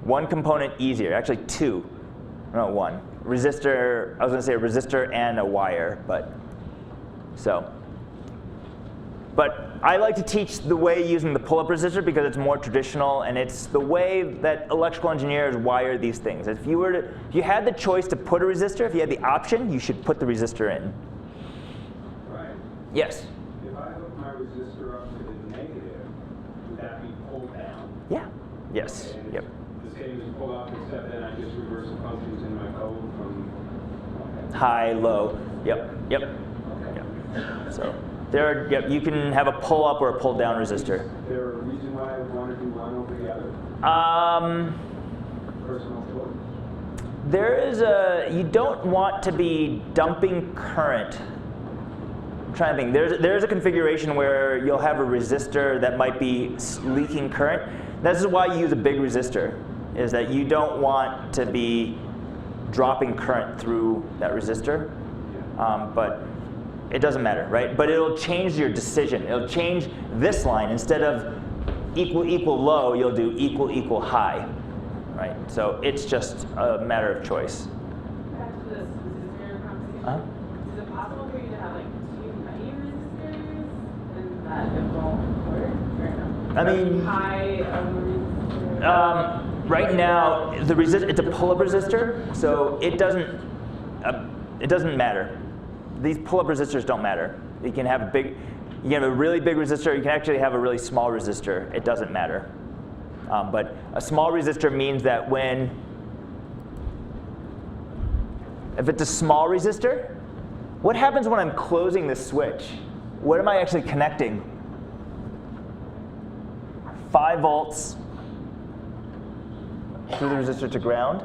one component easier, actually two, not one. Resistor, I was going to say a resistor and a wire, but So, but I like to teach the way using the pull-up resistor because it's more traditional and it's the way that electrical engineers wire these things. If you had the choice to put a resistor, if you had the option, you should put the resistor in. Right. Yes? If I hook my resistor up to the negative, would that be pulled down? Yeah. Yes. And Yep. the same as pull up, except then I just reverse the functions in my code from High, low. Yep. Yep. Yep. So there, yep, you can have a pull up or a pull down resistor. Is there a reason why I would want to do one over the other? Personal choice. There is you don't want to be dumping current. I'm trying to think. There's a configuration where you'll have a resistor that might be leaking current. This is why you use a big resistor, is that you don't want to be dropping current through that resistor. But it doesn't matter, right? But it'll change your decision. It'll change this line. Instead of equal, equal, low, you'll do equal, equal, high, right? So it's just a matter of choice. Back to this resistor conversation. Uh-huh. Is it possible for you to have like too many resistors and that it won't work? Or no? I mean, High of a resistor. Right now, it's a pull-up resistor, so it doesn't matter. These pull-up resistors don't matter. You can have a really big resistor. You can actually have a really small resistor. It doesn't matter. But a small resistor means that if it's a small resistor, what happens when I'm closing this switch? What am I actually connecting? 5 volts through the resistor to ground.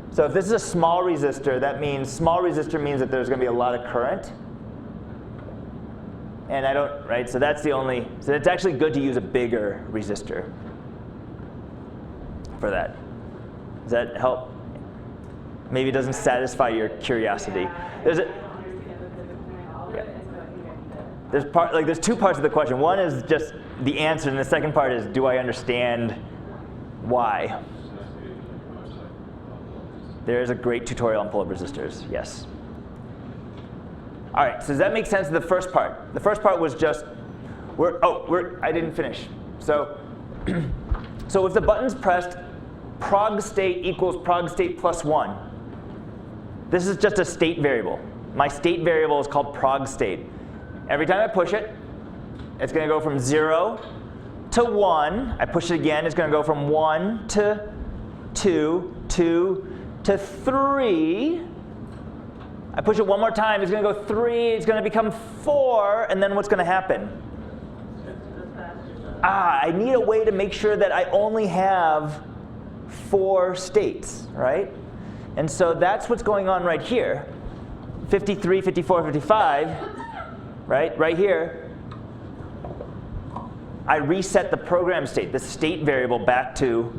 So if this is a small resistor, that means small resistor means that there's going to be a lot of current. And I don't, right? So that's the only, so it's actually good to use a bigger resistor for that. Does that help? Maybe it doesn't satisfy your curiosity. There's there's 2 parts of the question. One is just the answer, and the second part is, do I understand why? There is a great tutorial on pull-up resistors, yes. All right, so does that make sense of the first part? The first part was just, I didn't finish. So, so if the button's pressed, prog state equals prog state plus 1. This is just a state variable. My state variable is called prog state. Every time I push it, it's going to go from 0 to 1. I push it again, it's going to go from 1 to 2, 2 to 3. I push it one more time, it's going to go 3, it's going to become 4, and then what's going to happen? I need a way to make sure that I only have 4 states, right? And so that's what's going on right here. 53, 54, 55, right? Right here. I reset the program state, the state variable, back to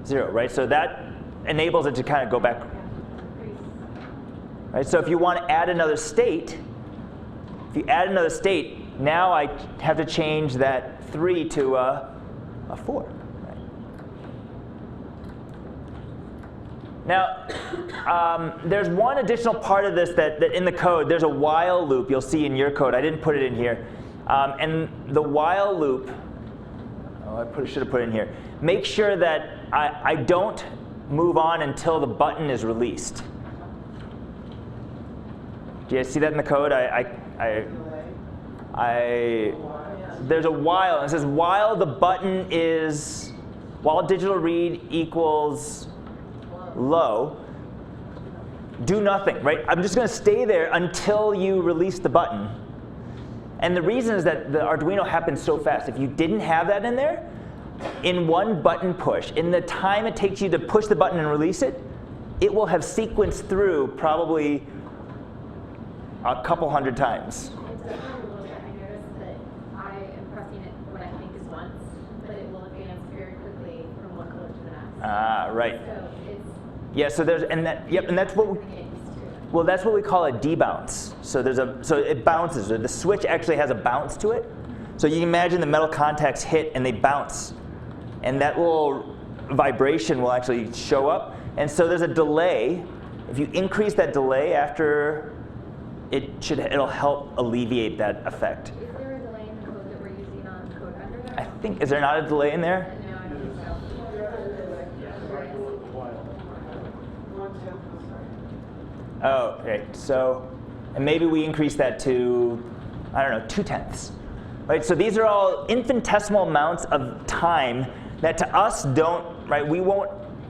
0, right? So that enables it to kind of go back. Right? So if you want to add another state, now I have to change that 3 to a 4. Right? Now, there's one additional part of this that in the code, there's a while loop you'll see in your code. I didn't put it in here. And the while loop, should have put it in here. Make sure that I don't move on until the button is released. Do you guys see that in the code? There's a while, and it says while digital read equals low, do nothing, right? I'm just going to stay there until you release the button. And the reason is that the Arduino happens so fast. If you didn't have that in there, in one button push, in the time it takes you to push the button and release it, it will have sequenced through probably a couple hundred times. It's definitely a little bit dangerous that I am pressing it what I think is once, but it will advance very quickly from one color to the next. Right. So it's Yeah. So there's and that's what that's what we call a debounce. So it bounces. The switch actually has a bounce to it. So you can imagine the metal contacts hit and they bounce, and that little vibration will actually show up. And so there's a delay. If you increase that delay after it'll help alleviate that effect. Is there a delay in the code that we're using on code under there? I think, is there not a delay in there? No, I don't think so. Oh, okay. So, and maybe we increase that to, I don't know, 0.2. Right? So these are all infinitesimal amounts of time that to us don't, right?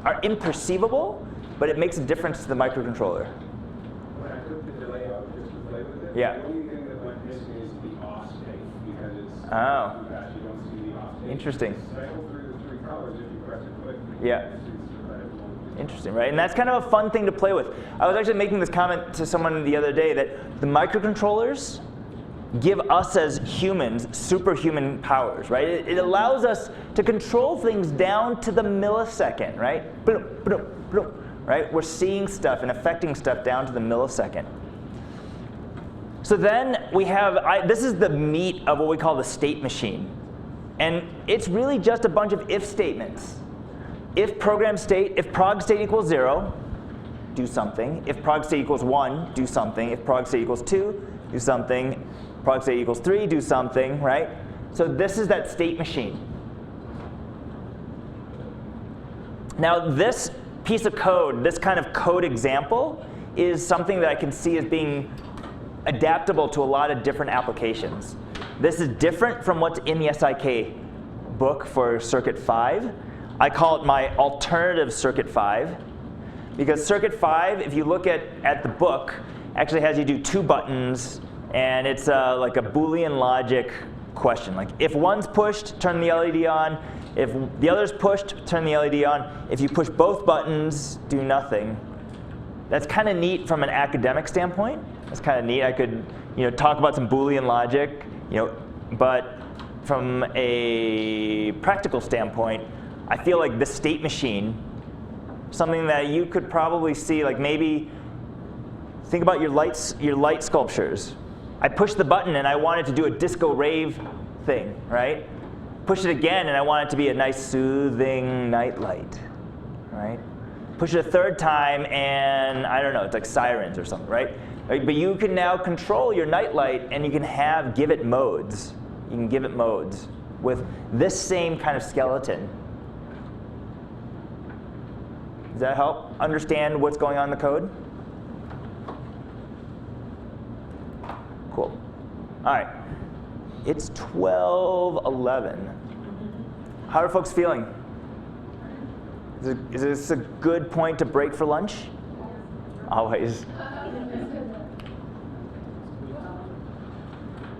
Are imperceivable, but it makes a difference to the microcontroller. When I took the delay out just to play with it, Yeah. the only thing that went missing is the off state because it's Oh. too fast. You don't see the off state. Interesting. Cycle through the 3 colors if you press it quick. Yeah. Interesting, right? And that's kind of a fun thing to play with. I was actually making this comment to someone the other day that the microcontrollers give us as humans superhuman powers, right? It allows us to control things down to the millisecond, right? Boom, boom, boom, right? We're seeing stuff and affecting stuff down to the millisecond. So then we have, this is the meat of what we call the state machine. And it's really just a bunch of if statements. If program state, if prog state equals 0, do something. If prog state equals 1, do something. If prog state equals 2, do something. Prog state equals 3, do something, right? So this is that state machine. Now this piece of code, this kind of code example, is something that I can see as being adaptable to a lot of different applications. This is different from what's in the SIK book for Circuit 5. I call it my alternative Circuit 5. Because Circuit 5, if you look at the book, actually has you do 2 buttons, and it's like a Boolean logic question. Like if one's pushed, turn the LED on. If the other's pushed, turn the LED on. If you push both buttons, do nothing. That's kind of neat from an academic standpoint. That's kind of neat. I could talk about some Boolean logic, but from a practical standpoint, I feel like the state machine, something that you could probably see, like maybe think about your light sculptures. I pushed the button and I wanted to do a disco rave thing, right? Push it again and I want it to be a nice soothing night light, right? Push it a 3rd time and I don't know, it's like sirens or something, right? But you can now control your night light and you can give it modes. You can give it modes with this same kind of skeleton. Does that help understand what's going on in the code? Cool. All right. It's 12:11. How are folks feeling? Is this a good point to break for lunch? Always.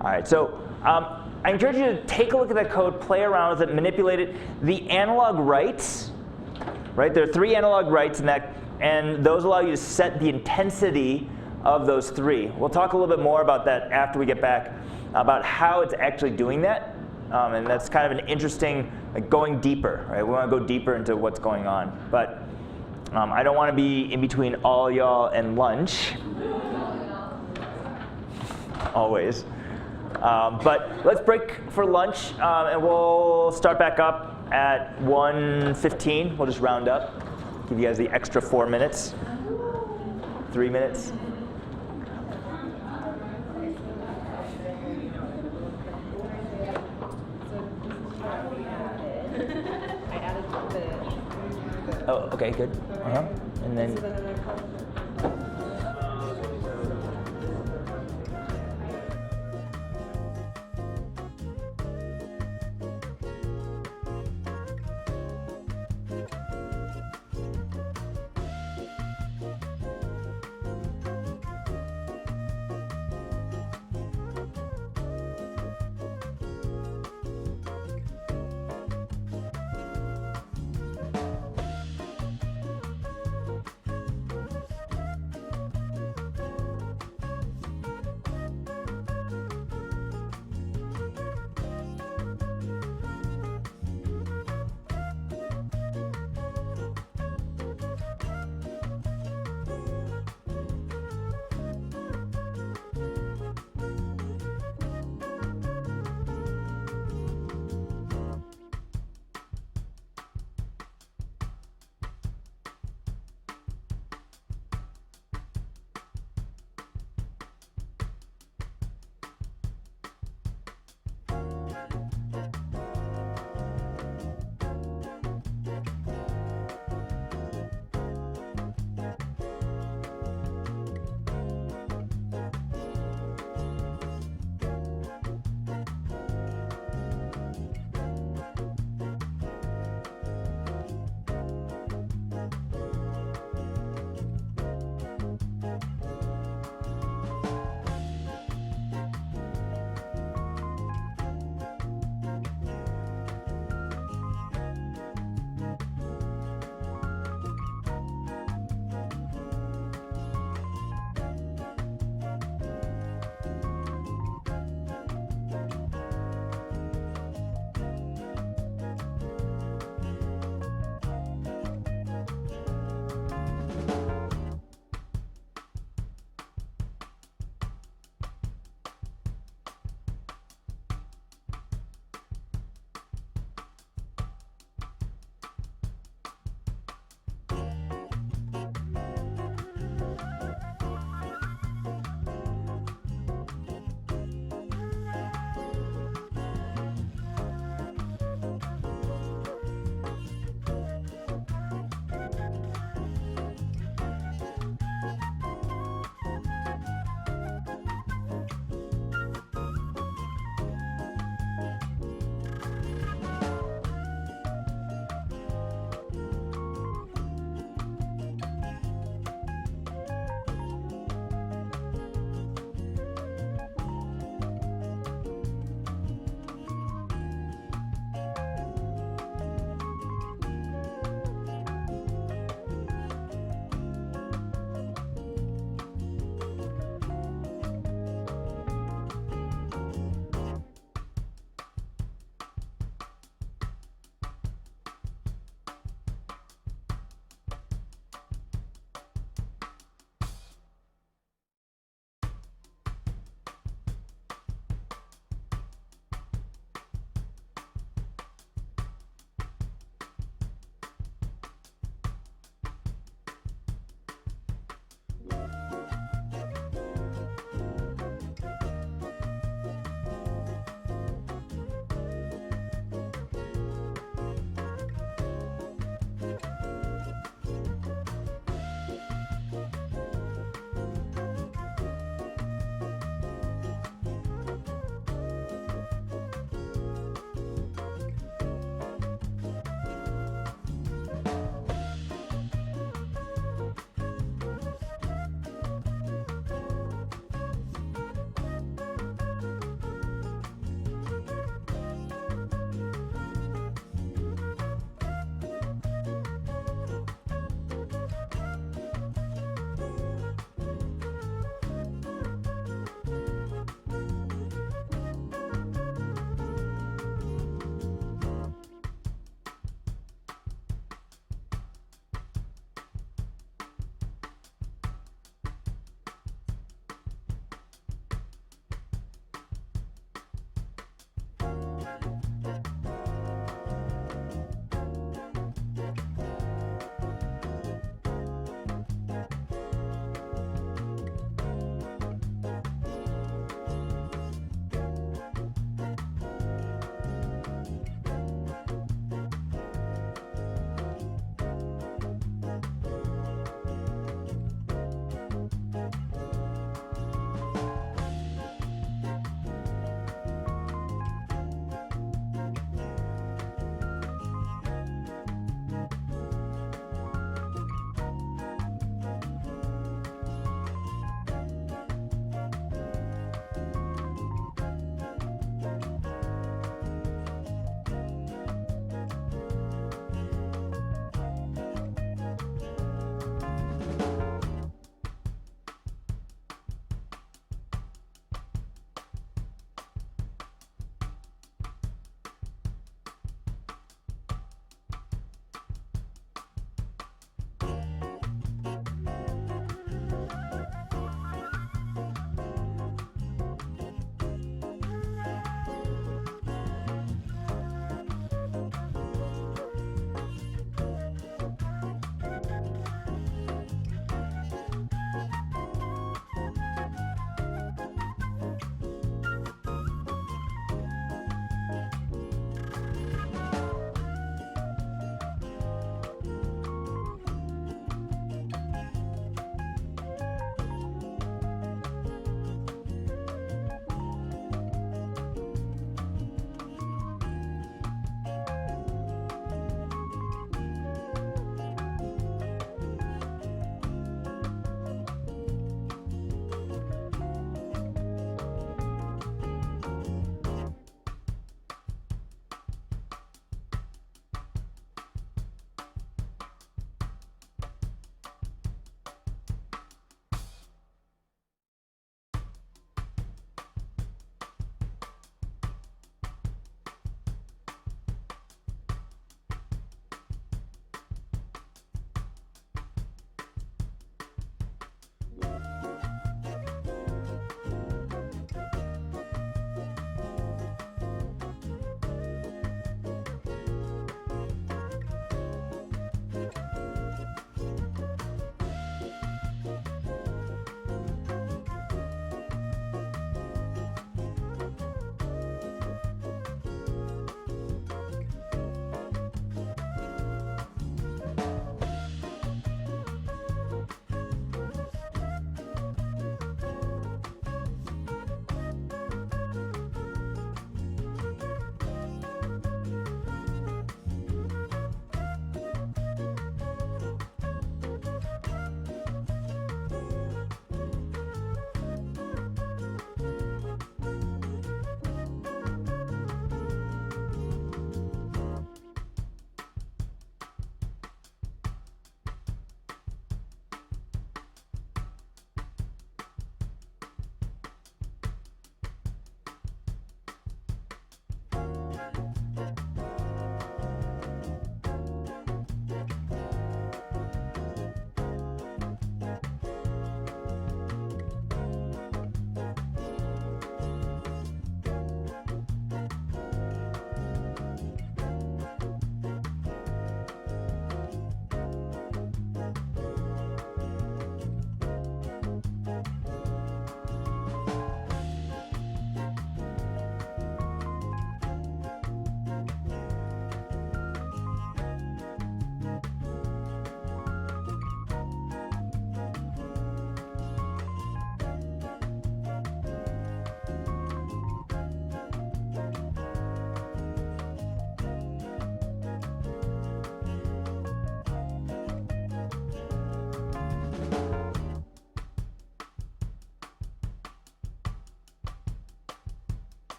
All right. So I encourage you to take a look at that code, play around with it, manipulate it. The analog writes, right? There are 3 analog writes in that, and those allow you to set the intensity of those 3. We'll talk a little bit more about that after we get back, about how it's actually doing that. And that's kind of an interesting, like going deeper, right? We want to go deeper into what's going on. But I don't want to be in between all y'all and lunch. Always. But let's break for lunch, and we'll start back up at 1:15. We'll just round up, give you guys the extra 4 minutes, 3 minutes. Oh, okay, good. And then.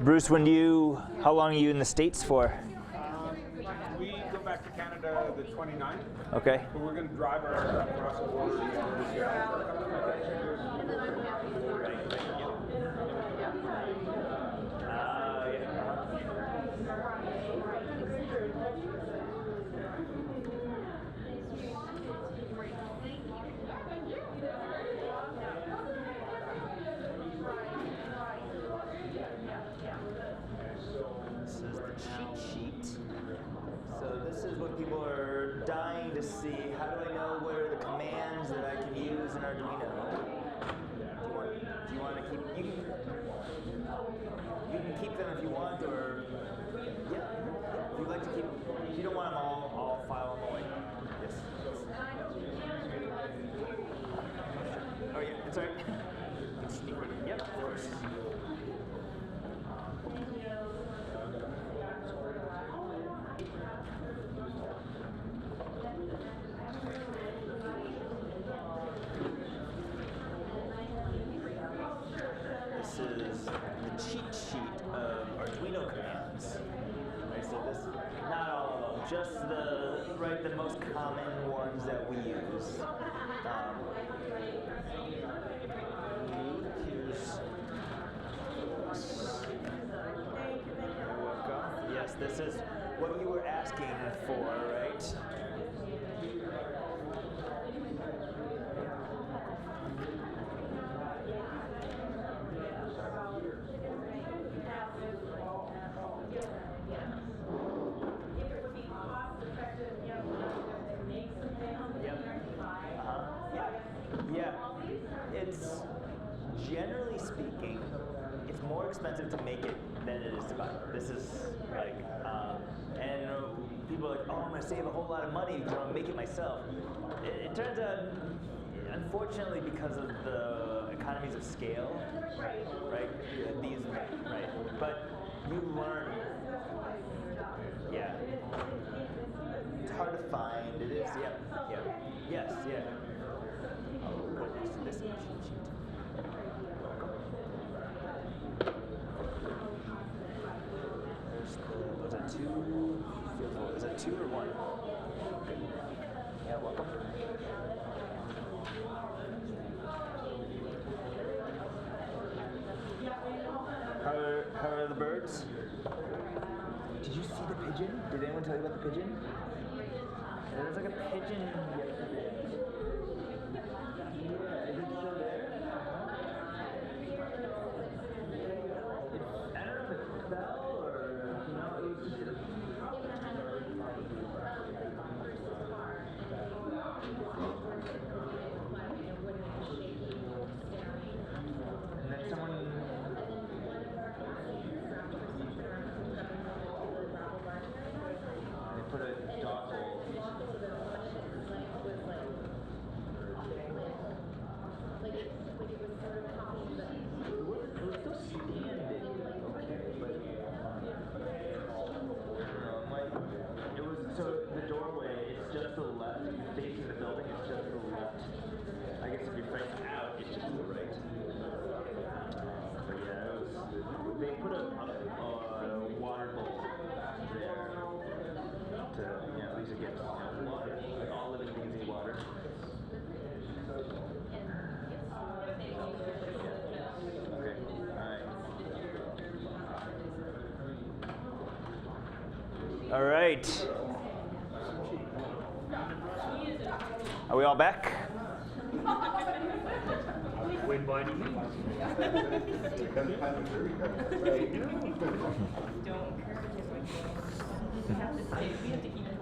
Bruce, how long are you in the States for? We go back to Canada the 29th. Okay. But we're going to drive our stuff across the border this year. This is the cheat sheet. So this is what people are dying to see. How do I know where the commands that I can use in Arduino? Do you want to keep? You can keep them if you want, or yeah, if you'd like to keep. If you don't want them all, I'll file them away. Yes. Oh yeah, it's alright. Yep, of course. This is the cheat sheet of Arduino commands. Right, so this, not all of them, just the most common ones that we use. You're welcome. Yes, this is what you were asking for, right? Yeah, it's generally speaking, it's more expensive to make it than it is to buy. This is like, and people are like, oh, I'm going to save a whole lot of money to make it myself. It turns out, unfortunately, because of the economies of scale, right? But you learn. Yeah. It's hard to find. It is. Yeah. Yes. Yeah. I'll put this in the cheat sheet. Was that 2? Is that 2 or 1? Good. Yeah, welcome. How are the birds? Did you see the pigeon? Did anyone tell you about the pigeon? There's like a pigeon yesterday. Yeah, is it still there? I don't know if it fell or no, it was just. And then someone. They put a dog hole. So the doorway, it's just to the left. Facing the building, it's just to the left. I guess if you're facing out, it's just to the right. But yeah, they put a water bowl there to, at least it gets water. Like all living things need water. Okay, all right. Are we all back? Wait, buddy. Don't encourage it. We have to keep it.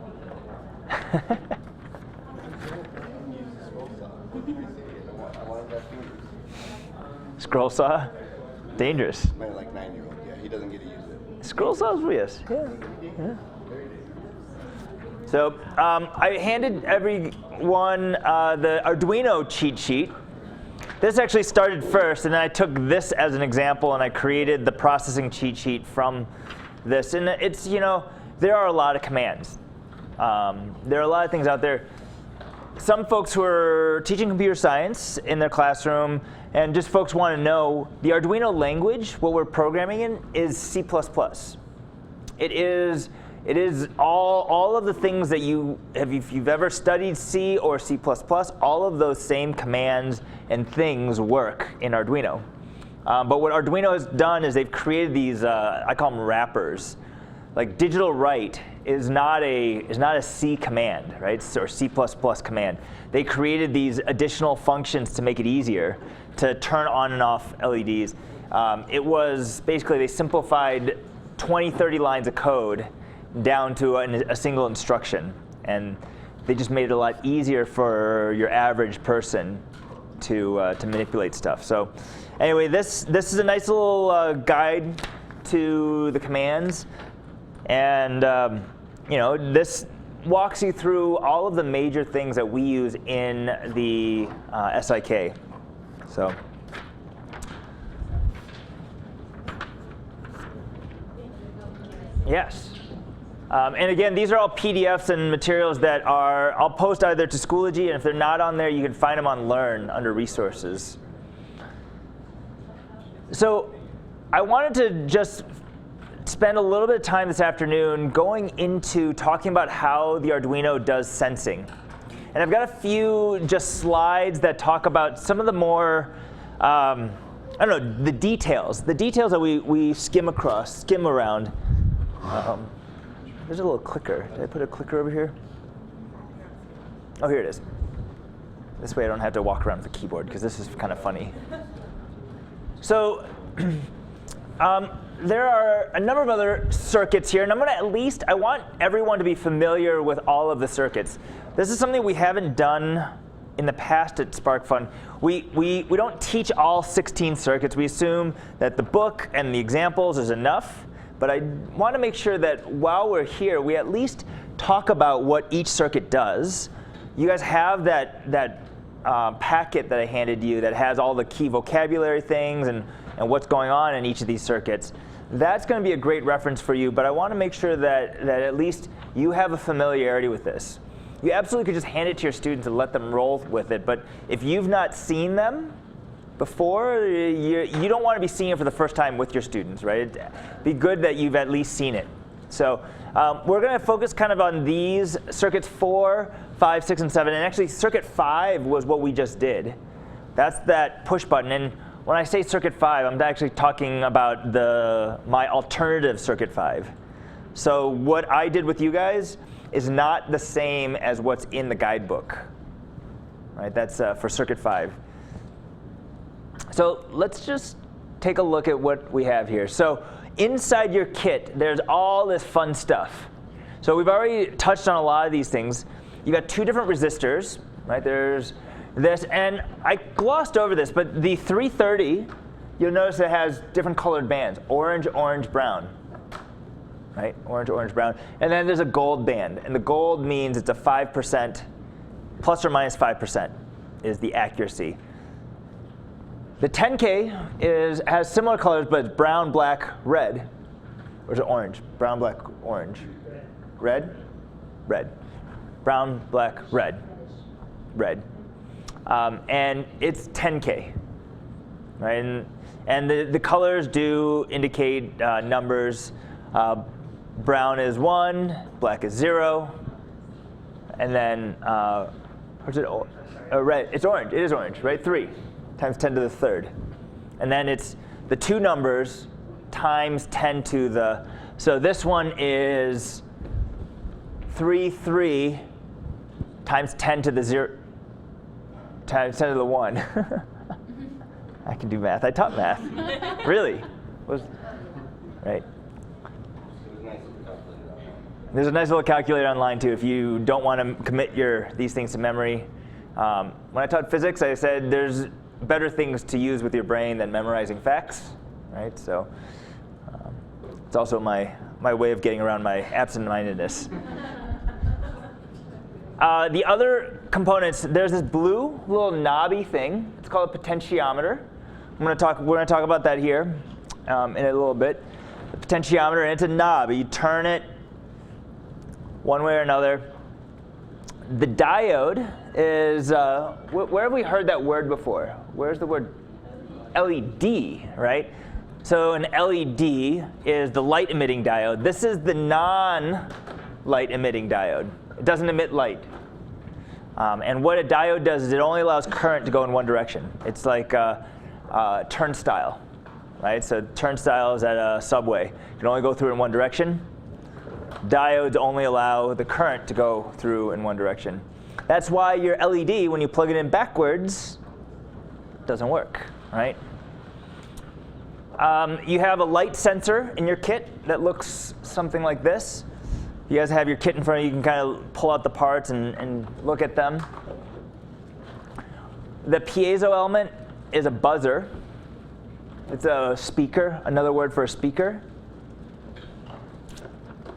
Scroll saw? Dangerous. My like 9-year-old, yeah, he doesn't get to use it. Scroll saws, yes. Yeah. So I handed everyone the Arduino cheat sheet. This actually started first, and then I took this as an example, and I created the processing cheat sheet from this. And it's, there are a lot of commands. There are a lot of things out there. some folks who are teaching computer science in their classroom, and just folks want to know, the Arduino language, what we're programming in, is C++. It is all of the things that if you've ever studied C or C++, all of those same commands and things work in Arduino. But what Arduino has done is they've created these, I call them wrappers. Like digital write is not a C command, right? Or C++ command. They created these additional functions to make it easier to turn on and off LEDs. It was basically, they simplified 20, 30 lines of code down to a single instruction. And they just made it a lot easier for your average person to manipulate stuff. So anyway, this is a nice little guide to the commands. And this walks you through all of the major things that we use in the SIK. So. Yes. And again, these are all PDFs and materials that I'll post either to Schoology, and if they're not on there, you can find them on Learn under Resources. So I wanted to just spend a little bit of time this afternoon going into talking about how the Arduino does sensing. And I've got a few just slides that talk about some of the more, the details that we skim around. There's a little clicker. Did I put a clicker over here? Oh, here it is. This way I don't have to walk around with the keyboard, because this is kind of funny. So there are a number of other circuits here, and I want everyone to be familiar with all of the circuits. This is something we haven't done in the past at SparkFun. We don't teach all 16 circuits. We assume that the book and the examples is enough. But I want to make sure that while we're here, we at least talk about what each circuit does. You guys have that packet that I handed you that has all the key vocabulary things and what's going on in each of these circuits. That's going to be a great reference for you, but I want to make sure that at least you have a familiarity with this. You absolutely could just hand it to your students and let them roll with it, but if you've not seen them before, you don't want to be seeing it for the first time with your students, right? It'd be good that you've at least seen it. So we're going to focus kind of on these circuits 4, 5, 6, and 7. And actually, circuit 5 was what we just did. That's that push button. And when I say circuit 5, I'm actually talking about my alternative circuit 5. So what I did with you guys is not the same as what's in the guidebook. Right? That's for circuit 5. So let's just take a look at what we have here. So inside your kit, there's all this fun stuff. So we've already touched on a lot of these things. You got 2 different resistors, right? There's this, and I glossed over this, but the 330, you'll notice it has different colored bands: orange, orange, brown. Right? Orange, orange, brown. And then there's a gold band, and the gold means it's a 5%, plus or minus 5% is the accuracy. The 10K has similar colors, but it's brown, black, red. Or is it orange? Brown, black, orange. Red? Red. Brown, black, red. Red. And it's 10K. Right? And the colors do indicate numbers. Brown is 1, black is 0. And then, what's it? Red. It's orange. It is orange, right? 3. Times 10 to the 3rd. And then it's the 2 numbers times 10 to the, so this one is 3 times 10 to the 0, times 10 to the 1. I can do math. I taught math. Really? Right. There's a nice little calculator online too if you don't want to commit these things to memory. When I taught physics, I said there's better things to use with your brain than memorizing facts, right? So it's also my way of getting around my absent-mindedness. The other components, there's this blue little knobby thing. It's called a potentiometer. We're going to talk about that here in a little bit. The potentiometer, and it's a knob. You turn it one way or another. The diode is, where have we heard that word before? Where's the word LED, right? So an LED is the light emitting diode. This is the non-light emitting diode. It doesn't emit light. And what a diode does is it only allows current to go in one direction. It's like a turnstile, right? So turnstiles at a subway can only go through in one direction. Diodes only allow the current to go through in one direction. That's why your LED, when you plug it in backwards, doesn't work, right? You have a light sensor in your kit that looks something like this. You guys have your kit in front of you. You can kind of pull out the parts and look at them. The piezo element is a buzzer. It's a speaker, another word for a speaker.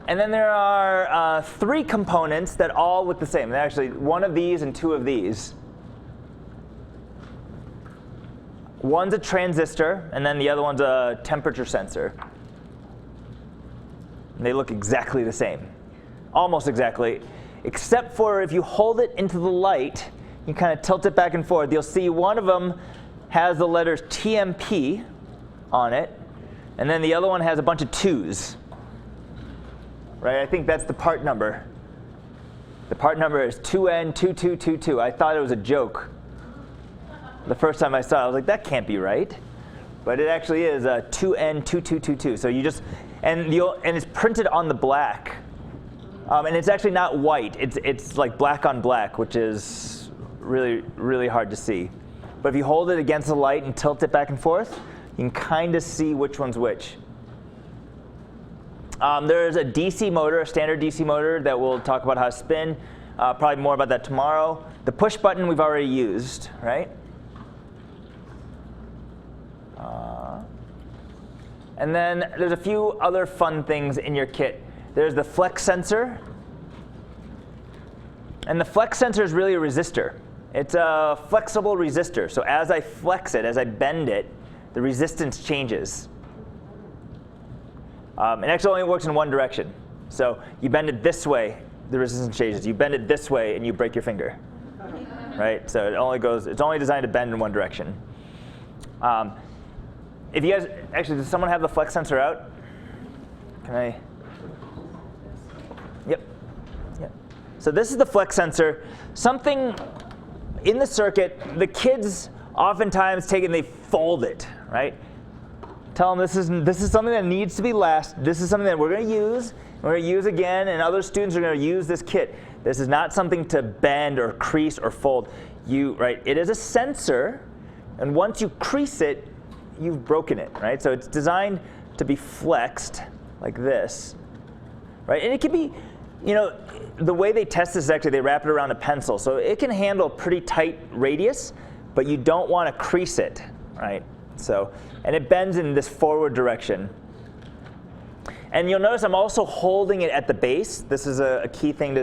And then there are 3 components that all look the same. They're actually one of these and 2 of these. One's a transistor, and then the other one's a temperature sensor. And they look exactly the same, almost exactly, except for if you hold it into the light, you kind of tilt it back and forth, you'll see one of them has the letters TMP on it, and then the other one has a bunch of 2s. Right? I think that's the part number. The part number is 2N2222. I thought it was a joke. The first time I saw it, I was like, that can't be right. But it actually is a 2N2222. So you just, and it's printed on the black. And it's actually not white. It's like black on black, which is really, really hard to see. But if you hold it against the light and tilt it back and forth, you can kind of see which one's which. There's a DC motor, a standard DC motor that we'll talk about how to spin. Probably more about that tomorrow. The push button we've already used, right? And then there's a few other fun things in your kit. There's the flex sensor. And the flex sensor is really a resistor. It's a flexible resistor. So as I flex it, as I bend it, the resistance changes. It actually only works in one direction. So you bend it this way, the resistance changes. You bend it this way, and you break your finger. Right? So it's only designed to bend in one direction. If you guys, actually, does someone have the flex sensor out? Can I? Yep. So this is the flex sensor. Something in the circuit, the kids oftentimes take it and they fold it, right? Tell them this is something that needs to be this is something that we're going to use, and we're going to use again, and other students are going to use this kit. This is not something to bend or crease or fold. Right? It is a sensor, and once you crease it, you've broken it, right? So it's designed to be flexed like this, right? And it can be, the way they test this is actually they wrap it around a pencil. So it can handle pretty tight radius, but you don't want to crease it, right? So, and it bends in this forward direction. And you'll notice I'm also holding it at the base. This is a key thing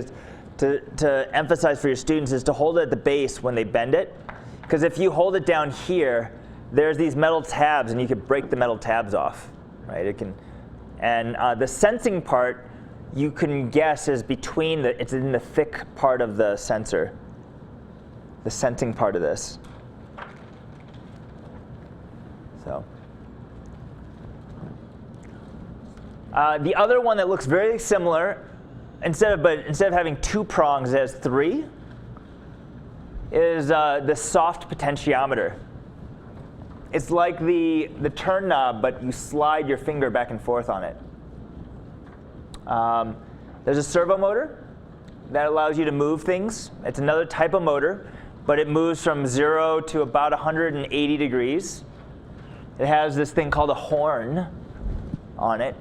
to emphasize for your students is to hold it at the base when they bend it. Because if you hold it down here, there's these metal tabs, and you could break the metal tabs off, right? And the sensing part, you can guess is it's in the thick part of the sensor, the sensing part of this. So the other one that looks very similar, instead of having 2 prongs, it has 3, is the soft potentiometer. It's like the turn knob, but you slide your finger back and forth on it. There's a servo motor that allows you to move things. It's another type of motor, but it moves from 0 to about 180 degrees. It has this thing called a horn on it.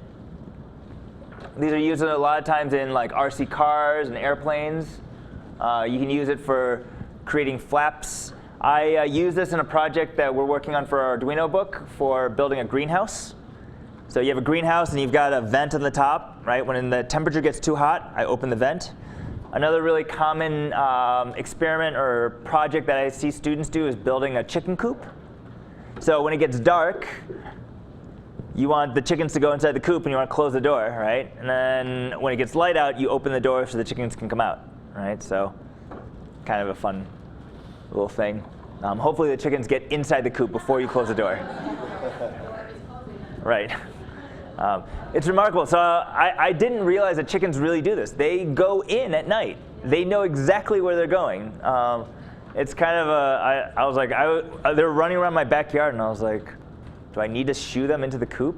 These are used a lot of times in like RC cars and airplanes. You can use it for creating flaps. I use this in a project that we're working on for our Arduino book for building a greenhouse. So you have a greenhouse and you've got a vent on the top, right? When the temperature gets too hot, I open the vent. Another really common experiment or project that I see students do is building a chicken coop. So when it gets dark, you want the chickens to go inside the coop and you want to close the door, right? And then when it gets light out, you open the door so the chickens can come out, right? So kind of a fun little thing. Hopefully the chickens get inside the coop before you close the door. Right. It's remarkable. So I didn't realize that chickens really do this. They go in at night. They know exactly where they're going. It's kind of I was like, they were running around my backyard, and I was like, do I need to shoo them into the coop?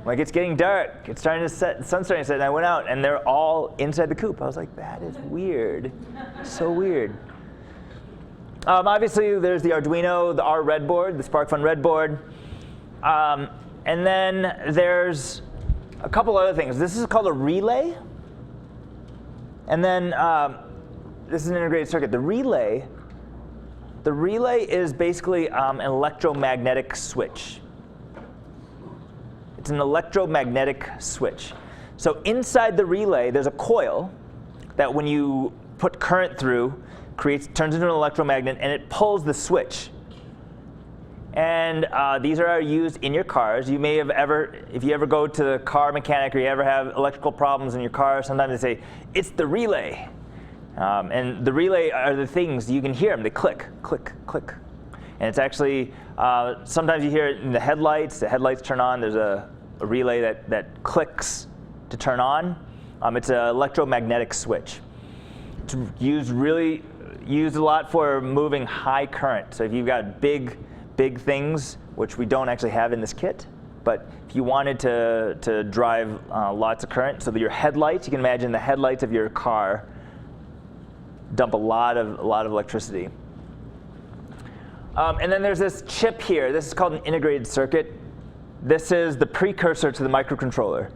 Like, it's getting dark. It's starting to set. The sun's starting to set, and I went out, and they're all inside the coop. I was like, that is weird. So weird. Obviously, there's the Arduino, our Breadboard, the SparkFun Breadboard. And then there's a couple other things. This is called a relay. And then this is an integrated circuit. The relay is basically an electromagnetic switch. It's an electromagnetic switch. So inside the relay, there's a coil that when you put current through, turns into an electromagnet, and it pulls the switch. And these are used in your cars. You may have if you ever go to the car mechanic or you ever have electrical problems in your car, sometimes they say, it's the relay. And the relay are the things, you can hear them. They click, click, click. And it's actually, sometimes you hear it in the headlights. The headlights turn on. There's a relay that clicks to turn on. It's an electromagnetic switch. It's used a lot for moving high current. So if you've got big things, which we don't actually have in this kit, but if you wanted to drive lots of current, so that your headlights, you can imagine the headlights of your car dump a lot of electricity. And then there's this chip here. This is called an integrated circuit. This is the precursor to the microcontroller.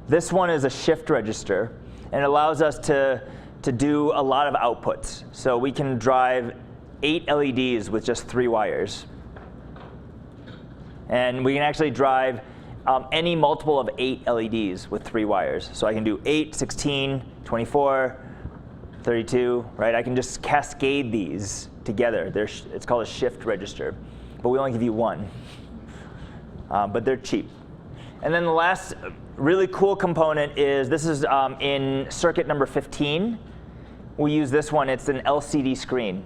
This one is a shift register, and it allows us to do a lot of outputs. So we can drive 8 LEDs with just 3 wires. And we can actually drive any multiple of 8 LEDs with 3 wires. So I can do 8, 16, 24, 32, right? I can just cascade these together. It's called a shift register. But we only give you 1. But they're cheap. And then the last really cool component is, this is in circuit number 15. We use this one. It's an LCD screen.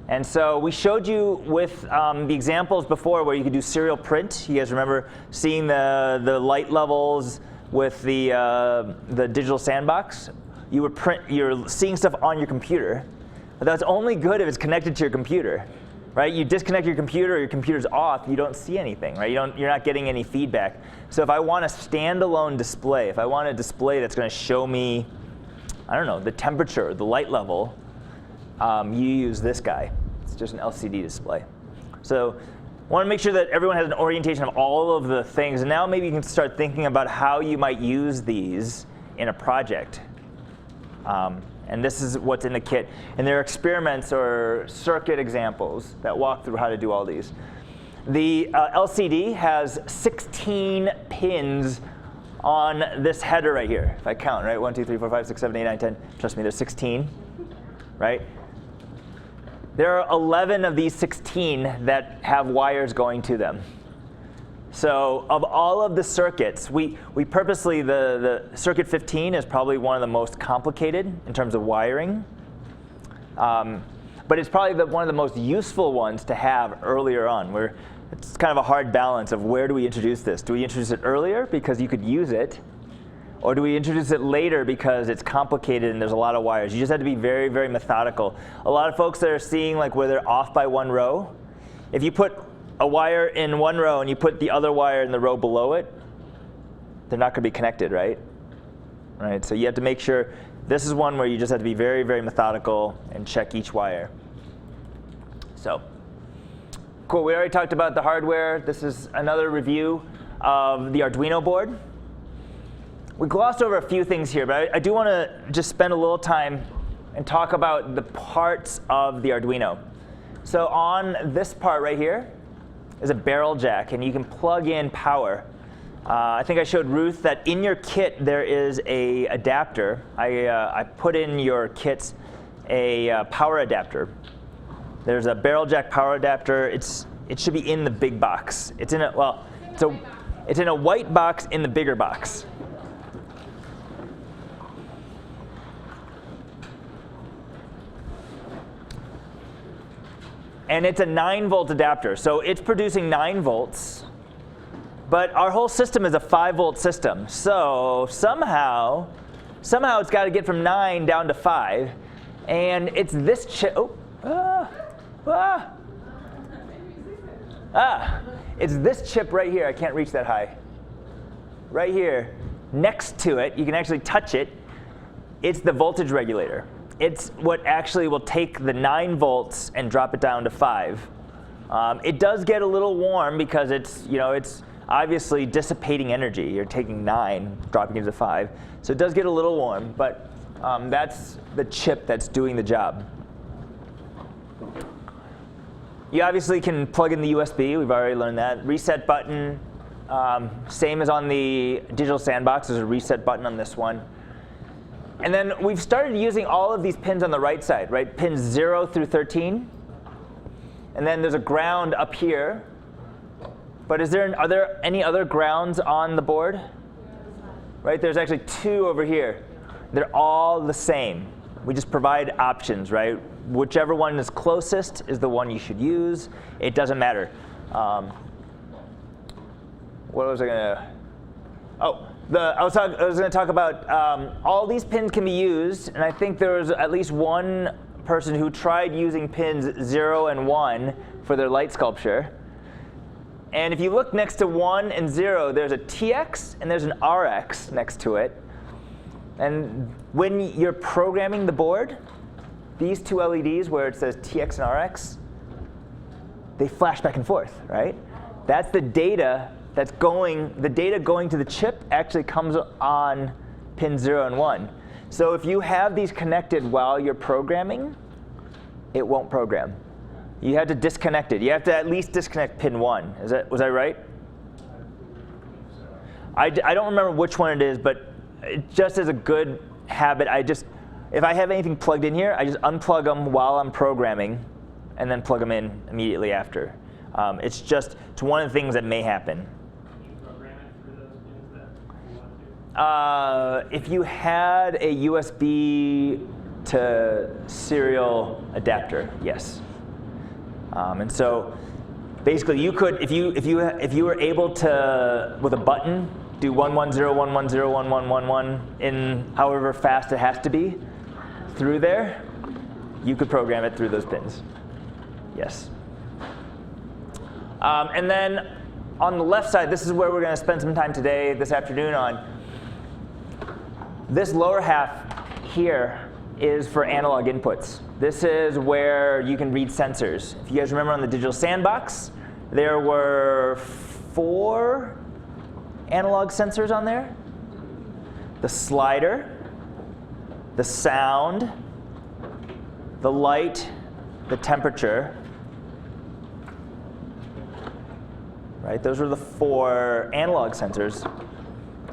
And so we showed you with the examples before where you could do serial print. You guys remember seeing the light levels with the digital sandbox? You're seeing stuff on your computer. But that's only good if it's connected to your computer. Right? You disconnect your computer, or your computer's off, you don't see anything, right? You're not getting any feedback. So if I want a standalone display, if I want a display that's going to show me, I don't know, the temperature, the light level, you use this guy. It's just an LCD display. So I want to make sure that everyone has an orientation of all of the things. And now maybe you can start thinking about how you might use these in a project. And this is what's in the kit. And there are experiments or circuit examples that walk through how to do all these. The LCD has 16 pins on this header right here. If I count, right? 1, 2, 3, 4, 5, 6, 7, 8, 9, 10. Trust me, there's 16, right? There are 11 of these 16 that have wires going to them. So of all of the circuits, we purposely, the circuit 15 is probably one of the most complicated in terms of wiring. But it's probably one of the most useful ones to have earlier on. It's kind of a hard balance of where do we introduce this? Do we introduce it earlier because you could use it? Or do we introduce it later because it's complicated and there's a lot of wires? You just have to be very, very methodical. A lot of folks that are seeing like where they're off by 1 row, if you put a wire in 1 row and you put the other wire in the row below it, they're not going to be connected, right? Right. So you have to make sure this is one where you just have to be very, very methodical and check each wire. So cool. We already talked about the hardware. This is another review of the Arduino board. We glossed over a few things here, but I do want to just spend a little time and talk about the parts of the Arduino. So on this part right here is a barrel jack, and you can plug in power. I think I showed Ruth that in your kit there is a adapter. I put in your kits a power adapter. There's a barrel jack power adapter. It should be in the big box. It's in a white box in the bigger box. And it's a 9-volt adapter. So it's producing 9 volts. But our whole system is a 5-volt system. So somehow it's got to get from 9 down to 5. And it's this chip. It's this chip right here. I can't reach that high. Right here, next to it, you can actually touch it. It's the voltage regulator. It's what actually will take the 9 volts and drop it down to 5. It does get a little warm because it's obviously dissipating energy. You're taking 9, dropping it to 5. So it does get a little warm, but that's the chip that's doing the job. You obviously can plug in the USB. We've already learned that. Reset button, same as on the digital sandbox. There's a reset button on this one. And then we've started using all of these pins on the right side, right? Pins 0 through 13. And then there's a ground up here. But are there any other grounds on the board? Right? There's actually 2 over here. They're all the same. We just provide options, right? Whichever one is closest is the one you should use. It doesn't matter. What was I going to? Oh, I was going to talk about all these pins can be used, and I think there was at least one person who tried using pins 0 and 1 for their light sculpture. And if you look next to 1 and 0, there's a TX and there's an RX next to it. And when you're programming the board, these 2 LEDs where it says TX and RX, they flash back and forth, right? That's the data that's going. The data going to the chip actually comes on pin 0 and 1. So if you have these connected while you're programming, it won't program. You have to disconnect it. You have to at least disconnect pin 1. Was I right? I don't remember which one it is, but just as a good habit, if I have anything plugged in here, I just unplug them while I'm programming and then plug them in immediately after. It's one of the things that may happen. Can you program it for those pins that you want to? If you had a USB to serial adapter, yes. And so basically, you could, if you were able to, with a button, do 110, 110, 1111 in however fast it has to be through there, you could program it through those pins. Yes. And then on the left side, this is where we're going to spend some time today, this afternoon on. This lower half here is for analog inputs. This is where you can read sensors. If you guys remember on the digital sandbox, there were 4 analog sensors on there. The slider, the sound, the light, the temperature. Right? Those were the 4 analog sensors.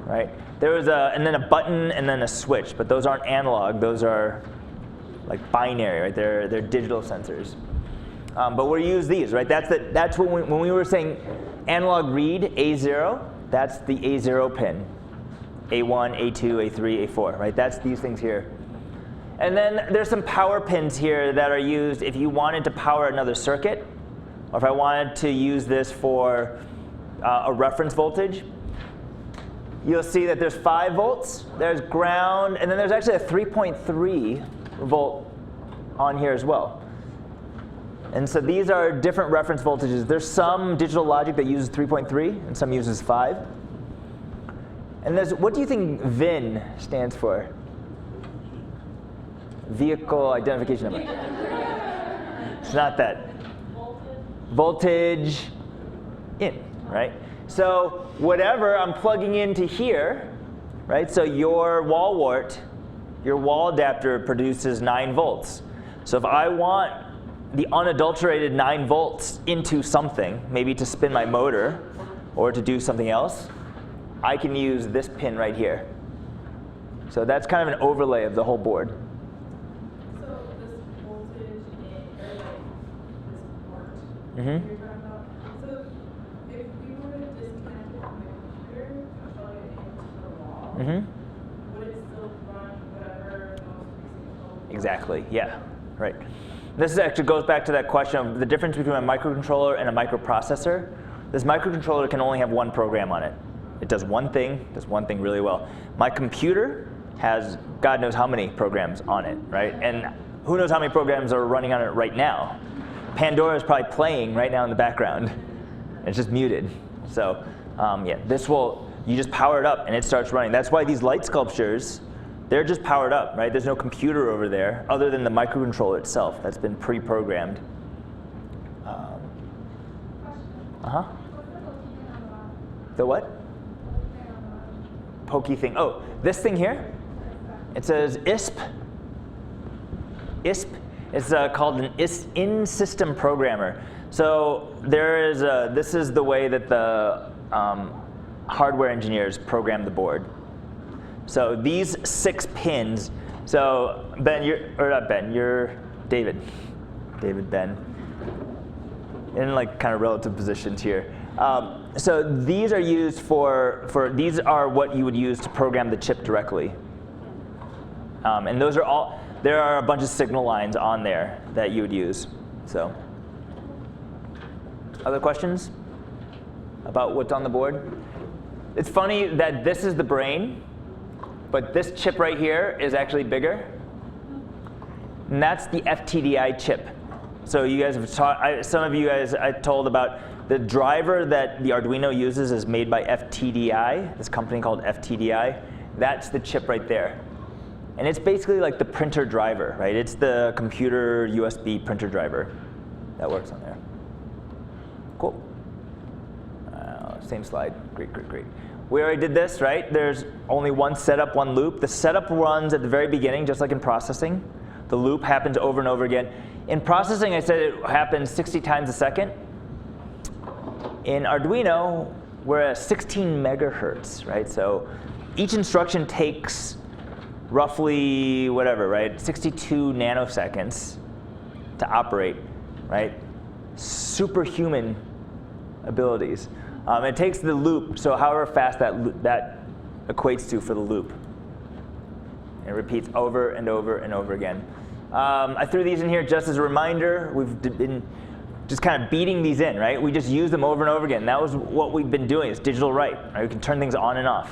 Right? There was and then a button and then a switch, but those aren't analog. Those are like binary, right? They're digital sensors. But we use these, right? That's when we were saying analog read A0. That's the A0 pin. A1, A2, A3, A4, right? That's these things here. And then there's some power pins here that are used if you wanted to power another circuit, or if I wanted to use this for a reference voltage. You'll see that there's 5 volts, there's ground, and then there's actually a 3.3 volt on here as well. And so these are different reference voltages. There's some digital logic that uses 3.3 and some uses 5. And what do you think VIN stands for? Vehicle identification number. It's not that. Voltage in, right? So whatever I'm plugging into here, right? So your wall wart, your wall adapter produces 9 volts. So if I want the unadulterated 9 volts into something, maybe to spin my motor or to do something else, I can use this pin right here. So that's kind of an overlay of the whole board. So this voltage or like this port Mm-hmm. you're talking about, so if we were to disconnect it from the computer and plug it into the wall, Mm-hmm. would it still run whatever those preset voltages? Exactly, yeah, right. This actually goes back to that question of the difference between a microcontroller and a microprocessor. This microcontroller can only have one program on it. It does one thing really well. My computer has God knows how many programs on it, right? And who knows how many programs are running on it right now. Pandora is probably playing right now in the background. It's just muted. So yeah, this will, you just power it up and it starts running. That's why these light sculptures, they're just powered up, right? There's no computer over there other than the microcontroller itself that's been pre-programmed. The what? Pokey thing. Oh, this thing here. It says ISP. ISP is called an in-system programmer. So there is this is the way that the hardware engineers program the board. So these 6 pins. So Ben, you're David. David, Ben. In like kind of relative positions here. So these are used these are what you would use to program the chip directly. And those are all, there are a bunch of signal lines on there that you would use. So, other questions about what's on the board? It's funny that this is the brain, but this chip right here is actually bigger. And that's the FTDI chip. So you guys have taught, some of you guys I told about the driver that the Arduino uses is made by FTDI, this company called FTDI. That's the chip right there. And it's basically like the printer driver, right? It's the computer USB printer driver that works on there. Cool. Same slide. Great, great, great. We already did this, right? There's only one setup, one loop. The setup runs at the very beginning, just like in processing. The loop happens over and over again. In processing, I said it happens 60 times a second. In Arduino, we're at 16 megahertz, right? So each instruction takes roughly, whatever, right? 62 nanoseconds to operate, right? Superhuman abilities. It takes the loop, so however fast that equates to for the loop. It repeats over and over and over again. I threw these in here just as a reminder. We've been just kind of beating these in, right? We just use them over and over again. That was what we've been doing. It's digital write, right? We can turn things on and off.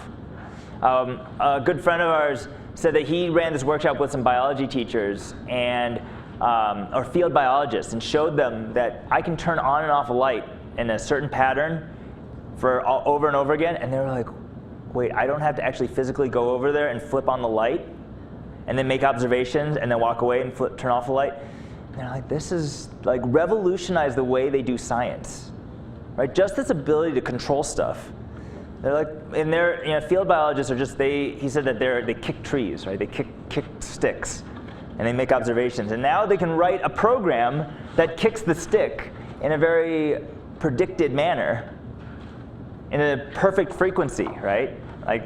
A good friend of ours said that he ran this workshop with some biology teachers and or field biologists and showed them that I can turn on and off a light in a certain pattern for over and over again. And they were like, wait, I don't have to actually physically go over there and flip on the light and then make observations and then walk away and turn off the light. And they're like, this is like revolutionized the way they do science, right? Just this ability to control stuff. They're like, and they're, field biologists are just, he said that they kick trees, right? They kick sticks and they make observations. And now they can write a program that kicks the stick in a very predicted manner in a perfect frequency, right? Like,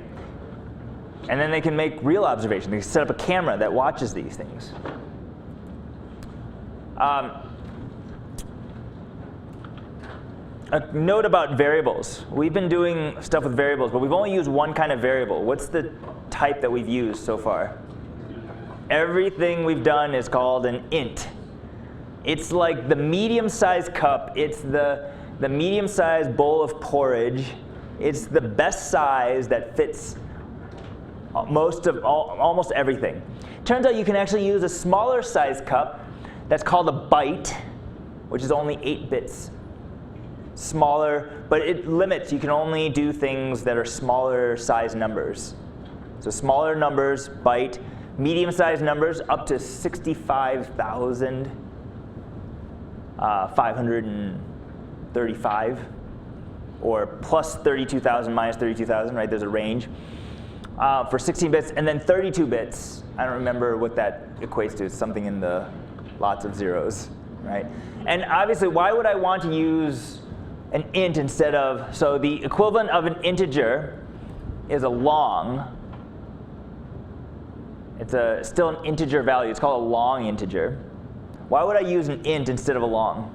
and then they can make real observations. They can set up a camera that watches these things. A note about variables. We've been doing stuff with variables, but we've only used one kind of variable. What's the type that we've used so far? Everything we've done is called an int. It's like the medium-sized cup. It's the medium-sized bowl of porridge. It's the best size that fits almost everything. Turns out you can actually use a smaller size cup that's called a byte, which is only 8 bits. Smaller, but it limits. You can only do things that are smaller size numbers. So smaller numbers, byte. Medium-sized numbers, up to 65,535, or plus 32,000 minus 32,000, right? There's a range for 16 bits, and then 32 bits. I don't remember what that equates to. It's something in the lots of zeros, right? And obviously, why would I want to use an int instead of, so the equivalent of an integer is a long. It's still an integer value. It's called a long integer. Why would I use an int instead of a long?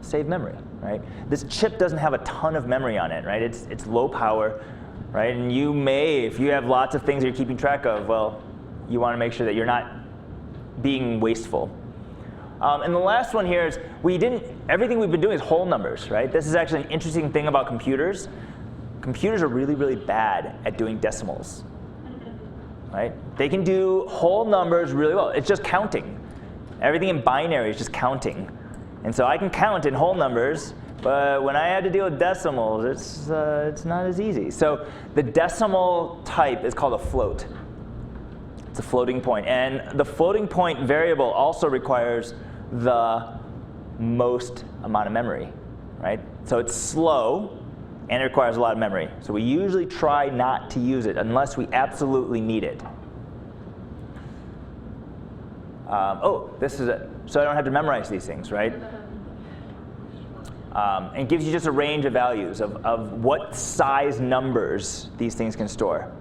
Save memory, right? This chip doesn't have a ton of memory on it, right? It's low power, right? And you may, if you have lots of things that you're keeping track of, well, you want to make sure that you're not being wasteful. And the last one here is everything we've been doing is whole numbers, right? This is actually an interesting thing about computers. Computers are really, really bad at doing decimals, right? They can do whole numbers really well. It's just counting. Everything in binary is just counting. And so I can count in whole numbers, but when I had to deal with decimals, it's not as easy. So the decimal type is called a float. It's a floating point. And the floating point variable also requires the most amount of memory, right? So it's slow, and it requires a lot of memory. So we usually try not to use it unless we absolutely need it. This is it. So I don't have to memorize these things, right? And it gives you just a range of values of what size numbers these things can store.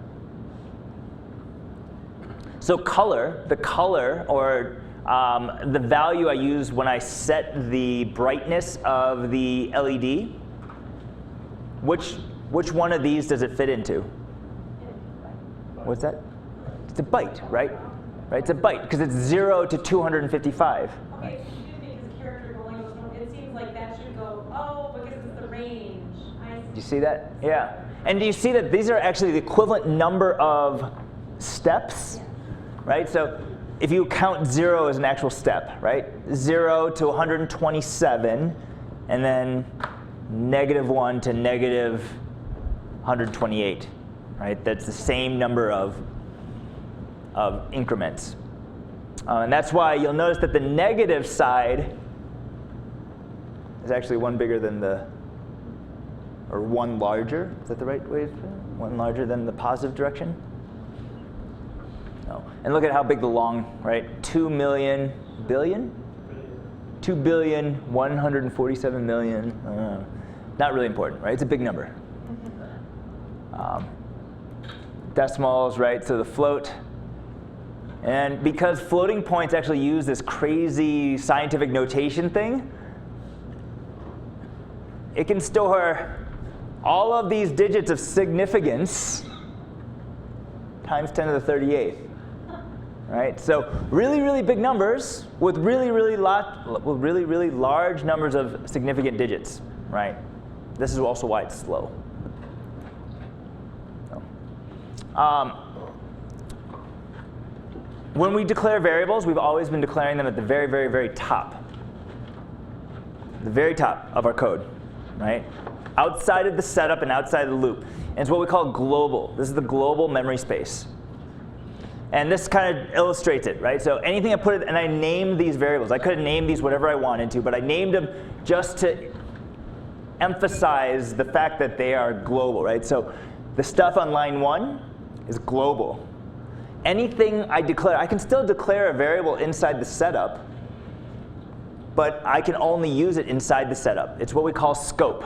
So the color, or the value I use when I set the brightness of the LED, which one of these does it fit into? What's that? It's a byte, right? Right, it's a byte, because it's 0 to 255. Okay, so you think as a character going, it seems like that should go, because it's the range. Do you see that? Yeah. And do you see that these are actually the equivalent number of steps? Right? So if you count 0 as an actual step, right? 0 to 127, and then -1 to -128, right? That's the same number of increments. And that's why you'll notice that the negative side is actually one bigger than or one larger. Is that the right way to put it? One larger than the positive direction? No. And look at how big the long, right? 2 million billion? 2,147,000,000. Not really important, right? It's a big number. Decimals, right? So the float. And because floating points actually use this crazy scientific notation thing, it can store all of these digits of significance times 10 to the 38th. Right? So really, really big numbers with really, really large numbers of significant digits. Right? This is also why it's slow. When we declare variables, we've always been declaring them at the very, very, very top. The very top of our code, right? Outside of the setup and outside of the loop. And it's what we call global. This is the global memory space. And this kind of illustrates it, right? So anything I put, and I named these variables. I could have named these whatever I wanted to, but I named them just to emphasize the fact that they are global, right? So the stuff on line 1 is global. Anything I declare, I can still declare a variable inside the setup, but I can only use it inside the setup. It's what we call scope.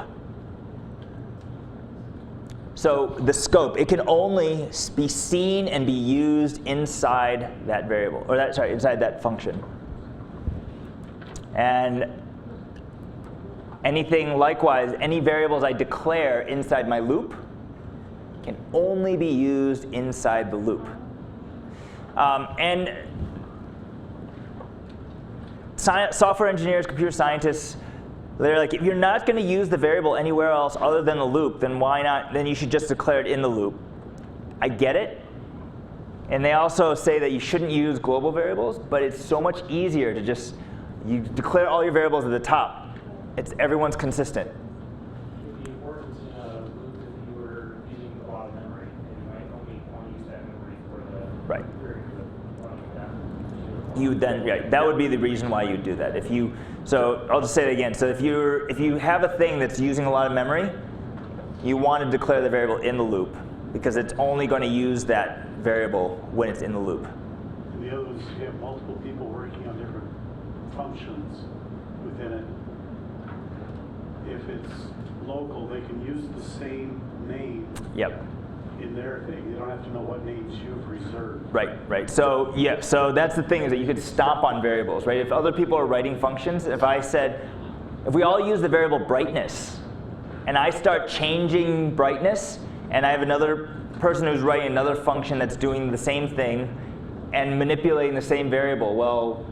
So the scope, it can only be seen and be used inside that variable, or inside that function. And anything likewise, any variables I declare inside my loop can only be used inside the loop. And software engineers, computer scientists, they're like, if you're not going to use the variable anywhere else other than the loop, then why not? Then you should just declare it in the loop. I get it. And they also say that you shouldn't use global variables, but it's so much easier to just, you declare all your variables at the top. Everyone's consistent. The importance in a loop if you were using a lot of memory, and you might only want to use that memory for the Right. that. You then, right, that would be the reason why you'd do that. So I'll just say it again. So if you have a thing that's using a lot of memory, you want to declare the variable in the loop because it's only going to use that variable when it's in the loop. And the other is you have multiple people working on different functions within it. If it's local, they can use the same name. Yep. In their thing. They don't have to know what names you've reserved. Right. So yeah, so that's the thing is that you could stomp on variables, right? If other people are writing functions, if we all use the variable brightness, and I start changing brightness, and I have another person who's writing another function that's doing the same thing and manipulating the same variable, well,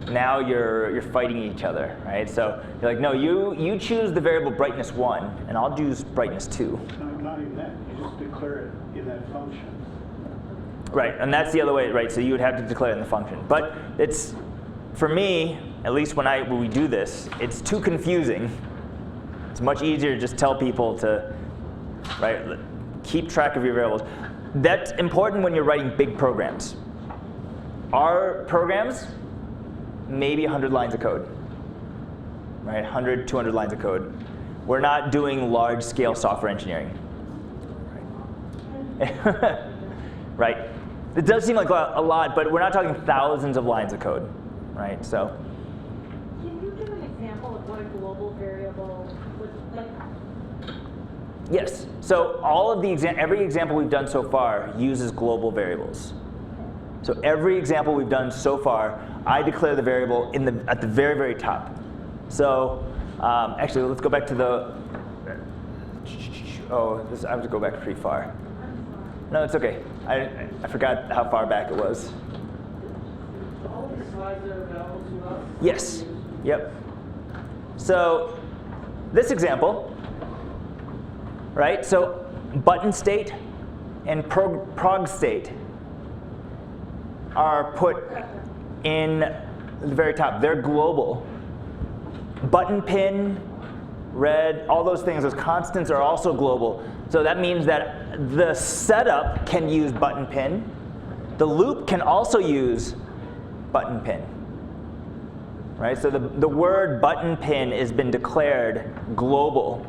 now you're fighting each other, right? So you're like, no, you choose the variable brightness 1, and I'll choose brightness 2. No, not even that. You just declare it in that function. Right, and that's the other way, right? So you would have to declare it in the function. But it's, for me, at least when we do this, it's too confusing. It's much easier to just tell people to, right, keep track of your variables. That's important when you're writing big programs. Our programs, maybe 100 lines of code, right? 100, 200 lines of code. We're not doing large-scale software engineering. Right? Right. It does seem like a lot, but we're not talking thousands of lines of code, right? So. Can you give an example of what a global variable would like? Yes. So all of every example we've done so far uses global variables. So every example we've done so far, I declare the variable at the very, very top. So actually, let's go back to the. I have to go back pretty far. No, it's okay. I forgot how far back it was. All these slides are available to us? Yes. Yep. So this example, right? So button state and prog state are put in the very top. They're global. Button pin, red, all those things, those constants are also global. So that means that the setup can use button pin. The loop can also use button pin. Right? So the word button pin has been declared global.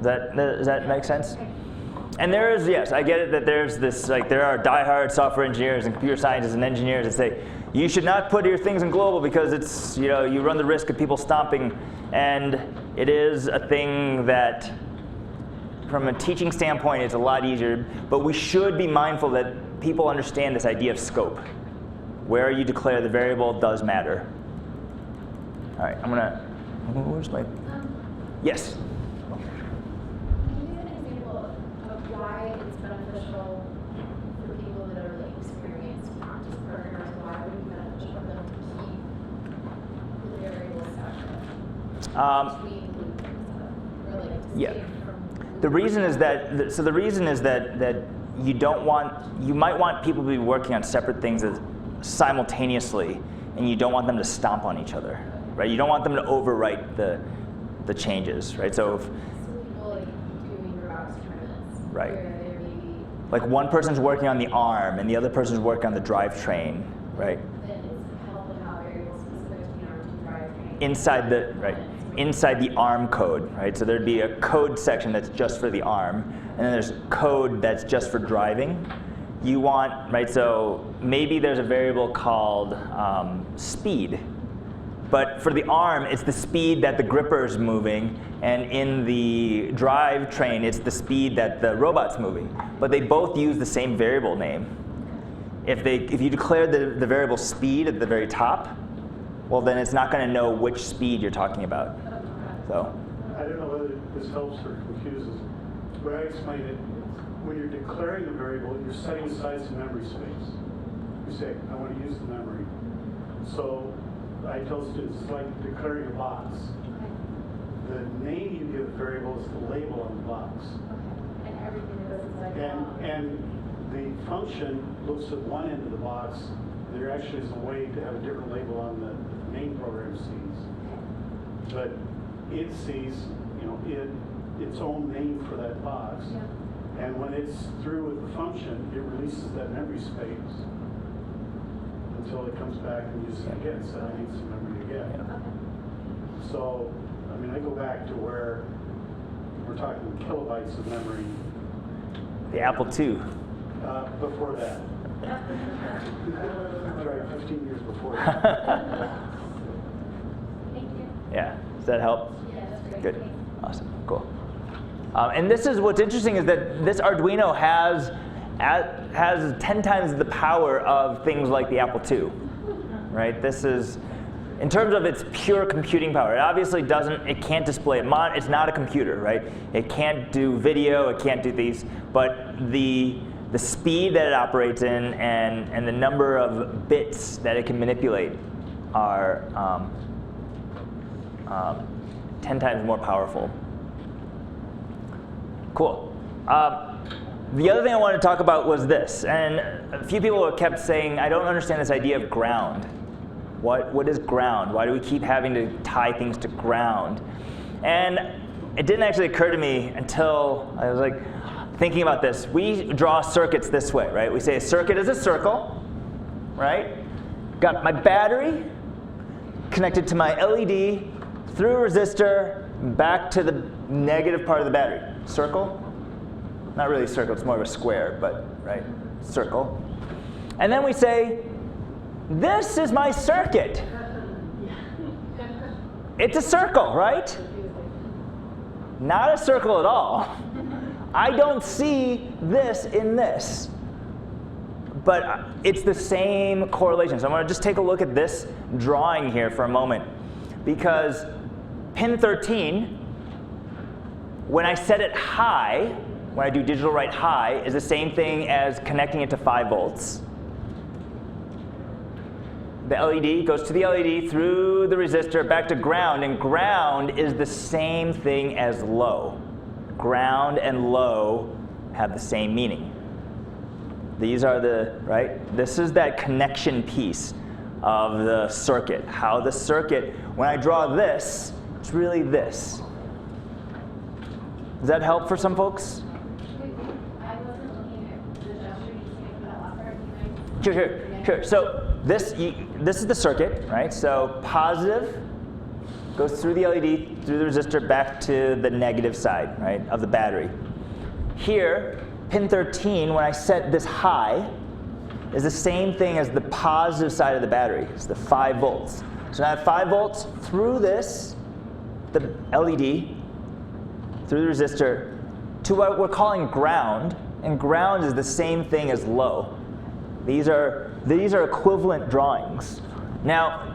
Does that make sense? And there is, yes, I get it that there's this, like there are diehard software engineers and computer scientists and engineers that say, you should not put your things in global because it's, you run the risk of people stomping. And it is a thing that, from a teaching standpoint, it's a lot easier. But we should be mindful that people understand this idea of scope. Where you declare the variable does matter. All right, where's my, yes? Can you give an example of why it's beneficial for people that are like experienced practice programmers? Why would it be beneficial for them to keep the variables separate between loops and stuff? Or like Yeah. The reason is that you might want people to be working on separate things simultaneously, and you don't want them to stomp on each other, right? You don't want them to overwrite the changes, right? So if people like doing robotics tournaments, right, where there may be like one person's working on the arm and the other person's working on the drivetrain, right? then it's helpful to have variables specific to the arm to drivetrain. Inside the ARM code, right? So there'd be a code section that's just for the ARM, and then there's code that's just for driving. You want, right, so maybe there's a variable called speed, but for the ARM, it's the speed that the gripper is moving, and in the drivetrain, it's the speed that the robot's moving. But they both use the same variable name. If you declare the variable speed at the very top, well, then it's not going to know which speed you're talking about. So. I don't know whether this helps or confuses. When I explain it, when you're declaring a variable, you're setting aside some memory space. You say, I want to use the memory. So I tell students, it's like declaring a box. The name you give the variable is the label on the box. And everything that goes inside the box. And the function looks at one end of the box. There actually is a way to have a different label on the main program sees. But it sees, its own name for that box. Yeah. And when it's through with the function, it releases that memory space until it comes back and uses it again. So I need some memory again. Yeah. So, I go back to where we're talking kilobytes of memory. The Apple II. Before that. Right, 15 years before that. Thank you. Yeah, does that help? Yeah, that's great. Good, awesome, cool. And this is what's interesting is that this Arduino has 10 times the power of things like the Apple II, right? This is, in terms of its pure computing power, it obviously it can't display it. It's not a computer, right? It can't do video, it can't do these, but the speed that it operates in and the number of bits that it can manipulate are 10 times more powerful. Cool. The other thing I wanted to talk about was this, and a few people kept saying, I don't understand this idea of ground. What is ground? Why do we keep having to tie things to ground? And it didn't actually occur to me until I was like thinking about this. We draw circuits this way, right? We say a circuit is a circle, right? Got my battery connected to my LED through a resistor back to the negative part of the battery. Circle? Not really a circle, it's more of a square, but right, circle. And then we say, this is my circuit. It's a circle, right? Not a circle at all. I don't see this in this. But it's the same correlation. So I'm going to just take a look at this drawing here for a moment. Because pin 13, when I set it high, when I do digital write high, is the same thing as connecting it to 5 volts. The LED goes to the LED through the resistor back to ground, and ground is the same thing as low. Ground and low have the same meaning. These are the, right? This is that connection piece of the circuit. How the circuit, when I draw this, it's really this. Does that help for some folks? I wasn't looking at the gesture you just made for that last part. Sure. So this is the circuit, right? So positive goes through the LED, through the resistor, back to the negative side, right, of the battery. Here, pin 13, when I set this high, is the same thing as the positive side of the battery. It's the 5 volts. So now I have 5 volts through this, the LED, through the resistor, to what we're calling ground. And ground is the same thing as low. These are equivalent drawings. Now,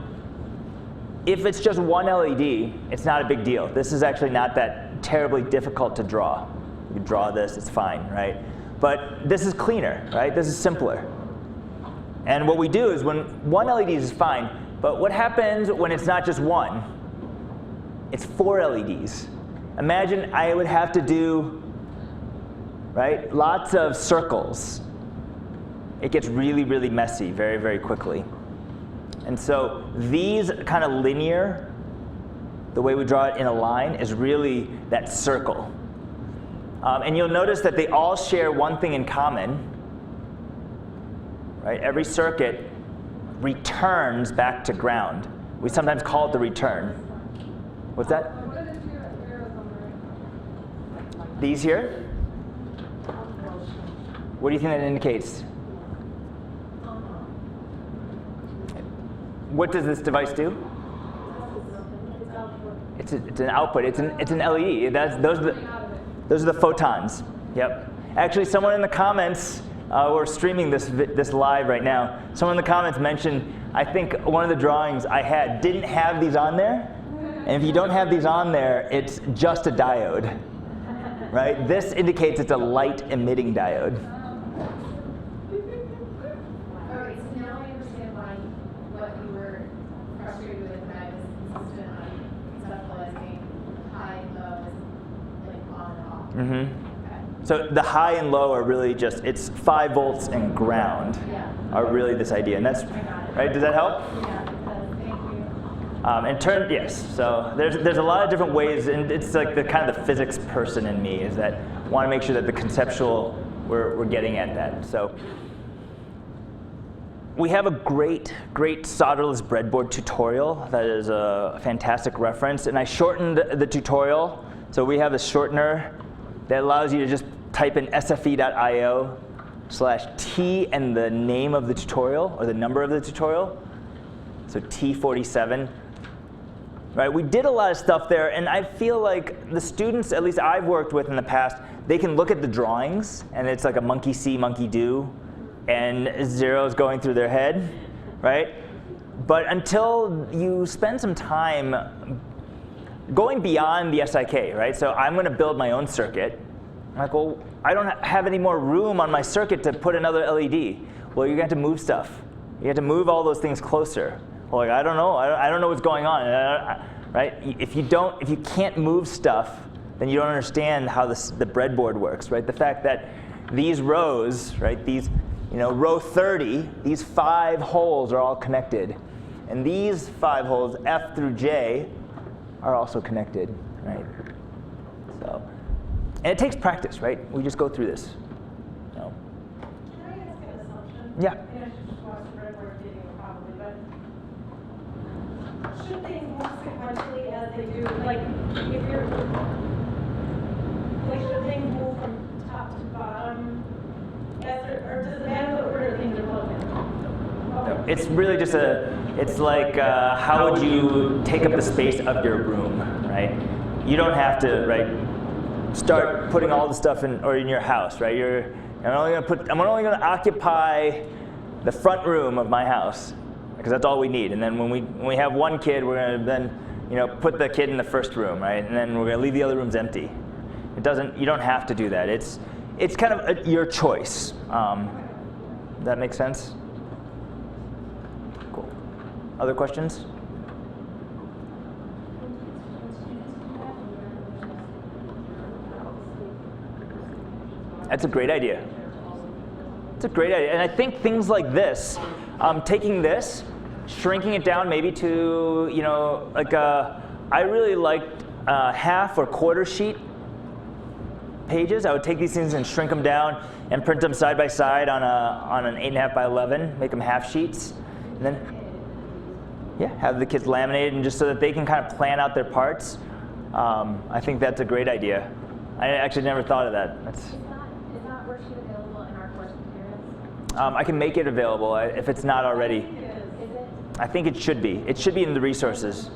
if it's just one LED, it's not a big deal. This is actually not that terribly difficult to draw. You can draw this, it's fine, right? But this is cleaner, right? This is simpler. And what we do is when one LED is fine, but what happens when it's not just one? It's 4 LEDs. Imagine I would have to do, right, lots of circles. It gets really, really messy very, very quickly. And so these kind of linear, the way we draw it in a line, is really that circle. And you'll notice that they all share one thing in common. Right? Every circuit returns back to ground. We sometimes call it the return. What's that? What are the 2 arrows on the right? These here? What do you think that indicates? What does this device do? It's an output. It's an LED. Those are the photons. Yep. Actually, someone in the comments, we're streaming this live right now. Someone in the comments mentioned, I think one of the drawings I had didn't have these on there. And if you don't have these on there, it's just a diode. Right? This indicates it's a light emitting diode. Alright, so now I understand what you were frustrated with when I was insistent on conceptualizing high, low, like on and off. Mm-hmm. So the high and low are really just, it's 5 volts and ground are really this idea. And that's, right, does that help? Yeah, it does. Thank you. Yes. So there's a lot of different ways, and it's like the kind of the physics person in me is that want to make sure that the conceptual, we're getting at that. So we have a great solderless breadboard tutorial that is a fantastic reference, and I shortened the tutorial. So we have a shortener that allows you to just type in sfe.io/T and the name of the tutorial, or the number of the tutorial. So T47. Right, we did a lot of stuff there, and I feel like the students, at least I've worked with in the past, they can look at the drawings, and it's like a monkey see, monkey do, and zeros going through their head, right? But until you spend some time going beyond the SIK, right? So I'm going to build my own circuit. I'm like, well, I don't have any more room on my circuit to put another LED. Well, you're going to have to move stuff. You have to move all those things closer. Well, like, I don't know. I don't know what's going on. Right? If you can't move stuff, then you don't understand how the breadboard works, right? The fact that these rows, right? These, row 30, these 5 holes are all connected, and these 5 holes, F through J, are also connected, right? So, and it takes practice, right? We just go through this. So. Can I ask an assumption? Yeah. I should just watch the breadboard video probably, but should things move sequentially as they do? Like, if you're, should things move from top to bottom? Or does it matter what order things are moving? It's really just it's like how would you take up the space of your room, right? You don't have to, right, start putting all the stuff in your house, right? I'm only going to occupy the front room of my house because that's all we need. And then when we have one kid, we're going to then put the kid in the first room, right? And then we're going to leave the other rooms empty. You don't have to do that. It's kind of your choice. Does that make sense? Cool. Other questions? That's a great idea. It's a great idea. And I think things like this, taking this, shrinking it down maybe to, I really liked half or quarter sheet pages. I would take these things and shrink them down and print them side by side on an 8.5 by 11, make them half sheets, and then have the kids laminated, and just so that they can kind of plan out their parts. I think that's a great idea. I actually never thought of that. Is that worksheet available in our course materials? I can make it available if it's not already. Is it? I think it should be. It should be in the resources.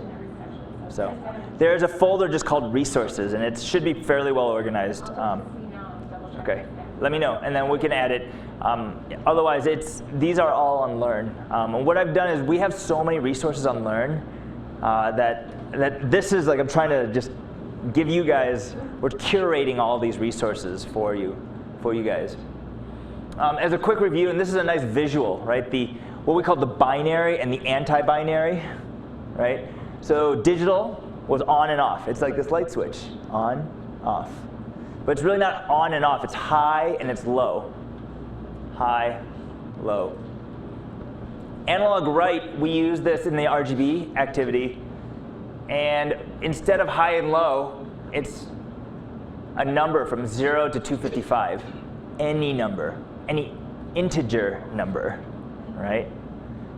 So there's a folder just called resources, and it should be fairly well organized. Okay, let me know, and then we can add it. Otherwise, these are all on Learn. And what I've done is we have so many resources on Learn that this is like I'm trying to just give you guys. We're curating all these resources for you guys. As a quick review, and this is a nice visual, right? What we call the binary and the anti-binary, right? So digital was on and off. It's like this light switch, on, off. But it's really not on and off. It's high and it's low. High, low. Analog write, we use this in the RGB activity. And instead of high and low, it's a number from 0 to 255. Any number, any integer number, right?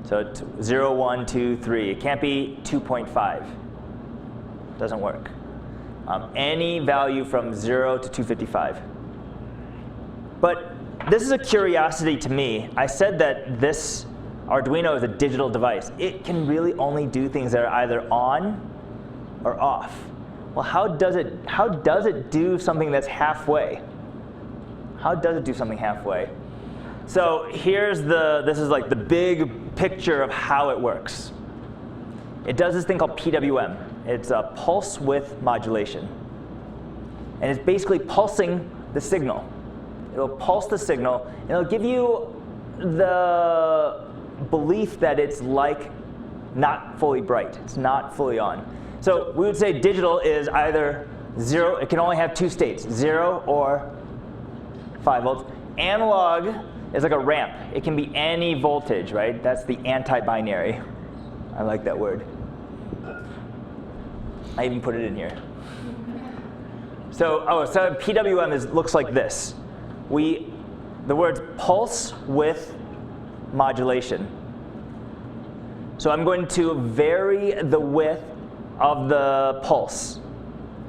So 0, 1, 2, 3. It can't be 2.5. Doesn't work. Any value from 0 to 255. But this is a curiosity to me. I said that this Arduino is a digital device. It can really only do things that are either on or off. Well, how does it do something that's halfway? How does it do something halfway? So this is like the big picture of how it works. It does this thing called PWM. It's a pulse width modulation. And it's basically pulsing the signal. It'll pulse the signal, and it'll give you the belief that it's like not fully bright. It's not fully on. So we would say digital is either 0, it can only have 2 states, 0 or 5 volts. Analog is like a ramp. It can be any voltage, right? That's the anti-binary. I like that word. I even put it in here. So PWM looks like this. The words pulse width modulation. So I'm going to vary the width of the pulse.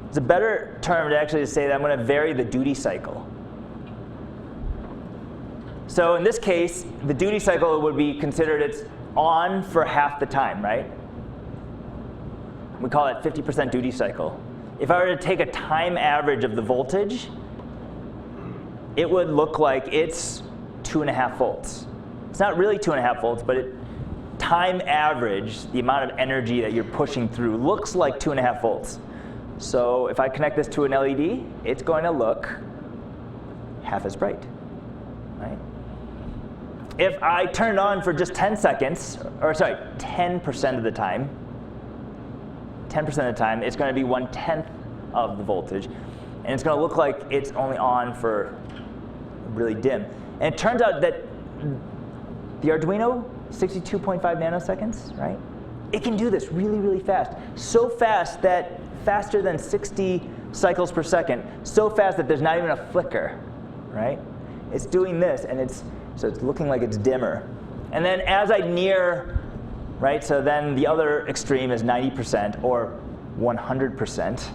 It's a better term to actually say that I'm going to vary the duty cycle. So in this case, the duty cycle would be considered it's on for half the time, right? We call it 50% duty cycle. If I were to take a time average of the voltage, it would look like it's 2.5 volts. It's not really 2.5 volts, but time average, the amount of energy that you're pushing through, looks like 2.5 volts. So if I connect this to an LED, it's going to look half as bright, right? if I turn it on for just 10 seconds, or sorry, 10% of the time, 10% of the time, it's going to be 1/10 of the voltage. And it's going to look like it's only on for really dim. And it turns out that the Arduino, 62.5 nanoseconds, right? It can do this really, really fast. So fast that faster than 60 cycles per second, so fast that there's not even a flicker, right? It's doing this, and so it's looking like it's dimmer. And then as I near, right, so then the other extreme is 90% or 100%,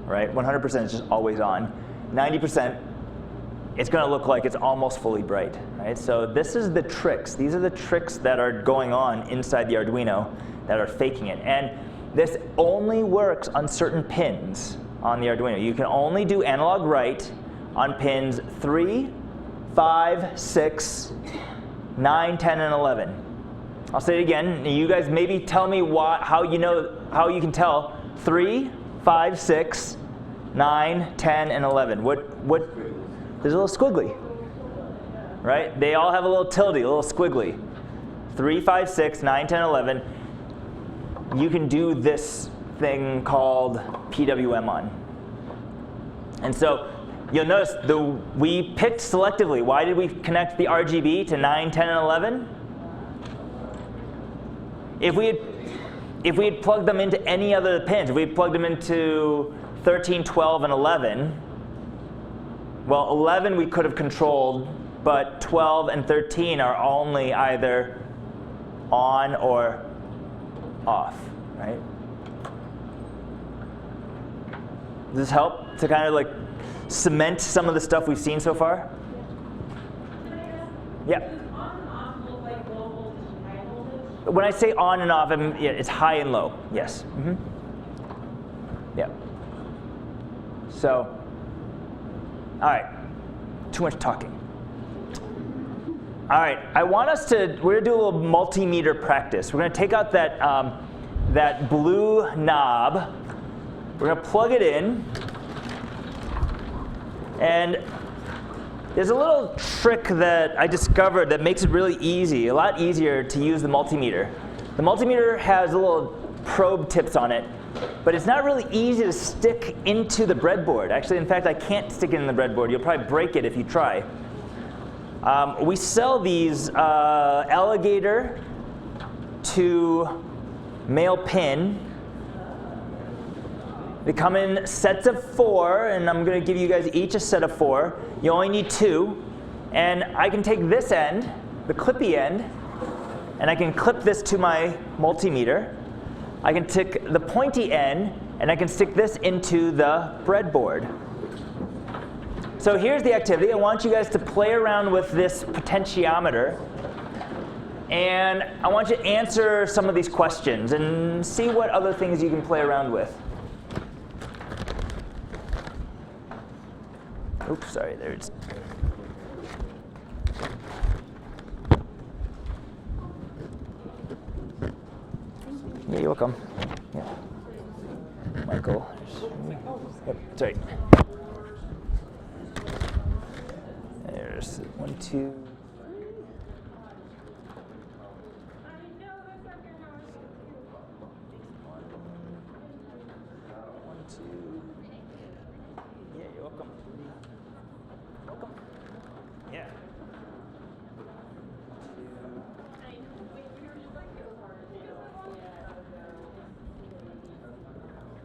right? 100% is just always on. 90%, it's going to look like it's almost fully bright, right? So this is the tricks. These are the tricks that are going on inside the Arduino that are faking it. And this only works on certain pins on the Arduino. You can only do analog write on pins 3, 5, 6, 9, 10, and 11. I'll say it again. You guys maybe tell me how you can tell 3, 5, 6, 9, 10, and 11. There's a little squiggly, right? They all have a little tilde, a little squiggly. 3, 5, 6, 9, 10, 11. You can do this thing called PWM on. And so you'll notice we picked selectively. Why did we connect the RGB to 9, 10, and 11? If we had plugged them into any other pins, if we had plugged them into 13, 12, and 11, well, 11 we could have controlled, but 12 and 13 are only either on or off, right? Does this help to kind of like cement some of the stuff we've seen so far? Yeah. When I say on and off, it's high and low. Yes. Mm-hmm. Yeah. So, all right. Too much talking. All right. We're gonna do a little multimeter practice. We're gonna take out that blue knob. We're gonna plug it in, and there's a little trick that I discovered that makes it really easy, a lot easier to use the multimeter. The multimeter has little probe tips on it, but it's not really easy to stick into the breadboard. Actually, in fact, I can't stick it in the breadboard. You'll probably break it if you try. We sell these alligator to male pin. They come in sets of 4, and I'm going to give you guys each a set of 4. You only need 2. And I can take this end, the clippy end, and I can clip this to my multimeter. I can take the pointy end, and I can stick this into the breadboard. So here's the activity. I want you guys to play around with this potentiometer. And I want you to answer some of these questions and see what other things you can play around with. Oops, sorry, there's. Yeah, you're welcome. Yeah. Michael. Yep, sorry. There's 1, 2. Yeah, you're welcome. Welcome. Yeah.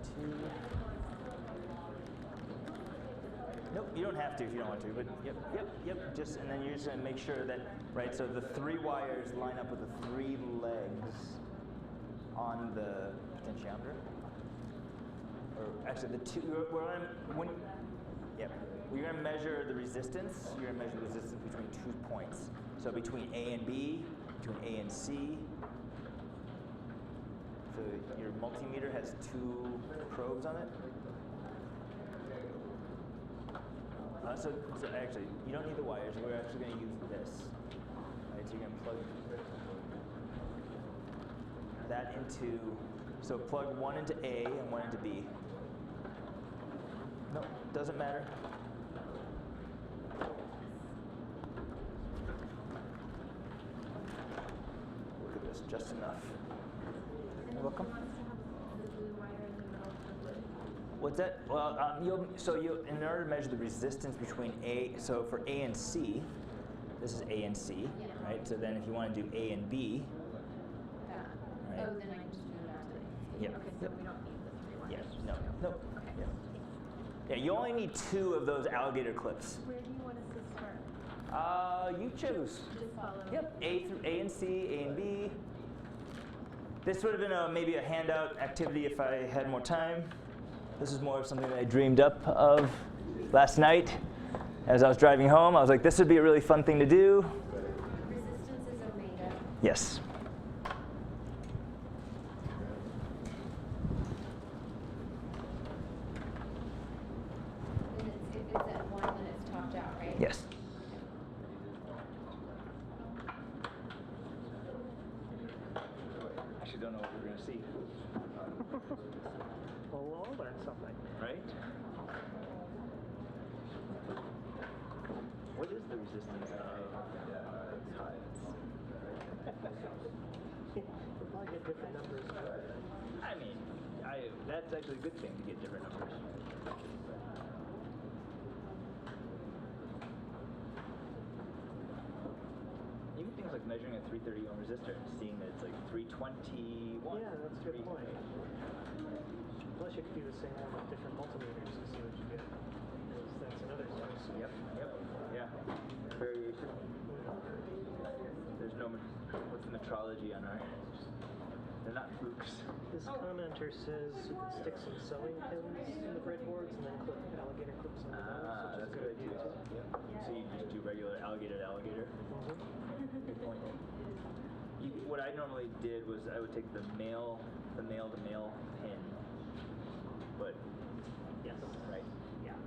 2. Nope, you don't have to if you don't want to, but yep. Just, and then you're just gonna make sure that, right, so the 3 wires line up with the 3 legs on the potentiometer. Or actually the 2, you're going to measure the resistance. You're going to measure the resistance between 2 points. So between A and B, between A and C. So your multimeter has 2 probes on it. So actually, you don't need the wires. We're actually going to use this. Right, so you're going to plug that into, so plug 1 into A and 1 into B. No, doesn't matter. just enough. You're welcome. What's that? Well, in order to measure the resistance between so for A and C, this is A and C, right? So then if you want to do A and B, right? Oh, then I can just do that. Yeah. Okay, so we don't need the 3 wires. Yes. No. Yeah. Yeah. You only need 2 of those alligator clips. Where do you want us to start? You choose. Just follow. Yep. A and C, A and B. This would have been maybe a handout activity if I had more time. This is more of something that I dreamed up of last night as I was driving home. I was like, this would be a really fun thing to do. Resistance is omega. Yes. And it's at 1 when it's topped out, right? Yes. I actually don't know what we're going to see. Well, we'll all learn something. Right? What is the resistance of We'll probably get different numbers. I mean, that's actually a good thing to get different numbers. Even things like measuring a 330 ohm resistor and seeing that it's like 321. Yeah, that's a good point. Plus, you could do the same one with different multimeters and see what you get. That's another source. Yep. Yeah. Variation. There's no, what's the metrology on our, they're not flukes. This commenter says you can stick some sewing pins in the breadboards and then clip alligator clips on the bottom. That's a good idea too. Yep. So you just do regular alligator to alligator. Good point. What I normally did was I would take the male to male pin, but Yes. right. Yeah.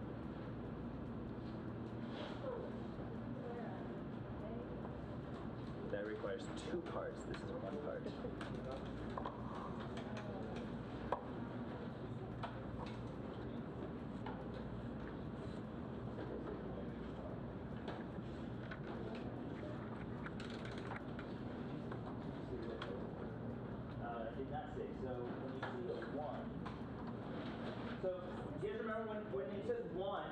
That requires 2 parts. This is 1 part. Did not say. So when you see a 1, so do you guys remember when it says 1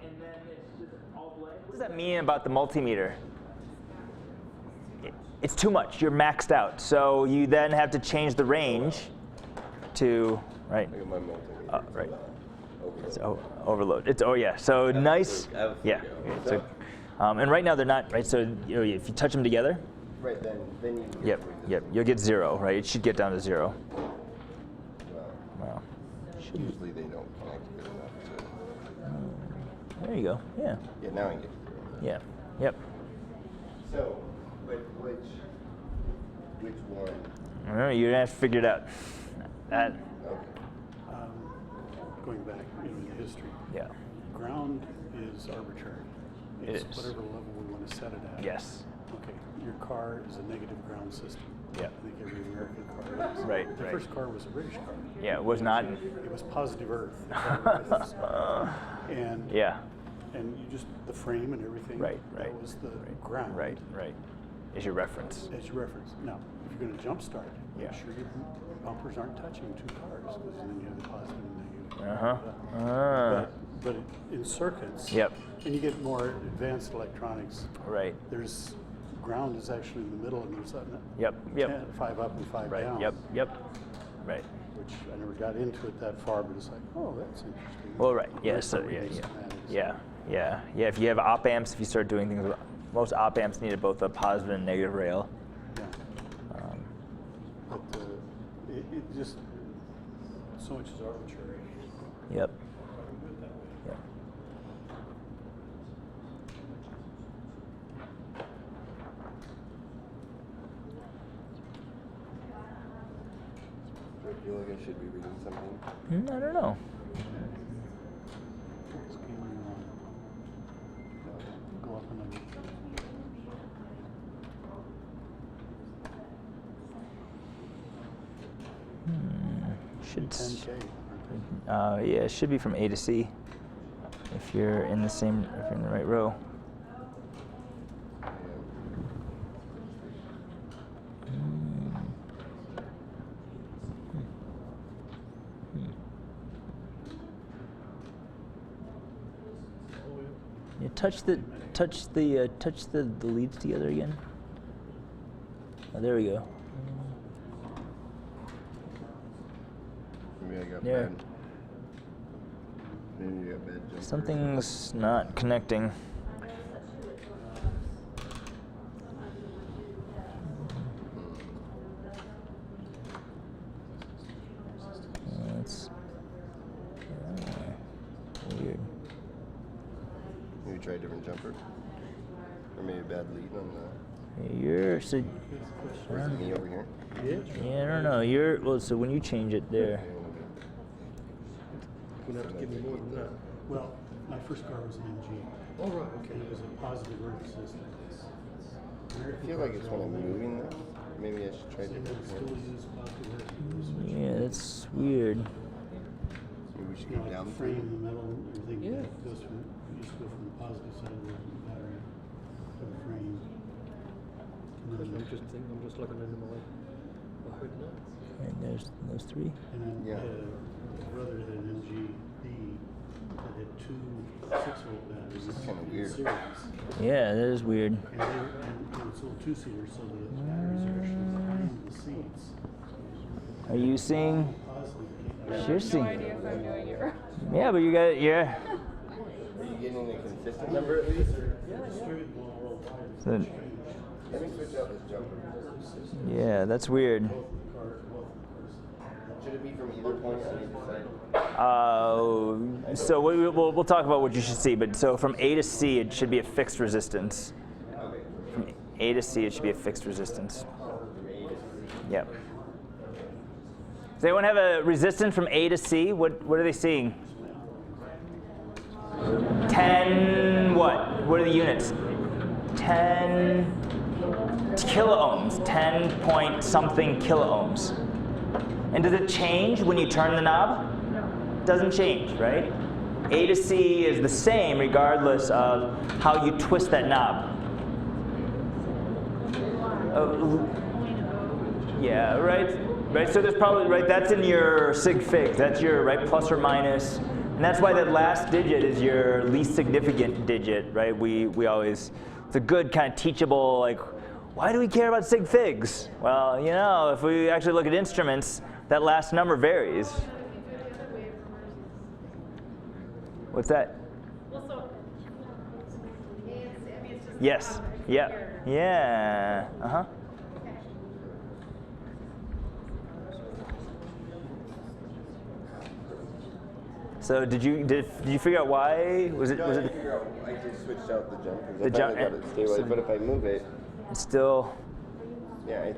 and then it's just all blank? What does that mean about the multimeter? It's too much. You're maxed out. So you then have to change the range to, right? Look at my multimeter. Right. Overload. It's overload. It's yeah. So nice. Yeah. So, and right now they're not right. So if you touch them together. Right, then you can Yep. You'll get 0. Right. It should get down to 0. Wow. Usually they don't connect good enough to. There you go. Yeah. Yeah, now I get it. Yeah. Yep. So, but which one? I don't know. You're gonna have to figure it out. That. Okay. Going back in the history, Yeah. ground is arbitrary. It It's is. whatever level we want to set it at. Yes. Okay, your car is a negative ground system. Yeah. I think every American car is. Right, The right. first car was a British car. Yeah. It was not. It was positive Earth. And Yeah. and you just the frame and everything. Right. That was the ground. Right. Is your reference. As your reference. Now, if you're going to jump start, Yeah. make sure your bumpers aren't touching 2 cars, because then you have the positive and negative. But in circuits, Yep. and you get more advanced electronics, Right. there's ground is actually in the middle, and there's Yep. 5 up and 5 Right. down. Yep. Right. Which I never got into it that far, but it's like, oh, that's interesting. Well, right. Yeah. So Reading yeah. schematics. Yeah. If you have op amps, if you start doing things, most op amps needed both a positive and negative rail. Yeah. But it just so much is arbitrary. Yep. Do it that way. Yep. Do I feel like I should be reading something? I don't know. What's going on? Go up another. Should. 10K. Yeah, it should be from A to C. If you're in the right row. You touch the leads together again. Oh, there we go. Maybe I got Yeah. bad. Maybe I got bad jumper. Something's not connecting. That's weird. Maybe try a different jumper. Or maybe a bad lead on the. You're so. Or is it me over here? Yeah, I don't know. You're well. So when you change it there. Would have to give me more than that. Well, my first car was an MG. Oh, right, okay. And it was a positive road resistance. I feel like it's when I'm moving this. Maybe I should try They different still ones. use positive road. Yeah, that's weird. Maybe we should You know, go like down the the frame, the metal, everything goes from, used to go from the positive side of the battery to the frame. And then, I'm just looking into my hood now. And there's those three. and then Yeah. my brother had an MGB that had two 6-volt batteries. This is kinda weird. Series. Yeah, that is weird. And it's all 2-seater, so the batteries are actually behind the seats. Are you seeing? Positive. You're No seeing. idea if I'm doing it right. Yeah, but you got it. Yeah. Are you getting a consistent number at least? So, Let me switch out this jumper. yeah, that's weird. Should it be from either point on either side? So we'll talk about what you should see. But so from A to C, it should be a fixed resistance. Okay. From A to C, it should be a fixed resistance. Yep. Does anyone have a resistance from A to C? What are they seeing? 10 what? What are the units? 10 kiloohms. 10 point something kiloohms. And does it change when you turn the knob? Doesn't change, right? A to C is the same regardless of how you twist that knob. Yeah, right. Right. So there's probably right. That's in your sig fig. That's your right plus or minus, and that's why that last digit is your least significant digit, right? We always. It's a good kind of teachable like. Why do we care about sig figs? Well, you know, if we actually look at instruments, that last number varies. What's that? Yes. Yeah. Yeah. Uh-huh. So did you figure out why? Was it No, I didn't figure out. I just switched out the jumpers. The I finally jump- got it stabilized, so- but if I move it, it's still yeah, I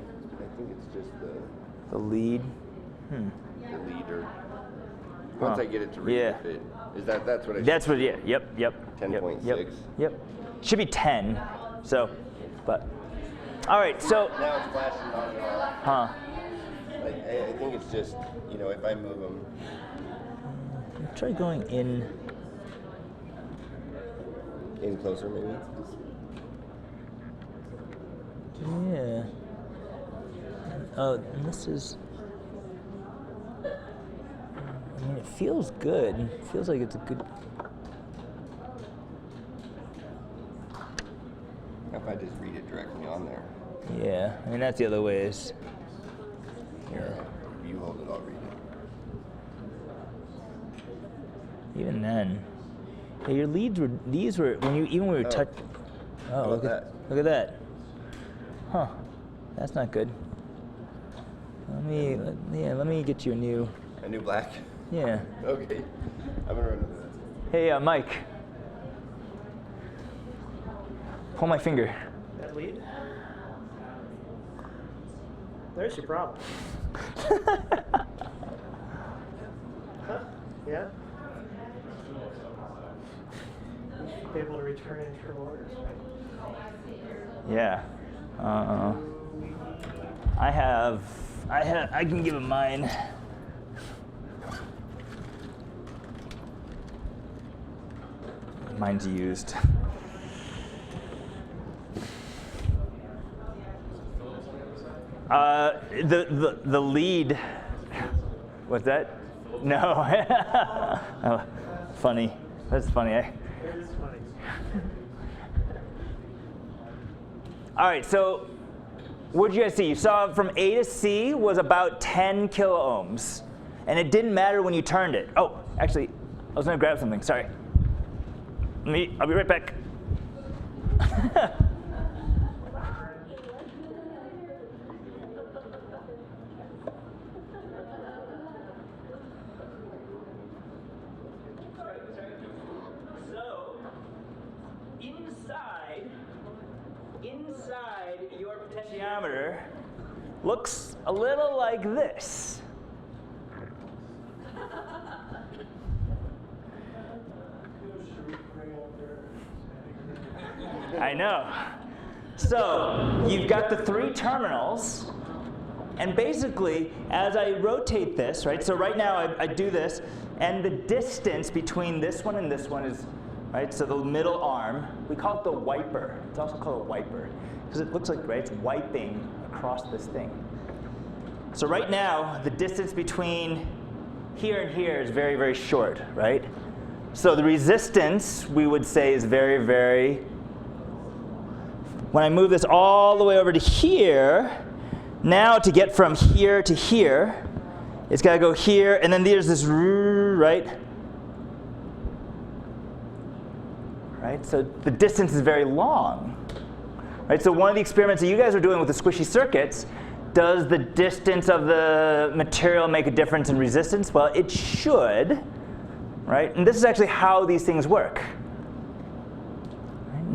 think it's just the lead? the leader. Once Huh. I get it to read Yeah. the fit, is that's what I. That's what. Yeah. Yep. 10.6. Yep. Should be 10. So, but all right. So, Now it's flashing on and off. huh? Like, I think it's just if I move them. Try going in. In closer, maybe. Yeah. Oh, and this is. I mean, it feels good. It feels like it's a good. If I just read it directly on there. Yeah. I mean, that's the other ways. Here, if you hold it, I'll read it. Even then, yeah, your leads were. These were when you even when we were touch. Oh, How look about at look at that. Huh. That's not good. Let me get you a new. A new black? Yeah. Okay. I'm gonna run into that. Hey, Mike. Pull my finger. That lead? There's your problem. Huh? Yeah? You should be able to return internal orders, right? Yeah. I can give him mine. Mine's used. The lead. What's that? No. Oh, funny. That's funny, eh? It is funny. All right, so what did you guys see? You saw from A to C was about 10 kilo ohms. And it didn't matter when you turned it. Oh, actually, I was going to grab something. Sorry. I'll be right back. So, inside your potentiometer looks a little like this. I know. So you've got the 3 terminals, and basically, as I rotate this, right? So right now I do this, and the distance between this one and this one is, right? So the middle arm, we call it the wiper. It's also called a wiper because it looks like, right? It's wiping across this thing. So right now, the distance between here and here is very, very short, right? So the resistance, we would say, is very, very. When I move this all the way over to here, now to get from here to here, it's got to go here, and then there's this, right? Right? So the distance is very long. Right? So one of the experiments that you guys are doing with the squishy circuits, does the distance of the material make a difference in resistance? Well, it should, right? And this is actually how these things work.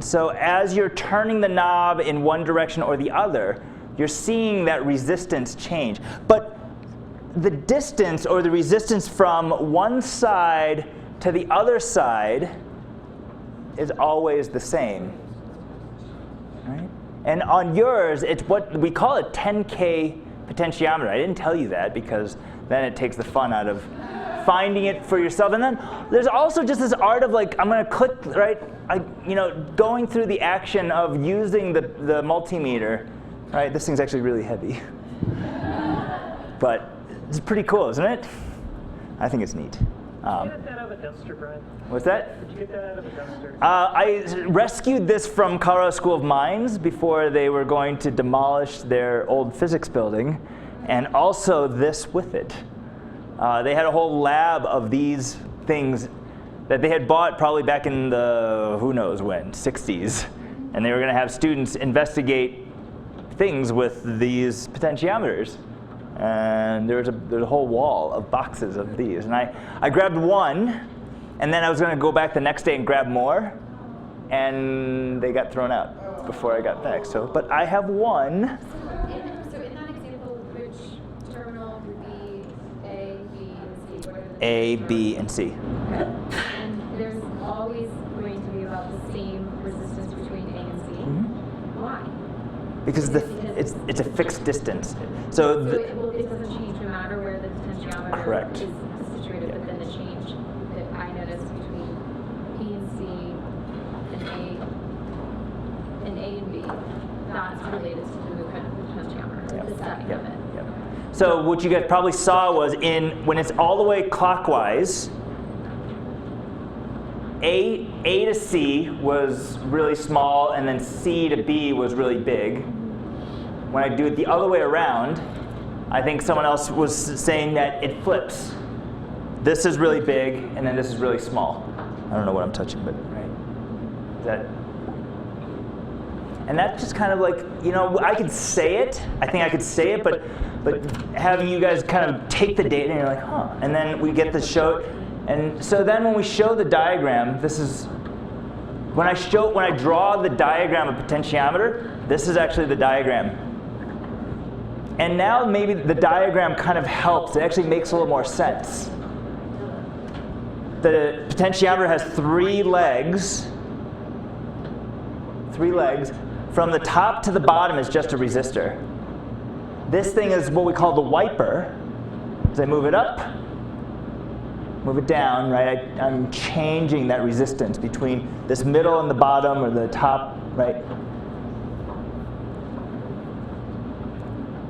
So as you're turning the knob in one direction or the other, you're seeing that resistance change. But the distance or the resistance from one side to the other side is always the same. Right? And on yours, it's what we call a 10K potentiometer. I didn't tell you that because then it takes the fun out of finding it for yourself. And then there's also just this art of like, I'm going to click, right? Going through the action of using the multimeter, right? This thing's actually really heavy. But it's pretty cool, isn't it? I think it's neat. Did you get that out of a dumpster, Brian? What's that? Did you get that out of a dumpster? I rescued this from Colorado School of Mines before they were going to demolish their old physics building, and also this with it. They had a whole lab of these things that they had bought probably back in the, who knows when, 60s. And they were going to have students investigate things with these potentiometers. And there's a whole wall of boxes of these. And I grabbed one, and then I was going to go back the next day and grab more. And they got thrown out before I got back. So, but I have one. So in that example, which terminal would be A, B, and C? A, B, and C. Okay. And there's always going to be about the same resistance between A and C. Mm-hmm. Why? Because it's a fixed distance. So it doesn't change no matter where the potentiometer correct. is situated, Yeah. but then the change that I noticed between B and C and A and B, that's related to the movement of the potentiometer, Yep. the setting Yep. of it. Yep. So what you guys probably saw was when it's all the way clockwise, A to C was really small, and then C to B was really big. When I do it the other way around, I think someone else was saying that it flips. This is really big, and then this is really small. I don't know what I'm touching, but right. And that's just kind of like, I could say it. I think I could say it, but having you guys kind of take the data and you're like, huh. And then we get the show. And so then when we show the diagram, this is, when I draw the diagram of potentiometer, this is actually the diagram. And now maybe the diagram kind of helps. It actually makes a little more sense. The potentiometer has 3 legs. 3 legs. From the top to the bottom is just a resistor. This thing is what we call the wiper. As I move it up, move it down, right? I'm changing that resistance between this middle and the bottom, or the top, right?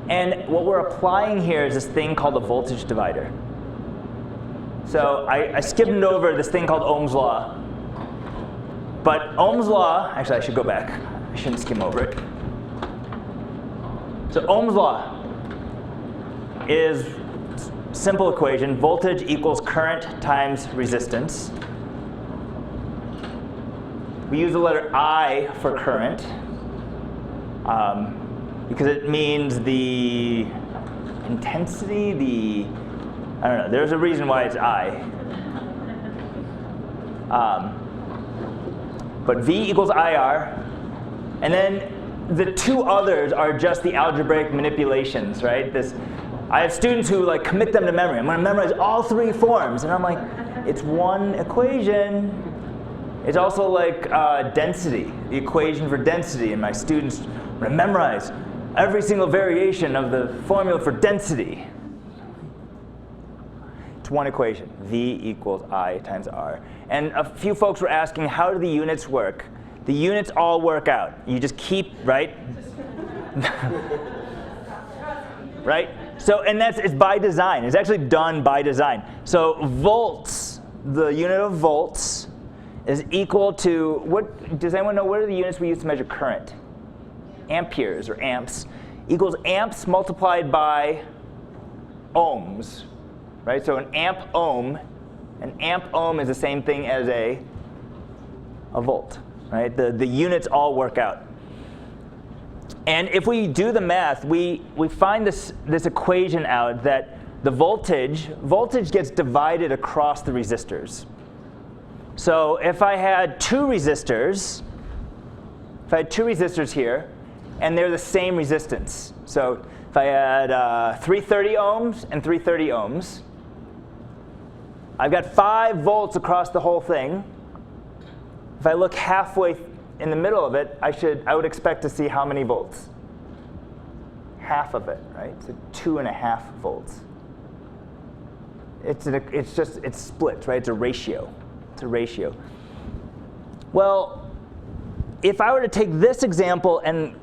And what we're applying here is this thing called a voltage divider. So I skimmed over this thing called Ohm's law. But Ohm's law, actually I should go back. I shouldn't skim over it. So Ohm's law is simple equation, voltage equals current times resistance. We use the letter I for current because it means the intensity, I don't know, there's a reason why it's I. But V equals IR, and then the two others are just the algebraic manipulations, right? I have students who like commit them to memory. I'm going to memorize all three forms, and I'm like, it's one equation. It's also like density, the equation for density, and my students want to memorize every single variation of the formula for density. It's one equation, V equals I times R. And a few folks were asking, how do the units work? The units all work out. You just keep, right? Right? So, and it's by design. It's actually done by design. So volts, the unit of volts, is equal to, what, does anyone know what are the units we use to measure current? Amperes or amps equals amps multiplied by ohms, right? So an amp ohm is the same thing as a volt, right? The units all work out. And if we do the math, we find this equation out that the voltage gets divided across the resistors. So if I had two resistors here, and they're the same resistance. So if I had 330 ohms and 330 ohms, I've got 5 volts across the whole thing. If I look halfway in the middle of it, I would expect to see how many volts? Half of it, right? So 2.5 volts. It's split, right? It's a ratio. It's a ratio. Well, if I were to take this example and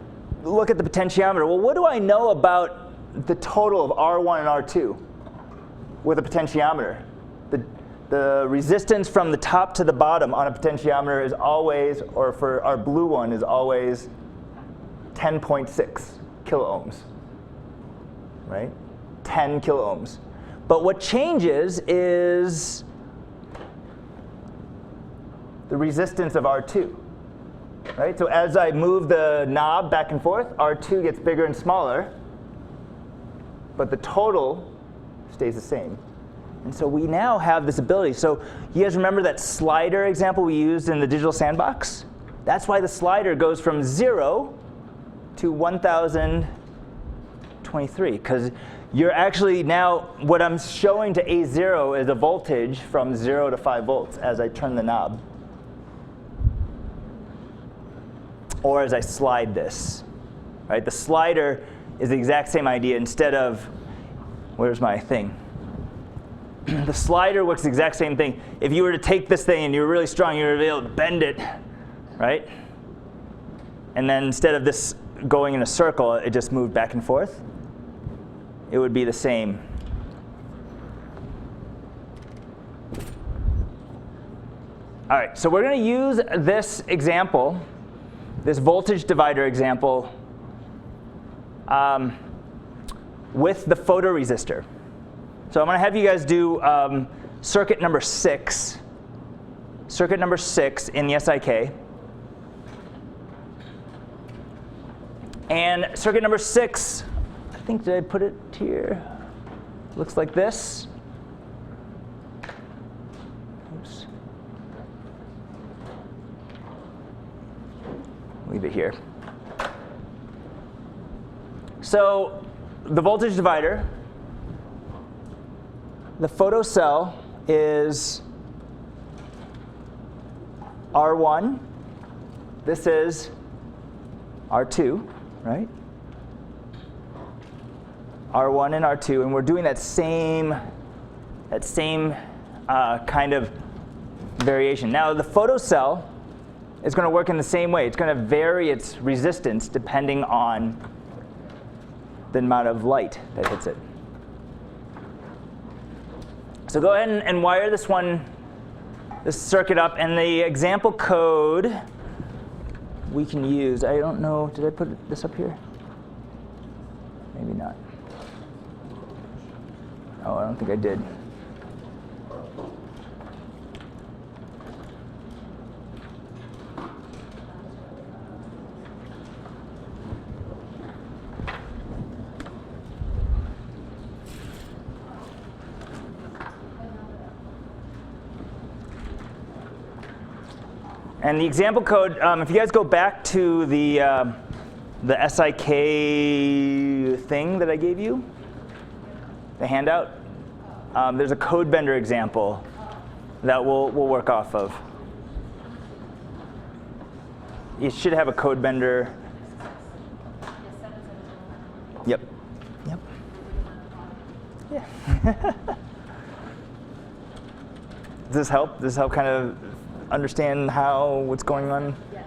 look at the potentiometer, well, what do I know about the total of R1 and R2 with a potentiometer? The resistance from the top to the bottom on a potentiometer is always, or for our blue one, is always 10.6 kiloohms, right? 10 kiloohms. But what changes is the resistance of R2, right? So as I move the knob back and forth, R2 gets bigger and smaller, but the total stays the same. And so we now have this ability. So you guys remember that slider example we used in the digital sandbox? That's why the slider goes from 0 to 1023, because you're actually now, what I'm showing to A0 is a voltage from 0 to 5 volts as I turn the knob, or as I slide this, right? The slider is the exact same idea. Instead of, where's my thing? The slider works the exact same thing. If you were to take this thing and you were really strong, you would be able to bend it, right? And then instead of this going in a circle, it just moved back and forth. It would be the same. All right, so we're going to use this example, this voltage divider example, with the photoresistor. So I'm going to have you guys do circuit number 6. Circuit number 6 in the SIK. And circuit number 6, I think, did I put it here? Looks like this. Oops. Leave it here. So the voltage divider, the photocell is R1. This is R2, right? R1 and R2, and we're doing that same kind of variation. Now the photocell is going to work in the same way. It's going to vary its resistance depending on the amount of light that hits it. So go ahead and wire this circuit up, and the example code we can use. I don't know, did I put this up here? Maybe not. Oh, I don't think I did. And the example code, if you guys go back to the SIK thing that I gave you, the handout, there's a code bender example that we'll work off of. You should have a code bender. Yep. Yep. Yeah. Does this help? Does this help kind of understand what's going on? Yes.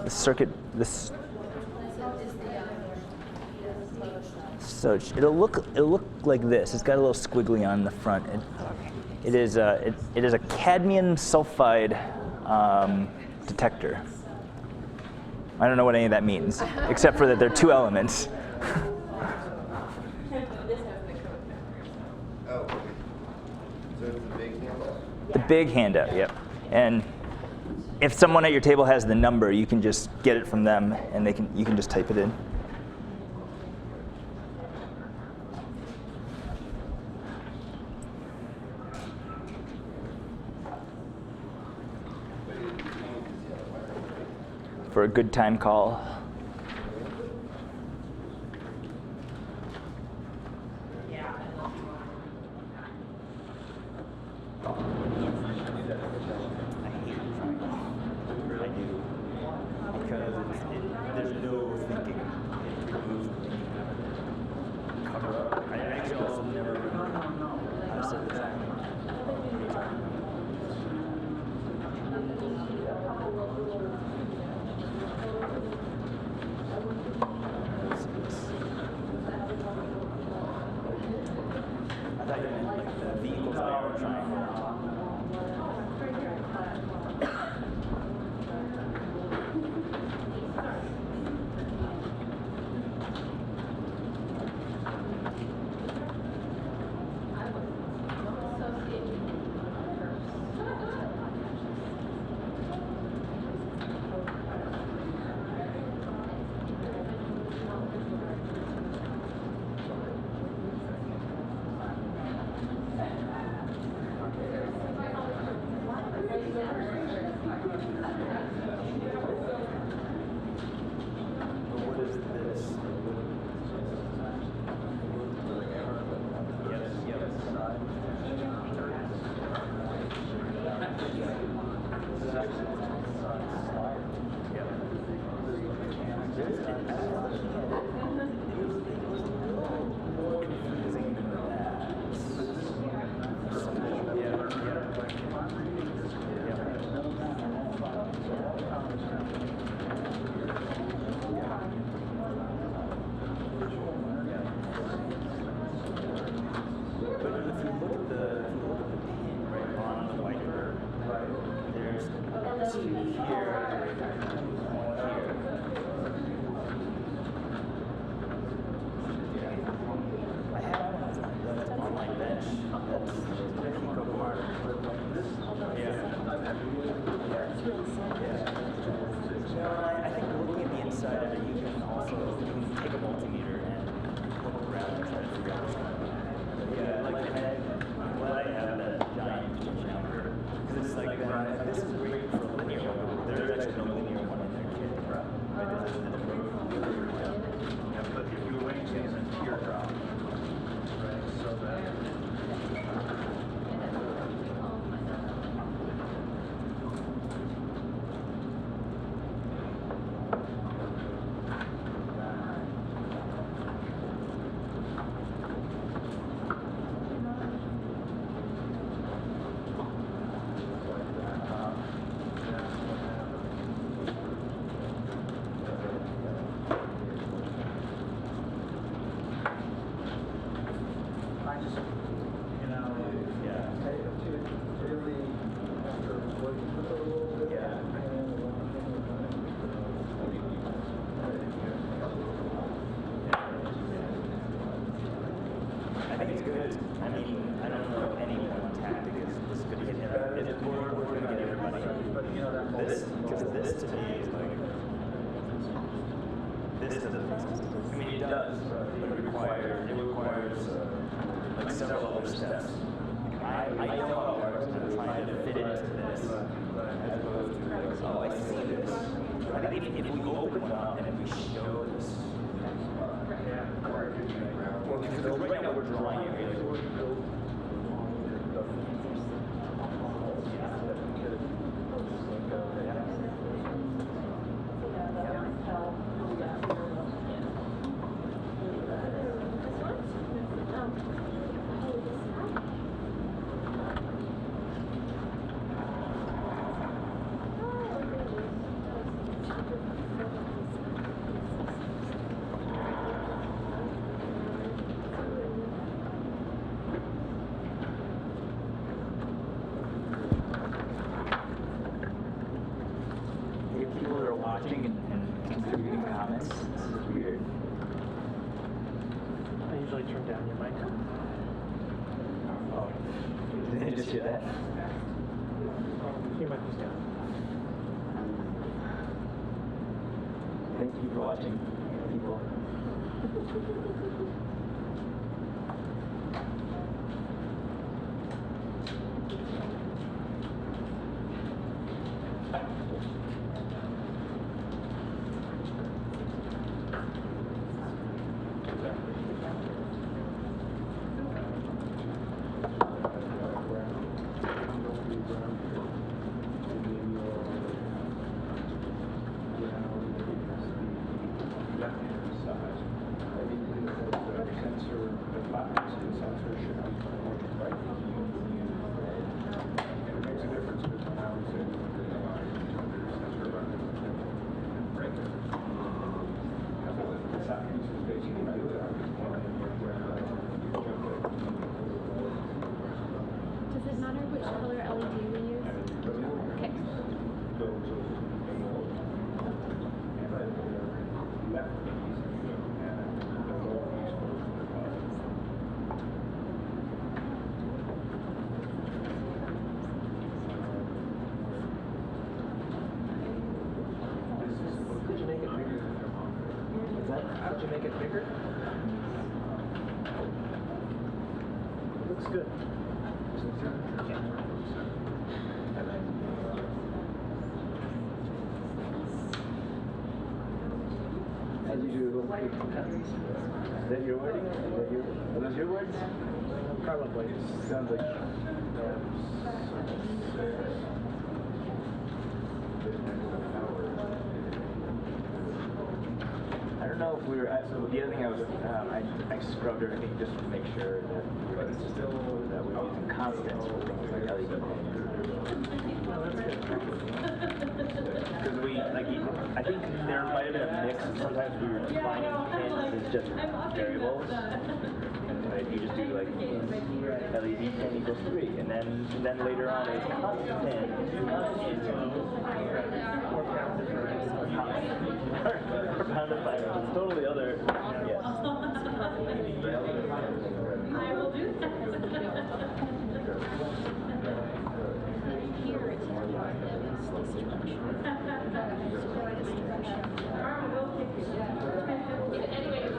The circuit, this. So it'll look like this. It's got a little squiggly on the front. It is a cadmium sulfide detector. I don't know what any of that means, except for that there are 2 elements. Oh, so it's the big handout? The big handout, yep. And if someone at your table has the number, you can just get it from them, and you can just type it in. For a good time call. This is great for linear, but there's actually no linear one. this to me is like, this doesn't make sense. I mean, it does, but it requires like several other steps. I know how it works, and I'm trying to fit into this, as opposed to like, oh, I see this. I think if we open one up and we show this, well, because right now we're drawing it. People that are watching and contributing comments, this is weird. I usually turn down your mic. Oh, did you just hear that? Your mic was down. Thank you for watching, people. Does it matter which color LED we use? Okay. Did you make it bigger? What's that? Did you make it bigger? It looks good. As you do. Is that your wording? Are those your words? Probably. Sounds like. I don't know if we were. So the other thing I was, I scrubbed everything just to make sure that we were using constants for things like LED. Because we, like, I think there might have been a mix. Sometimes we were defining pins as just variables. And like you just do like LED pin equals 3, and then later on it's constant pin. Or pounded by it's totally other. Yes. I will do that. Here it's more like Anyway,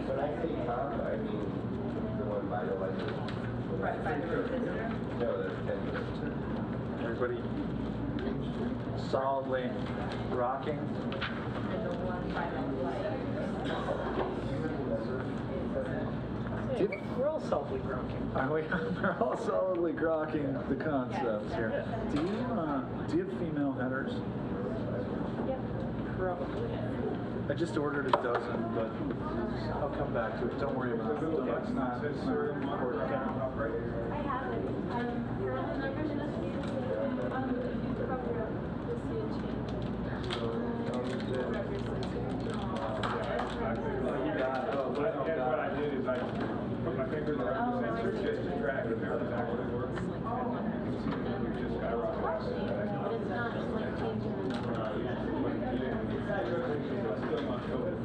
When I say top, I mean the one by the light. Right, by the resistor? No, there's 10 resistor. Everybody solidly rocking. And the one by the light. We're all solidly rocking. We're all solidly grokking the concepts here. Do you have female headers? Yep. Probably. I just ordered a dozen, but I'll come back to it. Don't worry about it. It's not important. I have it. Your other numbers must be the same. You cover up the What I did is I put my finger in the sensor just to track if everything actually works. And we just skyrocket. But it's not just like changing the number. Still not COVID.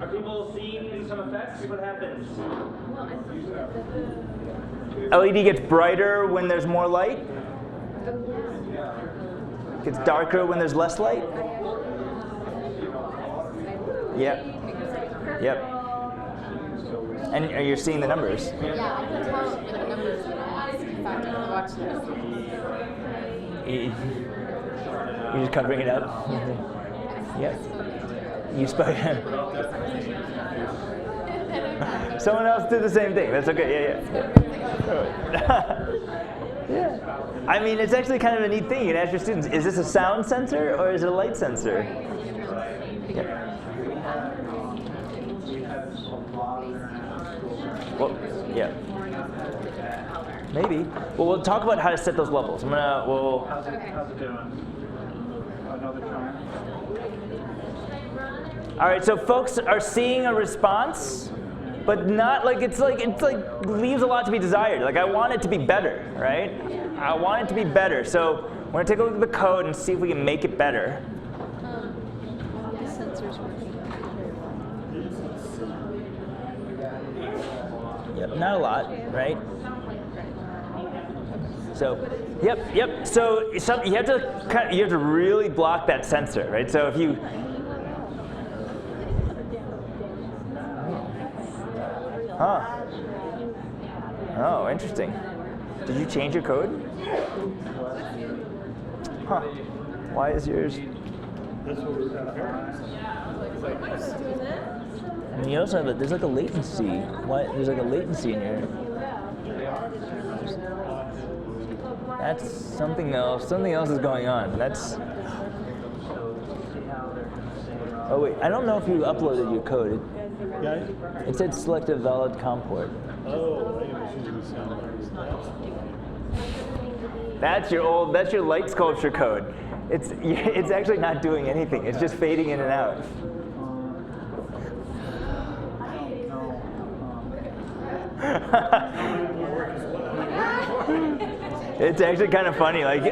Are people seeing some effects? What happens? LED gets brighter when there's more light. Gets darker when there's less light. Yep. Yep. And you're seeing the numbers. Yeah, I can tell the numbers in fact, I can watch this. You're just covering it up? Yep. You spoke. Someone else did the same thing. That's okay. Yeah. Yeah. I mean, it's actually kind of a neat thing. You can ask your students, is this a sound sensor or is it a light sensor? Yeah. Well, yeah. Maybe. Well, we'll talk about how to set those levels. How's it doing? Another try. All right, so folks are seeing a response, but not like it's like leaves a lot to be desired. Like I want it to be better, right? I want it to be better. So we're gonna take a look at the code and see if we can make it better. The sensor's working. Yep, not a lot, right? So, yep. So you have to really block that sensor, right? So if you Oh, interesting. Did you change your code? Huh. Why is yours? That's what we're kind of And you also have there's like a latency. Why? There's like a latency in your. That's something else. Something else is going on. That's. Oh wait, I don't know if you uploaded your code. It said select a valid COM port. Oh, I usually sound like That's your light sculpture code. It's actually not doing anything. It's just fading in and out. It's actually kind of funny, like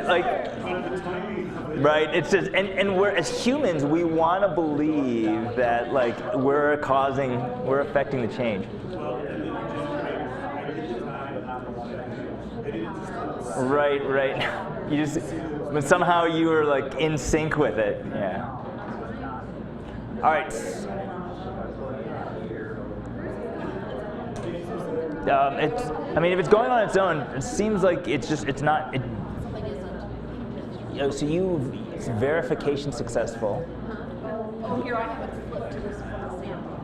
right? It's just and we're as humans we want to believe that like we're affecting the change. Right. You just but somehow you were like in sync with it. Yeah. All right. I mean, if it's going on its own, it seems like it's not. So it's verification successful. Oh, here I have it flipped to this sample.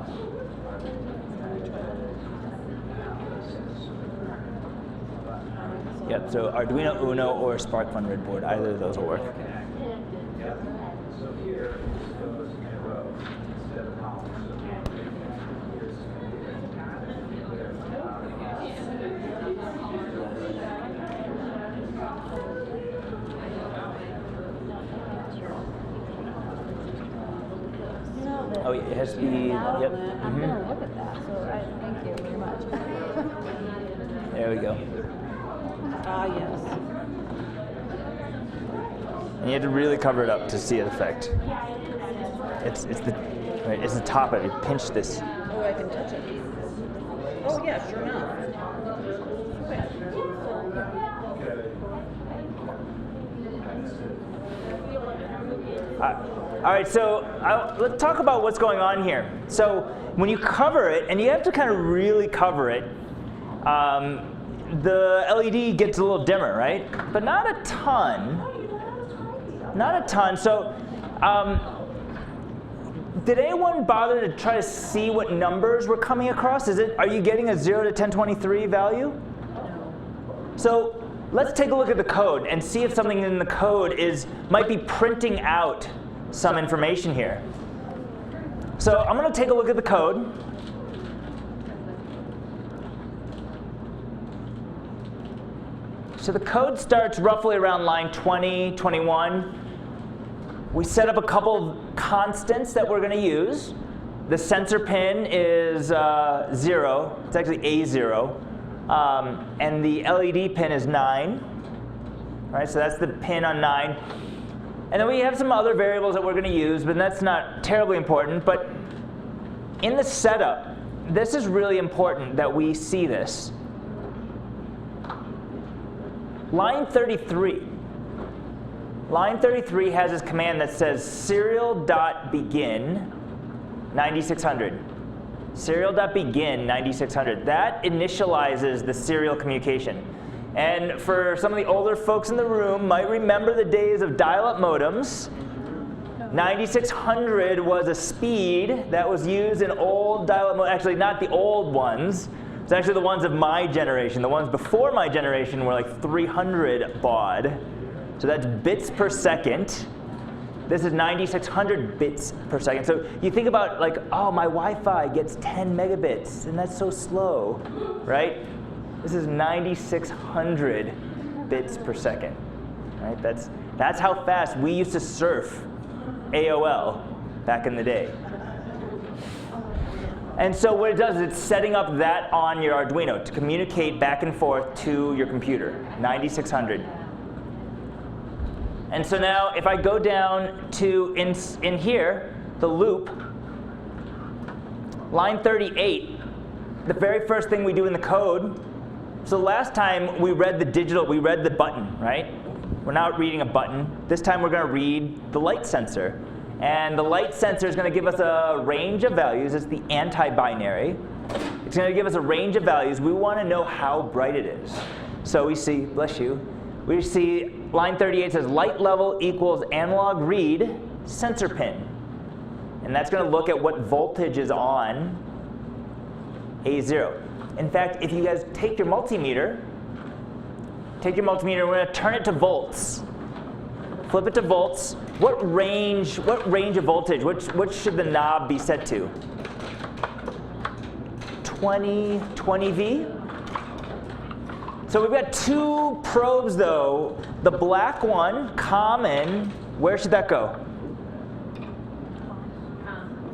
Yep. So Arduino Uno or SparkFun Breadboard, either of those will work. Oh, it has to be. Yep. I'm gonna look at that. So thank you very much. There we go. Ah, yes. And you have to really cover it up to see it affect. It's the top of it. Pinch this. Oh, I can touch it. Oh, yeah, sure enough. All right, so let's talk about what's going on here. So when you cover it, and you have to kind of really cover it, the LED gets a little dimmer, right? But not a ton. Not a ton. So did anyone bother to try to see what numbers we're coming across? Are you getting a 0 to 1023 value? So let's take a look at the code and see if something in the code might be printing out some information here. So I'm going to take a look at the code. So the code starts roughly around line 20, 21. We set up a couple of constants that we're going to use. The sensor pin is 0. It's actually A0. And the LED pin is 9. All right, so that's the pin on 9. And then we have some other variables that we're going to use, but that's not terribly important. But in the setup, this is really important that we see this. Line 33. Line 33 has this command that says serial.begin 9600. Serial.begin 9600. That initializes the serial communication. And for some of the older folks in the room might remember the days of dial-up modems. 9600 was a speed that was used in old dial-up modems. Actually, not the old ones. It's actually the ones of my generation. The ones before my generation were like 300 baud. So that's bits per second. This is 9600 bits per second. So you think about like, oh, my Wi-Fi gets 10 megabits, and that's so slow, right? This is 9600 bits per second, right? That's how fast we used to surf AOL back in the day. And so what it does is it's setting up that on your Arduino to communicate back and forth to your computer, 9600. And so now if I go down to in here, the loop, line 38, the very first thing we do in the code, so last time we read the button, right? We're not reading a button. This time we're going to read the light sensor. And the light sensor is going to give us a range of values. It's the anti-binary. It's going to give us a range of values. We want to know how bright it is. So we see, bless you, we see line 38 says light level equals analog read sensor pin. And that's going to look at what voltage is on A0. In fact, if you guys take your multimeter, we're going to turn it to volts. Flip it to volts. What range of voltage? Which should the knob be set to? 20 V? So we've got two probes though. The black one, common, where should that go?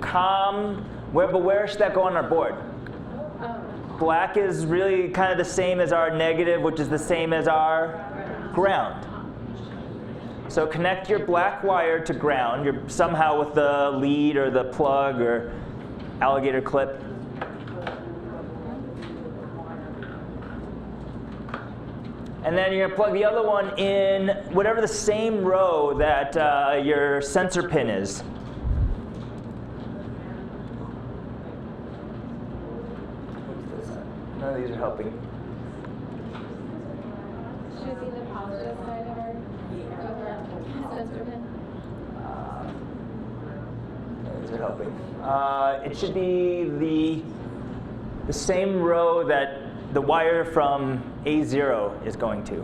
But where should that go on our board? Black is really kind of the same as our negative, which is the same as our ground. So connect your black wire to ground. You're somehow with the lead or the plug or alligator clip. And then you're going to plug the other one in whatever the same row that your sensor pin is. None of these are helping. Should it be the positive side of our sensor pin? None of these are helping. It should be the same row that the wire from A0 is going to.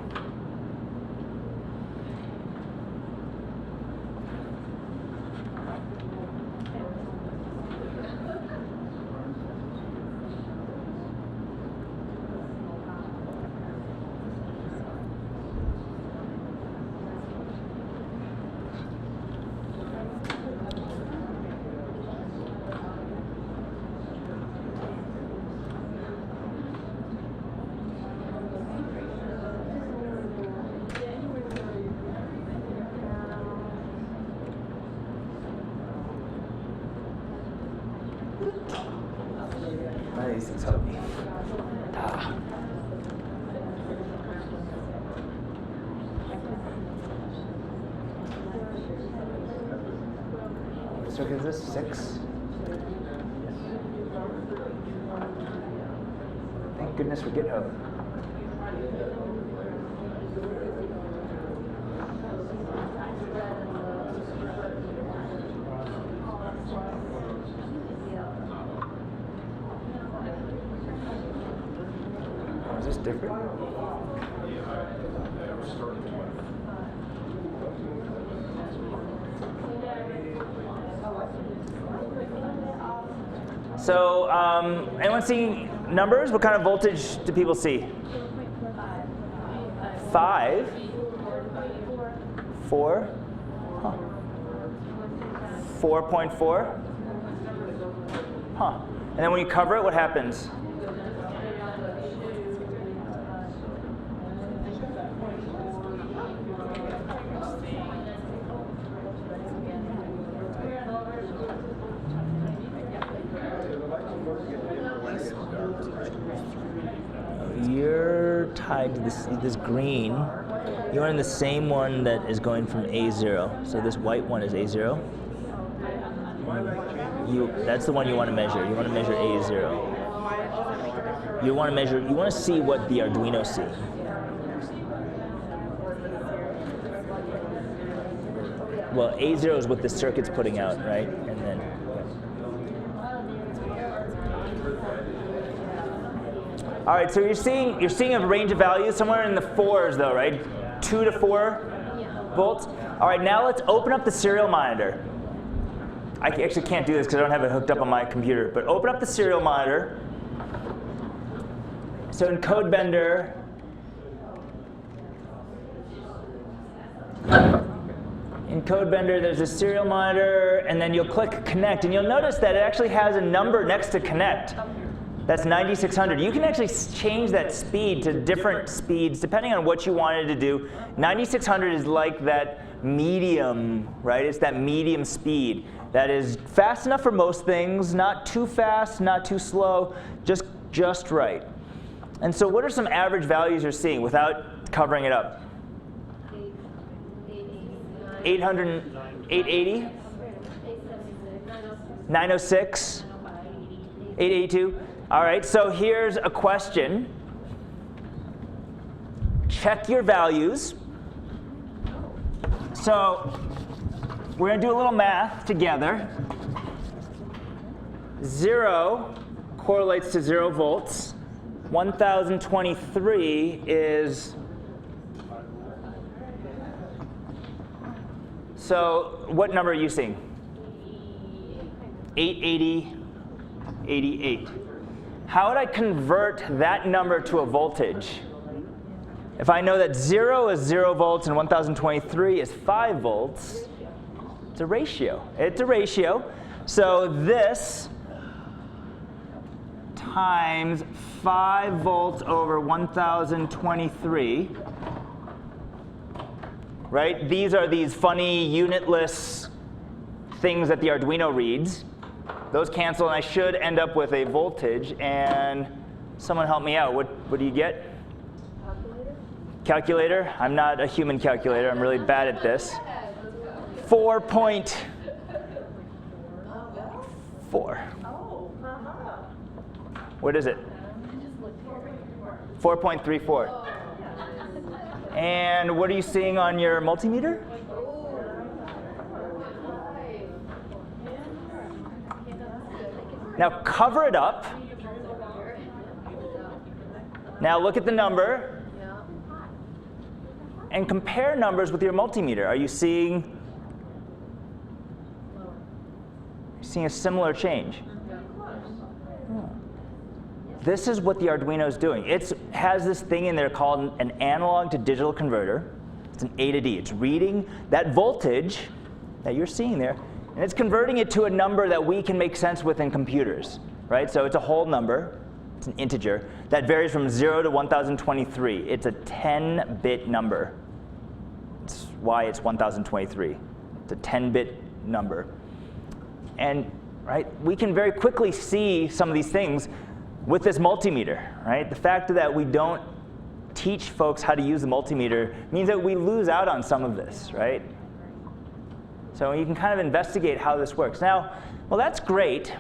None of these things help me. So is this 6? Thank goodness for GitHub. Is this different? So, anyone see numbers? What kind of voltage do people see? 5? 4? Huh. 4.4? Huh. And then when you cover it, what happens? You're tied to this green. You're in the same one that is going from A0. So this white one is A0. That's the one you want to measure. You want to measure A0. You want to see what the Arduino sees. Well, A0 is what the circuit's putting out, right? And then all right, so you're seeing a range of values somewhere in the 4s though, right? 2 to 4 volts. All right, now let's open up the serial monitor. I actually can't do this because I don't have it hooked up on my computer, but open up the serial monitor. So in CodeBender, there's a serial monitor, and then you'll click connect, and you'll notice that it actually has a number next to connect. That's 9600. You can actually change that speed to different speeds depending on what you wanted to do. 9600 is like that medium, right? It's that medium speed that is fast enough for most things, not too fast, not too slow, just right. And so what are some average values you're seeing without covering it up? 880? 906? 882? All right, so here's a question. Check your values. So we're going to do a little math together. 0 correlates to 0 volts. 1023 is, so what number are you seeing? 880, 88. How would I convert that number to a voltage? If I know that 0 is 0 volts and 1023 is 5 volts, it's a ratio. It's a ratio. So this times 5 volts over 1023, right? These are these funny unitless things that the Arduino reads. Those cancel, and I should end up with a voltage. And someone help me out. What do you get? Calculator? I'm not a human calculator. I'm really bad at this. 4.4. What is it? 4.34. And what are you seeing on your multimeter? Now cover it up. Now look at the number. And compare numbers with your multimeter. Are you seeing a similar change? This is what the Arduino is doing. It has this thing in there called an analog to digital converter. It's an A to D. It's reading that voltage that you're seeing there, and it's converting it to a number that we can make sense with in computers, right? So it's a whole number. It's an integer that varies from 0 to 1023. It's a 10-bit number. That's why it's 1023. It's a 10-bit number. And right, we can very quickly see some of these things with this multimeter, right? The fact that we don't teach folks how to use the multimeter means that we lose out on some of this, right? So you can kind of investigate how this works. Now, well, that's great,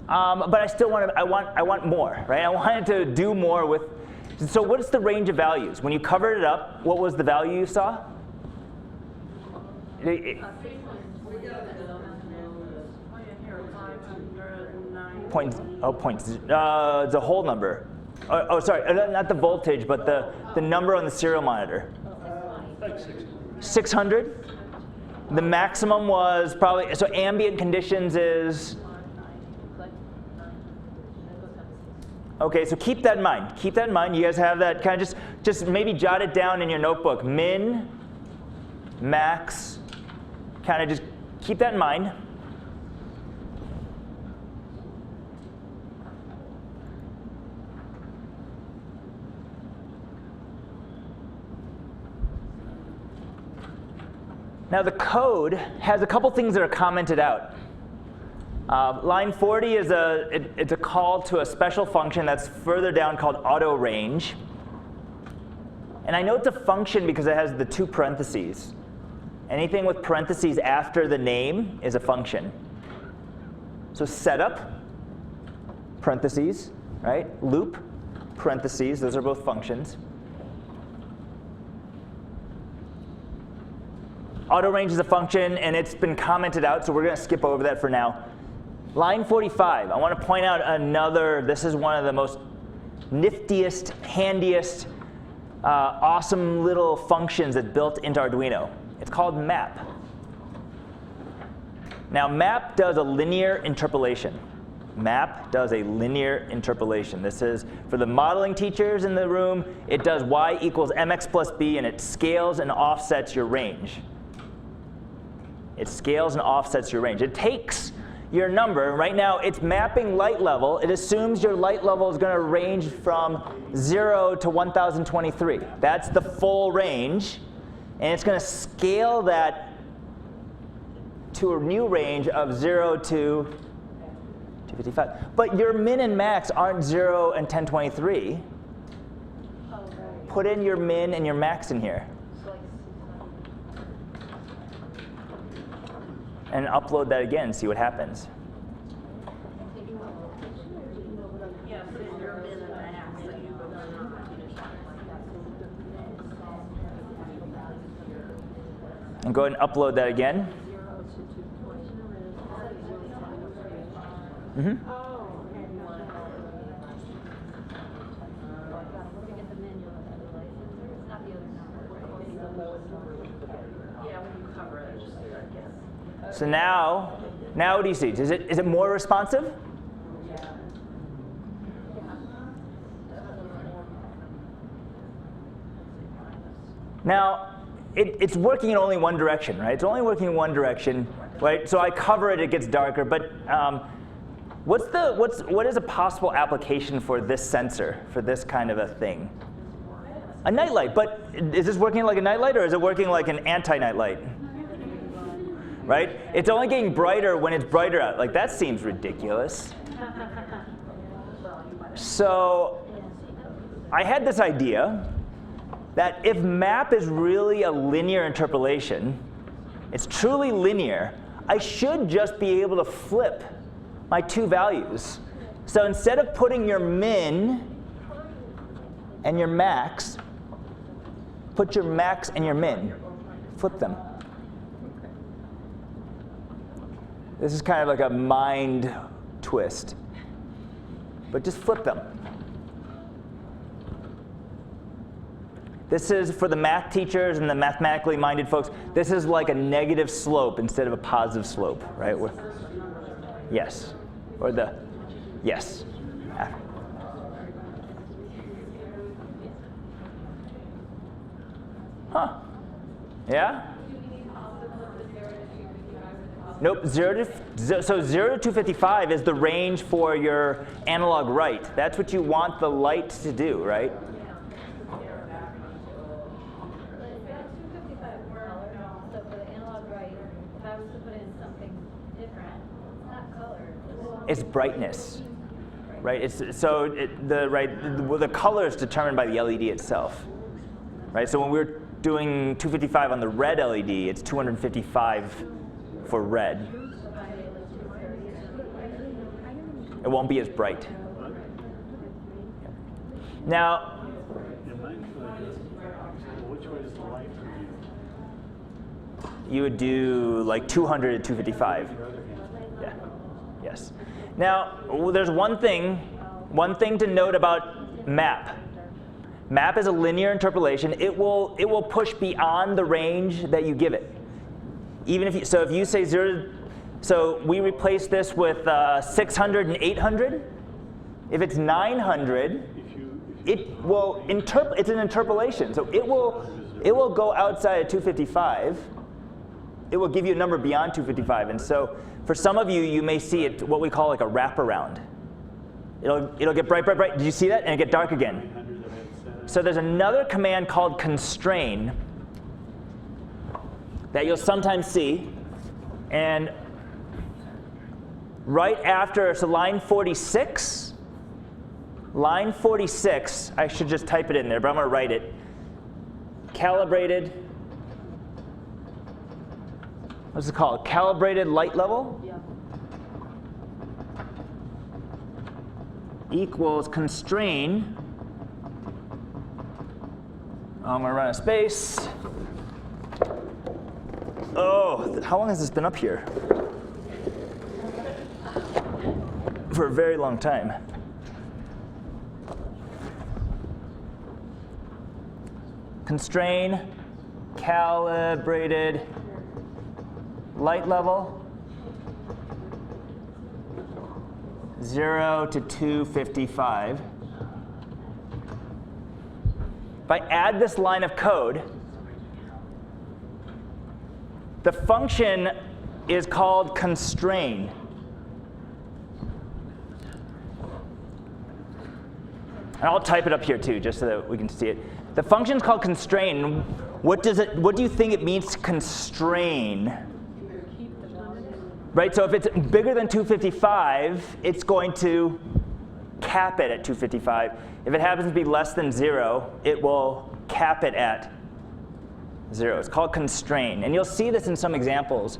but I still want to, I want more, right? I wanted to do more with. So what's the range of values? When you covered it up, what was the value you saw? It's a whole number. Oh, sorry, not the voltage, but the number on the serial monitor. 600. The maximum was probably, so ambient conditions is, okay, so keep that in mind. Keep that in mind. You guys have that, kind of just maybe jot it down in your notebook. Min, max, kind of just keep that in mind. Now the code has a couple things that are commented out. Line 40 is it's a call to a special function that's further down called auto range. And I know it's a function because it has the 2 parentheses. Anything with parentheses after the name is a function. So setup, parentheses, right? Loop, parentheses, those are both functions. Auto range is a function, and it's been commented out, so we're going to skip over that for now. Line 45, I want to point out another, this is one of the most niftiest, handiest, awesome little functions that's built into Arduino. It's called map. Now map does a linear interpolation. Map does a linear interpolation. This is, for the modeling teachers in the room, it does y equals mx plus b, and it scales and offsets your range. It scales and offsets your range. It takes your number. Right now, it's mapping light level. It assumes your light level is going to range from 0 to 1023. That's the full range. And it's going to scale that to a new range of 0 to 255. But your min and max aren't 0 and 1023. Put in your min and your max in here. And upload that again and see what happens. And go ahead and upload that again. Mm-hmm. So now what do you see? Is it more responsive? Now, it's working in only one direction, right? It's only working in one direction, right? So I cover it, it gets darker. But what is a possible application for this sensor, for this kind of a thing? A nightlight. But is this working like a nightlight, or is it working like an anti-nightlight? Right? It's only getting brighter when it's brighter out. Like, that seems ridiculous. So I had this idea that if map is really a linear interpolation, it's truly linear, I should just be able to flip my two values. So instead of putting your min and your max, put your max and your min. Flip them. This is kind of like a mind twist. But just flip them. This is, for the math teachers and the mathematically minded folks, this is like a negative slope instead of a positive slope, right? Yes. Or the, yes. Huh. Yeah? Nope, so 0 to 255 is the range for your analog write. That's what you want the light to do, right? It's brightness, right? The color is determined by the LED itself, right? So when we're doing 255 on the red LED, it's 255 for red. It won't be as bright. Now, which way is the light for you? you would do like 200 to 255. Yeah. Yes. Now, there's one thing to note about map. Map is a linear interpolation. It will push beyond the range that you give it. Even if you say 0, so we replace this with 600 and 800. If it's 900, it's an interpolation. So it will go outside of 255. It will give you a number beyond 255. And so for some of you, you may see it what we call like a wraparound. It'll get bright, bright, bright. Did you see that? And it get dark again. So there's another command called constrain that you'll sometimes see. And right after, so line 46, I should just type it in there, but I'm going to write it. Calibrated, what's it called? Calibrated light level equals constrain. I'm going to run a space. Oh, how long has this been up here? For a very long time. Constrain, calibrated light level, 0 to 255. If I add this line of code, the function is called constrain. And I'll type it up here too, just so that we can see it. The function is called constrain. What do you think it means to constrain? Right, so if it's bigger than 255, it's going to cap it at 255. If it happens to be less than 0, it will cap it at 0. It's called constrain. And you'll see this in some examples.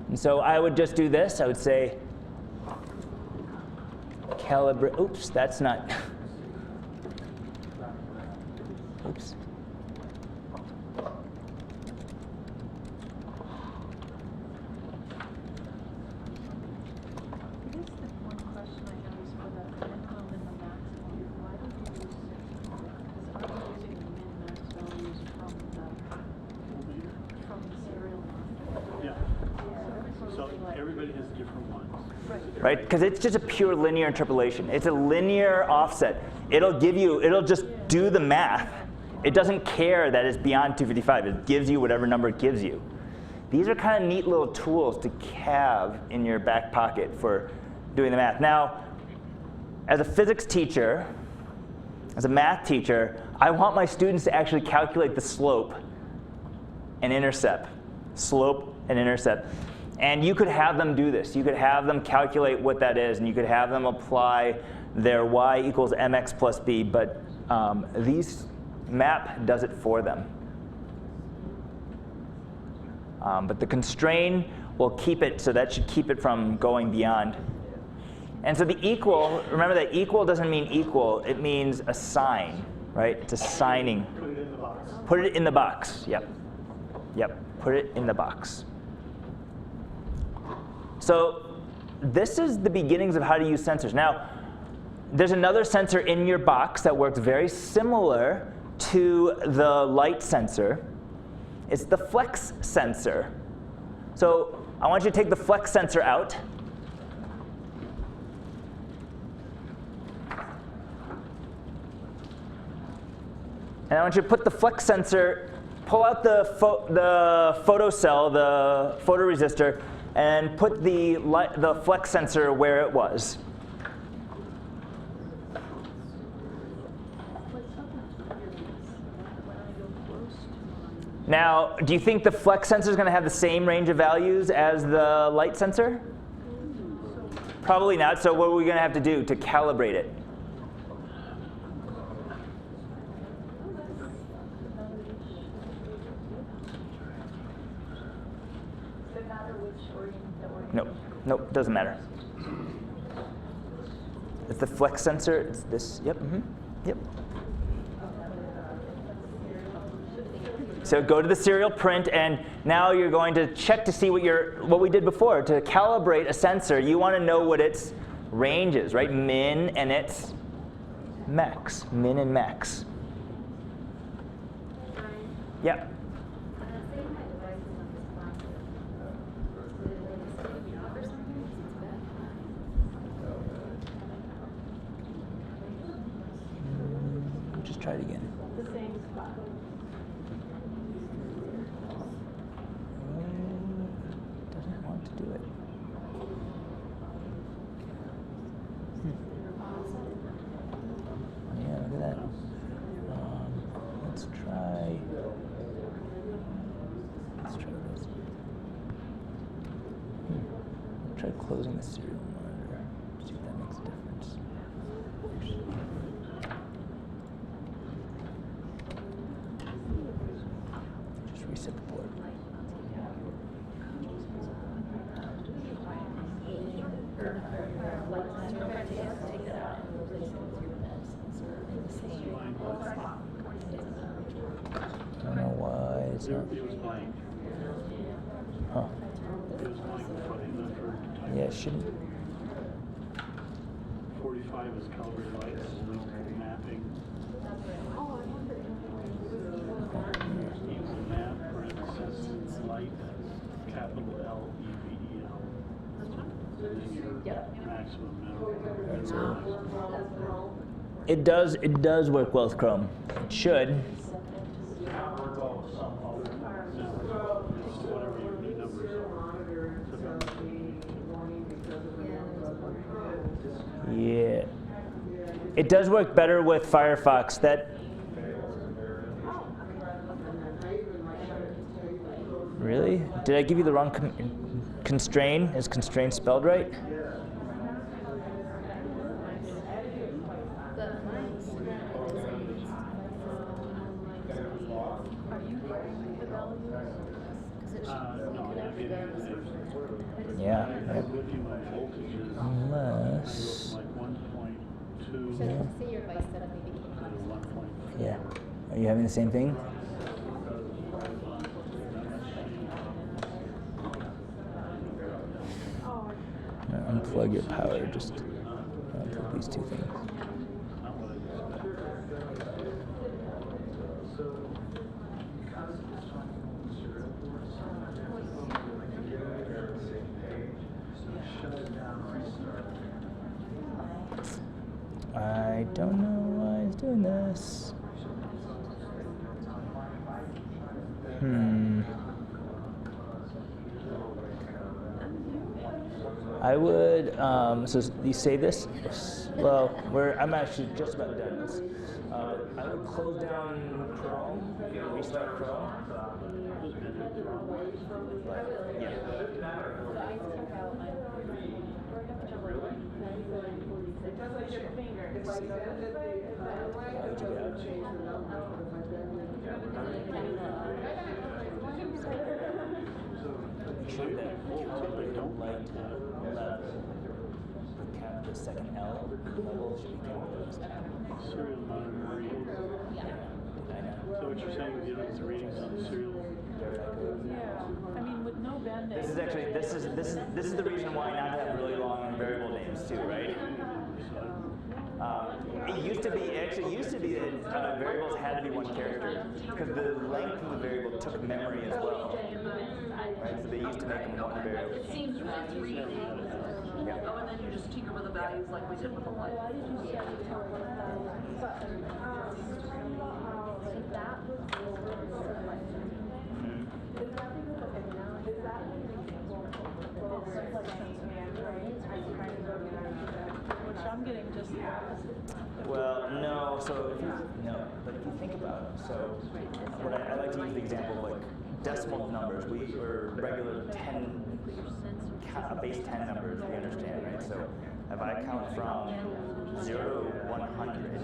And so I would just do this. I would say calibrate. Oops, that's not. Oops. Everybody has different ones. right? Because it's just a pure linear interpolation. It's a linear offset. It'll just do the math. It doesn't care that it's beyond 255. It gives you whatever number it gives you. These are kind of neat little tools to have in your back pocket for doing the math. Now, as a physics teacher, as a math teacher, I want my students to actually calculate the slope and intercept. Slope and intercept. And you could have them do this. You could have them calculate what that is, and you could have them apply their y equals mx plus b, but map does it for them. But the constraint will keep it, so that should keep it from going beyond. And so the equal, remember that equal doesn't mean equal, it means a sign, right? It's a signing. Put it in the box. Put it in the box, yep. Yep, put it in the box. So this is the beginnings of how to use sensors. Now, there's another sensor in your box that works very similar to the light sensor. It's the flex sensor. So I want you to take the flex sensor out. And I want you to put the flex sensor, pull out the photocell, the photoresistor, and put the flex sensor where it was. Now, do you think the flex sensor is going to have the same range of values as the light sensor? Probably not. So what are we going to have to do to calibrate it? Nope, doesn't matter. It's the flex sensor. It's this. Yep. Yep. So go to the serial print, and now you're going to check to see what we did before. To calibrate a sensor, you want to know what its range is, right? Min and its max. Min and max. Yeah. Just try it again. The same spot. Doesn't want to do it. Yeah, look at that. Let's try this. Try closing the serial monitor. See if that makes a difference. Just reset the board. I don't know why it's not. It was blank. Huh. It was blank before they moved for time. Yeah, it shouldn't. 45 is calibrated light, there's no mapping. Use the map, parentheses, light, capital L-E-V-E-L. And then your maximum minimum. It does work well with Chrome. It should. Whatever your new numbers are. Yeah. It does work better with Firefox. Really? Did I give you the wrong constraint? Is constraint spelled right? Yeah. Unless. Yeah. Are you having the same thing? Unplug your power. Just unplug these two things. don't know why it's doing this. I would, so you save this? Well, I'm actually just about done this. I would close down Chrome, restart Chrome. Yeah. The second L level should be capitalized. Serial monitor reading. So what you're saying is you don't have the readings on the serial. Yeah, I mean, with no bending. This is actually this is the reason why not to have really long variable names too, right? It used to be that variables had to be one character because the length of the variable took memory as well, right? So they used to make them one variable. It seems right to read. Oh, and then you just tinker with the values like we did with the light. Which I'm getting just. Well, no. So but if you think about it, so what I like to use the example of like decimal numbers. Or regular 10. Base 10 numbers, we understand, right? So if I count from 0 to 100,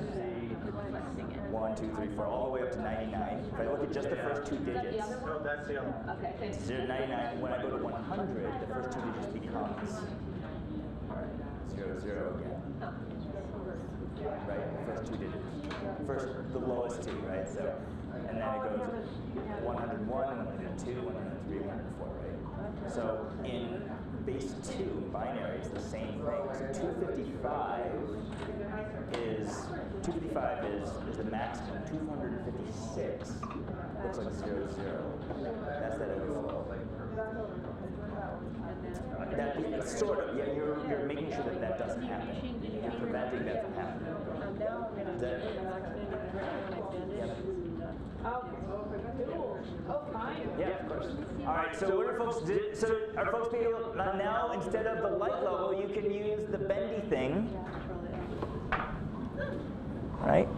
1, 2, 3, 4, all the way up to 99, if I look at just the first two digits, No, that's the other one. Okay. 0 to 99, when I go to 100, the first two digits becomes 0, 0 again. Right, the first two digits. First, the lowest two, right? So, and then it goes 101, 102, 103, 104, right? So in base 2 binary is the same thing. So 255 is the maximum. 256 looks like 0, 0. That's that overflow. That sort of, yeah, you're making sure that that doesn't happen. You're preventing that from happening. Yeah, of course. All right, so what are folks? Are folks being able now instead of the light level, you can use the bendy thing, right?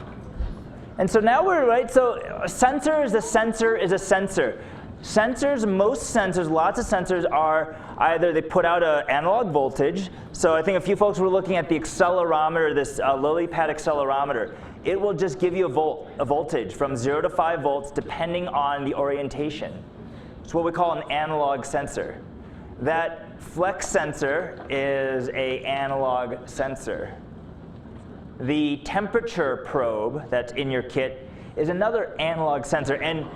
And so now we're right. So a sensor is a sensor is a sensor. Sensors, most sensors, lots of sensors are either they put out an analog voltage. So I think a few folks were looking at the accelerometer, this LilyPad accelerometer. It will just give you a voltage from 0 to 5 volts depending on the orientation. It's what we call an analog sensor. That flex sensor is an analog sensor. The temperature probe that's in your kit is another analog sensor. And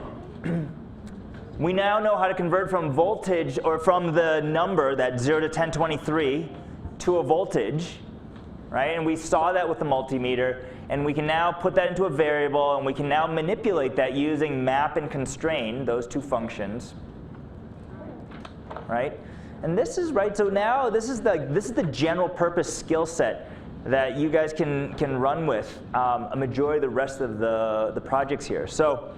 we now know how to convert from voltage, or from the number, that 0 to 1023, to a voltage, right? And we saw that with the multimeter. And we can now put that into a variable, and we can now manipulate that using map and constrain, those two functions, right? And this is right. So now this is the general purpose skill set that you guys can run with a majority of the rest of the projects here. So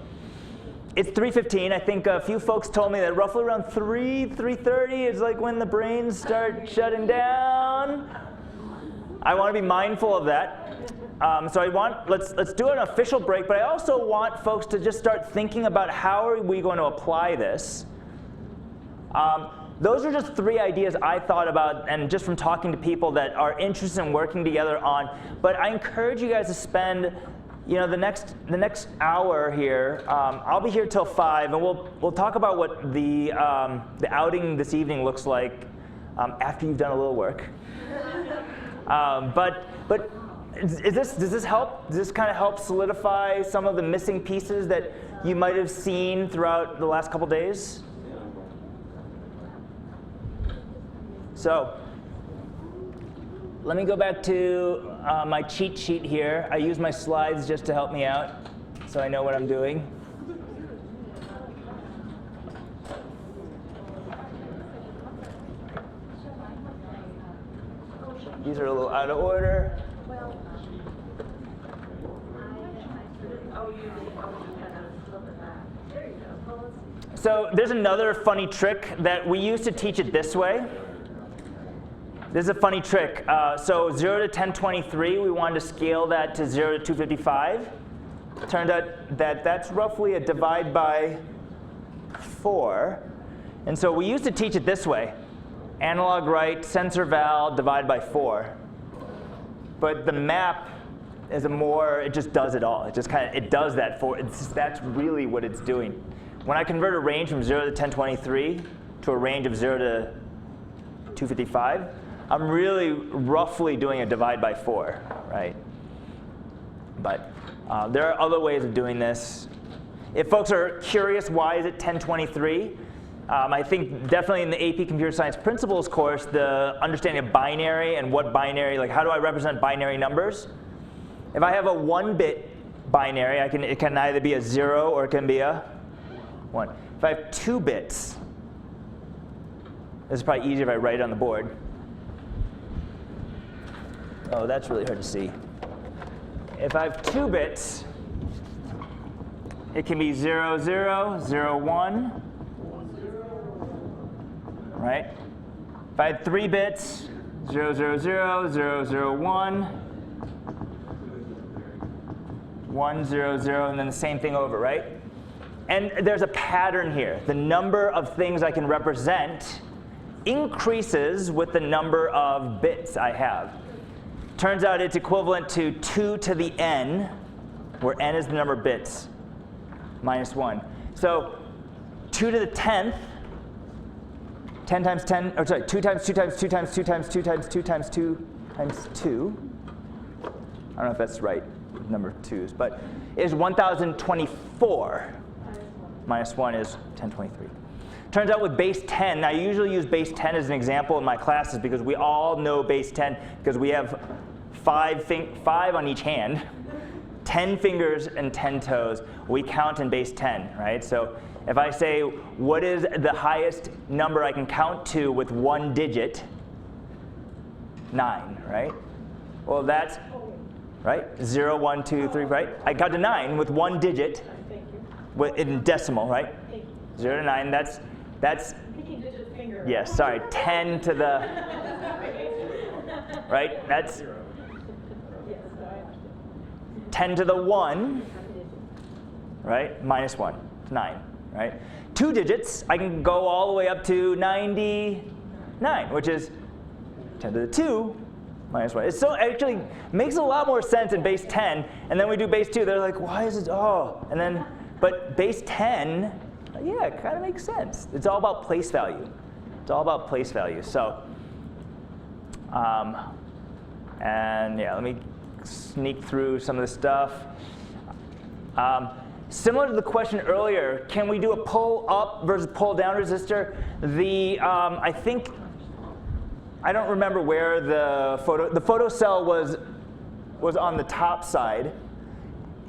it's 3:15. I think a few folks told me that roughly around 3:30 is like when the brains start shutting down. I want to be mindful of that. So let's do an official break, but I also want folks to just start thinking about how are we going to apply this. Those are just 3 ideas I thought about, and just from talking to people that are interested in working together on. But I encourage you guys to spend, the next hour here. I'll be here till 5, and we'll talk about what the outing this evening looks like after you've done a little work. But does this help? Does this kind of help solidify some of the missing pieces that you might have seen throughout the last couple days? So let me go back to my cheat sheet here. I use my slides just to help me out, so I know what I'm doing. These are a little out of order. how would you kind of look at that? There you go. Well, let's see. So there's another funny trick that we used to teach it this way. This is a funny trick. So 0 to 1023, we wanted to scale that to 0 to 255. Turned out that that's roughly a divide by 4. And so we used to teach it this way. Analog write, sensor val, divide by 4. But the map is it just does it all. It just it does that that's really what it's doing. When I convert a range from 0 to 1023 to a range of 0 to 255, I'm really roughly doing a divide by 4, right? But there are other ways of doing this. If folks are curious, why is it 1023? I think definitely in the AP Computer Science Principles course, the understanding of binary and what binary, like how do I represent binary numbers? If I have a 1-bit binary, it can either be a 0 or it can be a 1. If I have 2 bits, this is probably easier if I write it on the board. Oh, that's really hard to see. If I have 2 bits, it can be 0, 0, 0, 1. Right? If I had 3 bits, 0, 0, 0, 0, 0, 1, 1, 0, 0, and then the same thing over, right? And there's a pattern here. The number of things I can represent increases with the number of bits I have. Turns out it's equivalent to 2 to the n, where n is the number of bits, minus 1. So 2 to the 10th, 10 times 10, or sorry, 2 times 2 times 2 times 2 times 2 times 2 times 2 times 2. I don't know if that's right, number of 2's, but it is 1024. Minus 1 is 1023. Turns out with base 10, I usually use base 10 as an example in my classes because we all know base 10 because we have 5 on each hand, 10 fingers and 10 toes. We count in base 10, right? So if I say, what is the highest number I can count to with 1 digit? 9, right? Well, that's, right? 0, 1, 2, 3, right? I count to 9 with 1 digit in decimal, right? 0 to 9, that's yes, sorry, 10 to the, right? That's 10 to the 1, right? Minus 1, 9. Right? 2 digits, I can go all the way up to 99, which is 10 to the 2 minus 1. It actually makes a lot more sense in base 10, and then we do base 2. They're like, why is it, oh, and then, but base 10, yeah, it kind of makes sense. It's all about place value. It's all about place value. So, and yeah, let me sneak through some of the stuff. Similar to the question earlier, can we do a pull up versus pull down resistor? I think, I don't remember where the photo cell was on the top side.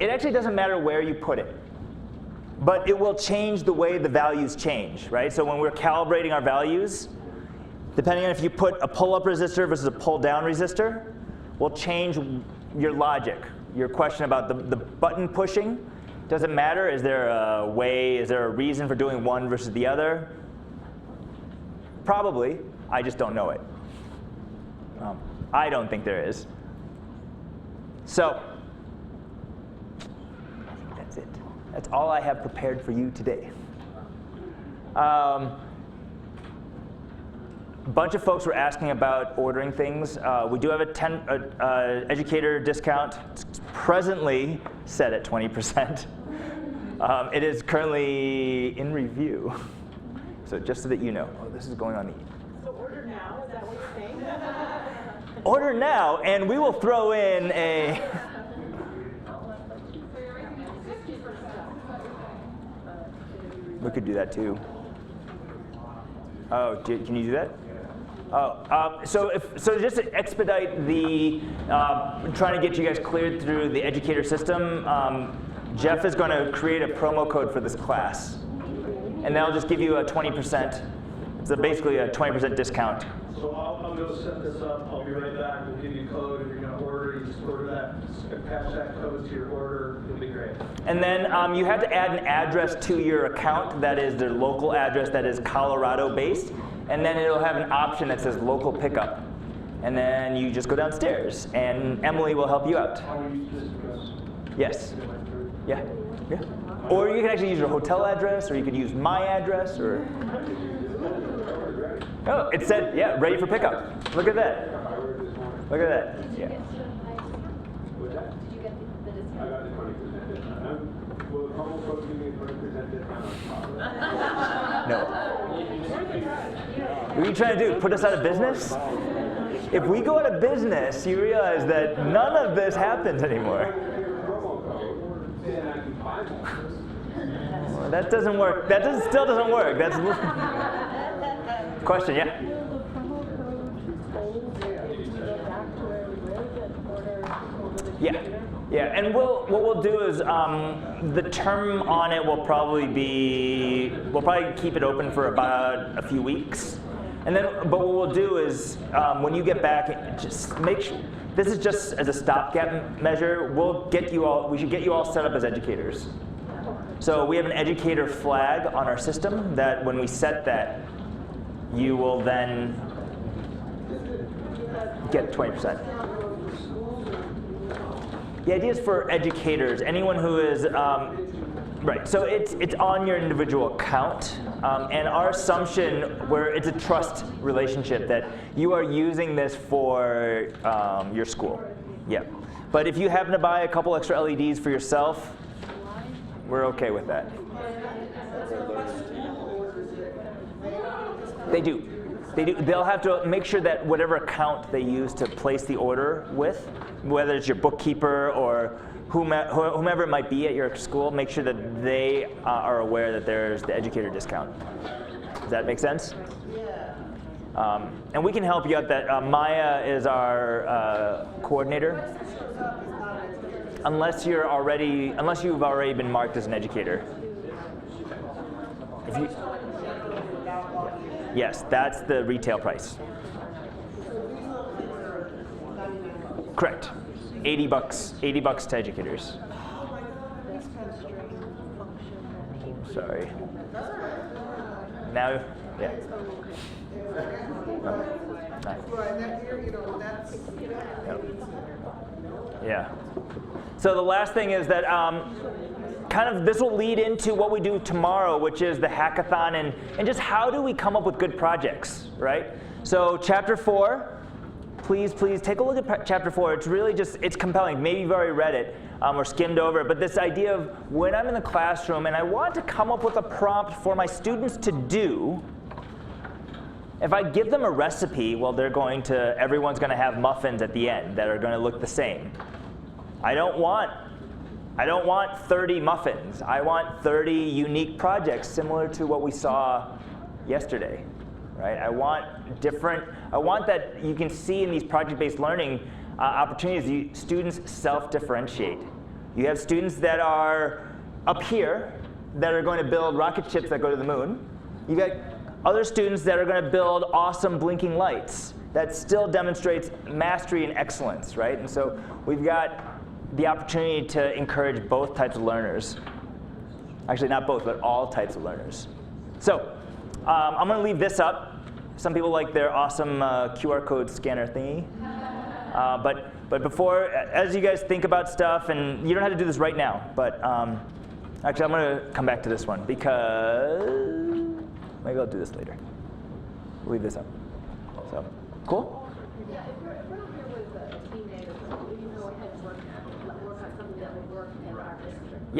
It actually doesn't matter where you put it, but it will change the way the values change, right? So when we're calibrating our values, depending on if you put a pull up resistor versus a pull down resistor, will change your logic. Your question about the button pushing. Does it matter? Is there a reason for doing one versus the other? Probably. I just don't know it. I don't think there is. So, I think that's it. That's all I have prepared for you today. A bunch of folks were asking about ordering things. We do have a educator discount. It's presently set at 20%. It is currently in review. So just so that you know, this is going on the. So order now, is that what you're saying? Order now, and we will throw in a. We could do that too. Oh, can you do that? Oh, so just to expedite the trying to get you guys cleared through the educator system, Jeff is going to create a promo code for this class, and that'll just give you a 20%. It's basically a 20% discount. So I'll go set this up. I'll be right back. We'll give you a code. If you're going to order, just order that, attach that code to your order, it'll be great. And then you have to add an address to your account that is their local address that is Colorado based. And then it'll have an option that says local pickup. And then you just go downstairs and Emily will help you out. Yes. Yeah. Yeah. Or you can actually use your hotel address, or you could use my address, or. Oh, it said, yeah, ready for pickup. Look at that. Look at that. Yeah. Did you get the discount? I got the 20% discount. Will the promo code give me a 20% discount? No. What are you trying to do? Put us out of business? If we go out of business, you realize that none of this happens anymore. Well, that doesn't work. That still doesn't work. That's question, yeah. Yeah, yeah, and what we'll do is the term on it will probably be, we'll probably keep it open for about a few weeks. And then, but what we'll do is when you get back, just make sure, this is just as a stopgap measure, we should get you all set up as educators. So we have an educator flag on our system that when we set that, you will then get 20%. The idea is for educators, anyone who is, right, so it's on your individual account, and our assumption, where it's a trust relationship, that you are using this for your school. Yeah. But if you happen to buy a couple extra LEDs for yourself, we're okay with that. They do. They do. They'll have to make sure that whatever account they use to place the order with, whether it's your bookkeeper or whomever it might be at your school, make sure that they are aware that there's the educator discount. Does that make sense? Yeah. And we can help you out. That Maya is our coordinator. Unless you've already been marked as an educator. If you, yes, that's the retail price. Correct. $80 to educators. Sorry. Now, yeah. Yeah. So the last thing is that kind of this will lead into what we do tomorrow, which is the hackathon, and just how do we come up with good projects, right? So chapter 4, please take a look at chapter 4. It's really just, it's compelling. Maybe you've already read it or skimmed over it, but this idea of when I'm in the classroom and I want to come up with a prompt for my students to do, if I give them a recipe, well, everyone's going to have muffins at the end that are going to look the same. I don't want 30 muffins. I want 30 unique projects similar to what we saw yesterday, right? I want that you can see in these project-based learning opportunities, students self-differentiate. You have students that are up here that are going to build rocket ships that go to the moon. You got other students that are going to build awesome blinking lights that still demonstrates mastery and excellence, right? And so we've got the opportunity to encourage both types of learners. Actually, not both, but all types of learners. So I'm going to leave this up. Some people like their awesome QR code scanner thingy. But before, as you guys think about stuff, and you don't have to do this right now, but actually I'm going to come back to this one because maybe I'll do this later. We'll leave this up. So, cool? Yeah, if we're up here with a teammate or something, we can go ahead and work on something that would work in our district.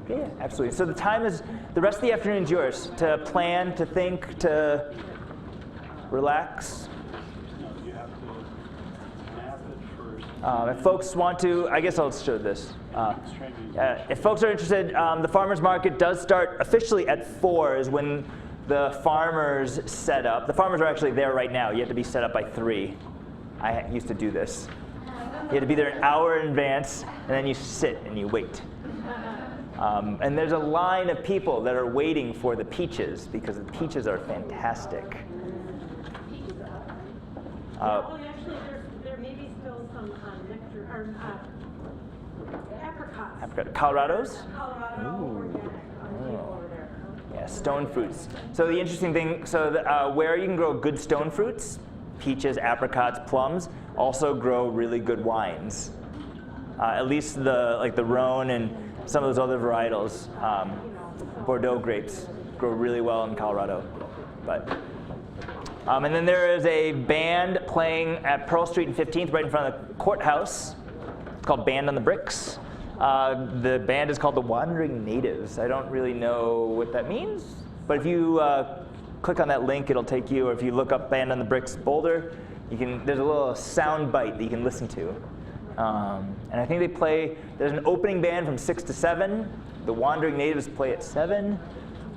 Yeah, absolutely. So the rest of the afternoon is yours to plan, to think, to relax. You have to map it first. If folks want to, I guess I'll show this. If folks are interested, the farmers market does start officially at 4 is when the farmers set up. The farmers are actually there right now. You have to be set up by 3. I used to do this. You had to be there an hour in advance, and then you sit and you wait. And there's a line of people that are waiting for the peaches because the peaches are fantastic. Well, actually, there may be still some nectar, or apricots. Colorados? Colorado organic on the table over there. Yeah, stone fruits. So the interesting thing, where you can grow good stone fruits, peaches, apricots, plums, also grow really good wines. At least the Rhone and some of those other varietals. Bordeaux grapes grow really well in Colorado. And then there is a band playing at Pearl Street and 15th, right in front of the courthouse. It's called Band on the Bricks. The band is called the Wandering Natives. I don't really know what that means, but if you click on that link, it'll take you, or if you look up Band on the Bricks Boulder, there's a little sound bite that you can listen to. And I think they play, there's an opening band from 6 to 7. The Wandering Natives play at 7.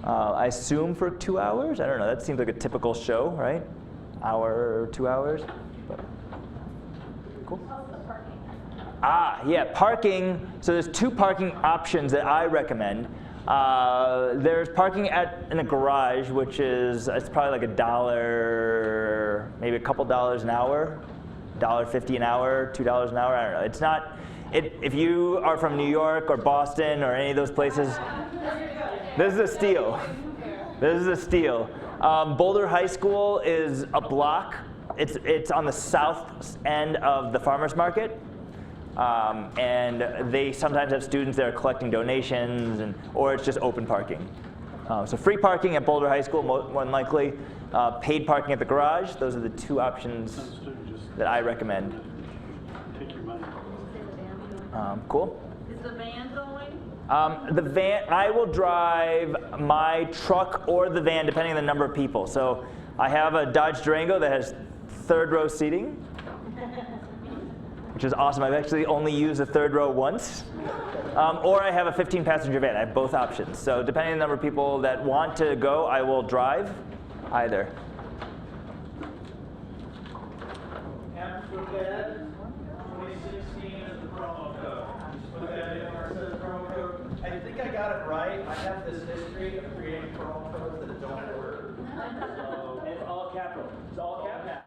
I assume for 2 hours. I don't know. That seems like a typical show, right? Hour or 2 hours. But, cool. Yeah, parking. So there's 2 parking options that I recommend. There's parking in a garage, which it's probably like $1, maybe a couple dollars an hour, $1.50 an hour, $2 an hour. I don't know. It's not. If you are from New York or Boston or any of those places, this is a steal. This is a steal. Boulder High School is a block. It's on the south end of the farmers market. And they sometimes have students that are collecting donations, or it's just open parking. So free parking at Boulder High School, more than likely. Paid parking at the garage. Those are the 2 options that I recommend. Take your money. Cool. Is the van going? The van, I will drive my truck or the van, depending on the number of people. So I have a Dodge Durango that has 3rd row seating, which is awesome. I've actually only used the 3rd row once. Or I have a 15-passenger van. I have both options. So depending on the number of people that want to go, I will drive either. PROTIP 2016 is the promo code. Put that in where it says promo code. I think I got it right. I have this history of creating promo codes that don't work. It's all capital. It's all capital.